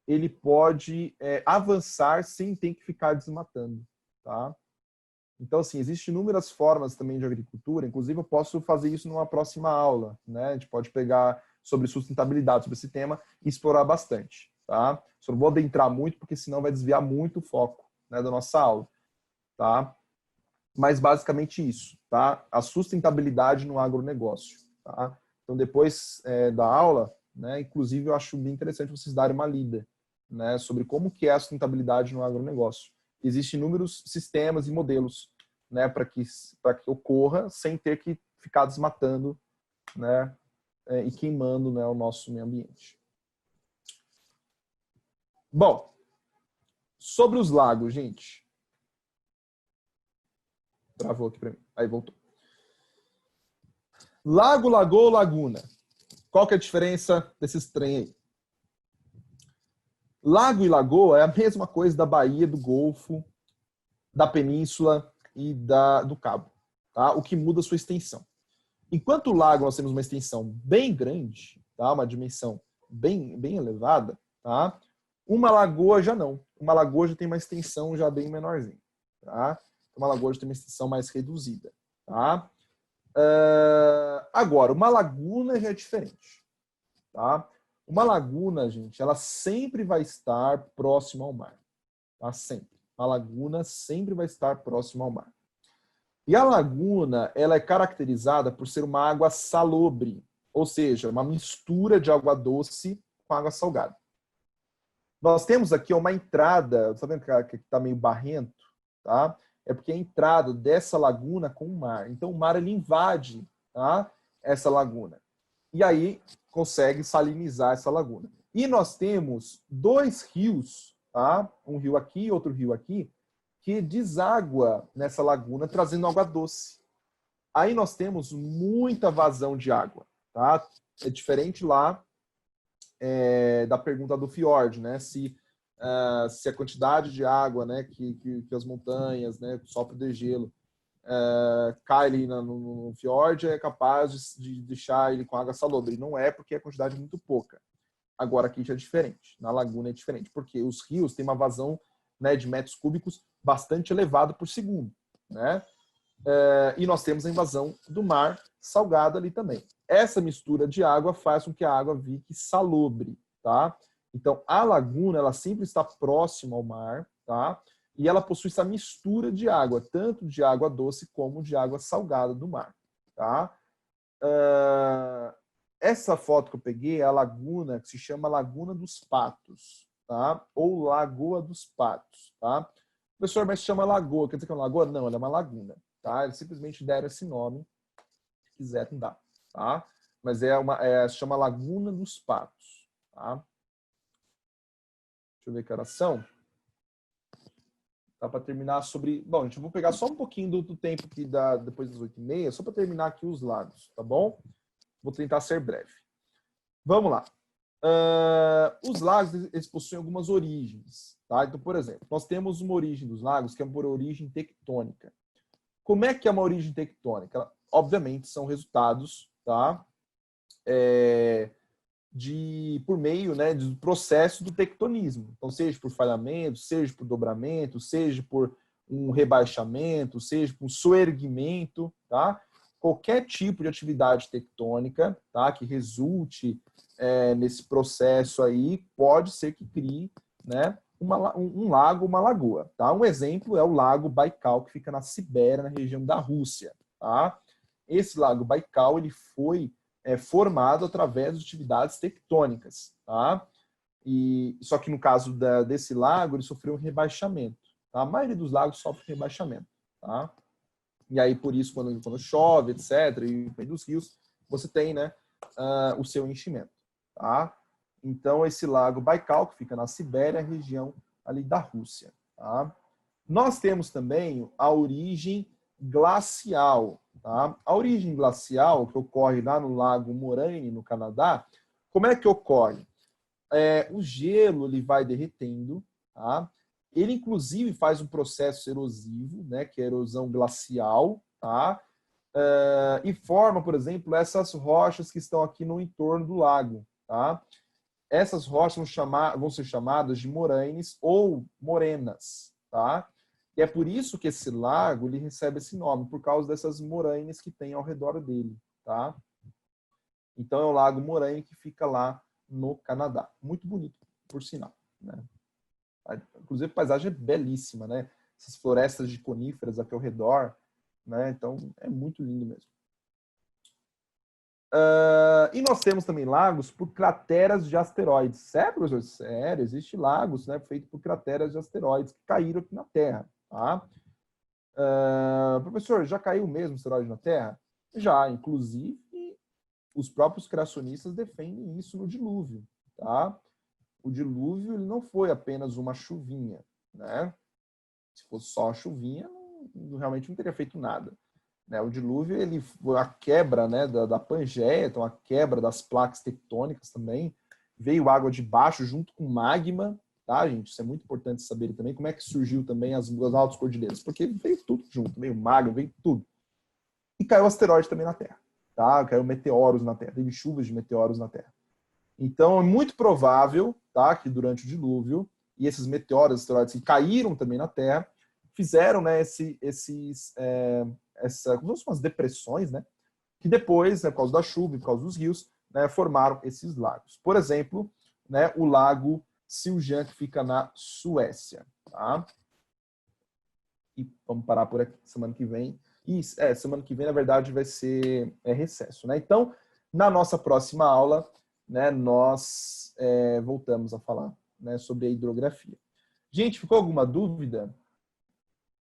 ele pode avançar sem ter que ficar desmatando. Tá? Então, assim, existem inúmeras formas também de agricultura, inclusive eu posso fazer isso numa próxima aula. Né? A gente pode pegar sobre sustentabilidade, sobre esse tema, e explorar bastante. Tá? Só não vou adentrar muito, porque senão vai desviar muito o foco, né, da nossa aula. Tá? Mas basicamente isso, tá? A sustentabilidade no agronegócio. Tá? Então, depois da aula, né, inclusive eu acho bem interessante vocês darem uma lida, né, sobre como que é a sustentabilidade no agronegócio. Existem inúmeros sistemas e modelos, né, para que ocorra sem ter que ficar desmatando, né, e queimando, né, o nosso meio ambiente. Bom, sobre os lagos, gente. Travou aqui para mim. Aí voltou. Lago, lagoa, laguna. Qual que é a diferença desses trem aí? Lago e lagoa é a mesma coisa da Baía, do Golfo, da Península e do Cabo. Tá? O que muda a sua extensão. Enquanto o lago nós temos uma extensão bem grande, tá? Uma dimensão bem elevada, tá? Uma lagoa já não. Uma lagoa já tem uma extensão já bem menorzinha. Tá? Uma lagoa já tem uma extensão mais reduzida. Tá? Agora, uma laguna já é diferente. Tá? Uma laguna, gente, ela sempre vai estar próxima ao mar. Tá? Sempre. Uma laguna sempre vai estar próxima ao mar. E a laguna, ela é caracterizada por ser uma água salobre, ou seja, uma mistura de água doce com água salgada. Nós temos aqui uma entrada, tá vendo que está meio barrento? Tá? É porque é a entrada dessa laguna com o mar. Então o mar ele invade, tá, essa laguna. E aí consegue salinizar essa laguna. E nós temos 2 rios, tá? Um rio aqui, outro rio aqui, que deságua nessa laguna, trazendo água doce. Aí nós temos muita vazão de água, tá? É diferente lá da pergunta do fiord, né? Se a quantidade de água, né, que as montanhas, né, sofrem de gelo, cai ali no fiord, é capaz de deixar ele com água salobre. Não é, porque a quantidade é muito pouca. Agora aqui já é diferente, na laguna é diferente, porque os rios têm uma vazão, né, de metros cúbicos bastante elevado por segundo, né? E nós temos a invasão do mar salgado ali também. Essa mistura de água faz com que a água fique salobre, tá? Então, a laguna, ela sempre está próxima ao mar, tá? E ela possui essa mistura de água, tanto de água doce como de água salgada do mar, tá? Essa foto que eu peguei é a laguna que se chama Laguna dos Patos, tá? Ou Lagoa dos Patos, tá? Professor, mas se chama lagoa, quer dizer que é uma lagoa? Não, ela é uma laguna, tá? Eles simplesmente deram esse nome, se quiserem dar, tá? Mas se chama Laguna dos Patos, tá? Deixa eu ver que horas são. Tá para terminar sobre... Bom, gente, eu vou pegar só um pouquinho do tempo que dá depois das 8h30, só para terminar aqui os lagos, tá bom? Vou tentar ser breve. Vamos lá. Os lagos, eles possuem algumas origens, tá? Então, por exemplo, nós temos uma origem dos lagos que é por origem tectônica. Como é que é uma origem tectônica? Obviamente, são resultados, tá? Por meio, né, do processo do tectonismo. Então, seja por falhamento, seja por dobramento, seja por um rebaixamento, seja por um soerguimento, tá? Qualquer tipo de atividade tectônica, tá, que resulte nesse processo aí, pode ser que crie, né, um lago, uma lagoa. Tá? Um exemplo é o Lago Baikal, que fica na Sibéria, na região da Rússia. Tá? Esse Lago Baikal ele foi formado através de atividades tectônicas. Tá? Só que no caso desse lago, ele sofreu um rebaixamento. Tá? A maioria dos lagos sofre rebaixamento. Tá? E aí, por isso, quando chove, etc., e no meio dos rios, você tem, né, o seu enchimento. Tá? Então, esse lago Baikal, que fica na Sibéria, região ali da Rússia. Tá? Nós temos também a origem glacial. Tá? A origem glacial, que ocorre lá no Lago Moraine, no Canadá, como é que ocorre? O gelo ele vai derretendo, tá? Ele, inclusive, faz um processo erosivo, né, que é a erosão glacial, tá? E forma, por exemplo, essas rochas que estão aqui no entorno do lago. Tá? Essas rochas vão ser chamadas de moraines ou morenas. Tá? E é por isso que esse lago ele recebe esse nome, por causa dessas moraines que tem ao redor dele. Tá? Então é o Lago Moraine que fica lá no Canadá. Muito bonito, por sinal. Né? Inclusive a paisagem é belíssima, né? Essas florestas de coníferas aqui ao redor. Né? Então é muito lindo mesmo. E nós temos também lagos por crateras de asteroides. Sério, professor? Sério, existem lagos, né, feitos por crateras de asteroides que caíram aqui na Terra. Tá? Professor, já caiu mesmo asteroide na Terra? Já, inclusive, os próprios criacionistas defendem isso no dilúvio. Tá? O dilúvio ele não foi apenas uma chuvinha. Né? Se fosse só uma chuvinha, realmente não teria feito nada. O dilúvio ele foi a quebra, né, da Pangeia, então a quebra das placas tectônicas também. Veio água de baixo junto com magma, tá, gente? Isso é muito importante saber também. Como é que surgiu também as altas cordilheiras? Porque veio tudo junto, veio magma, veio tudo. E caiu asteroide também na Terra, tá? Caiu meteoros na Terra, teve chuvas de meteoros na Terra. Então é muito provável, tá, que durante o dilúvio, e esses meteoros, asteroides que caíram também na Terra, fizeram, né, como umas depressões, né, que depois, né, por causa da chuva e por causa dos rios, né, formaram esses lagos. Por exemplo, né, o Lago Siljan, que fica na Suécia. Tá? E vamos parar por aqui. Semana que vem. Semana que vem, na verdade, vai ser recesso. Né? Então, na nossa próxima aula, né, nós voltamos a falar, né, sobre a hidrografia. Gente, ficou alguma dúvida?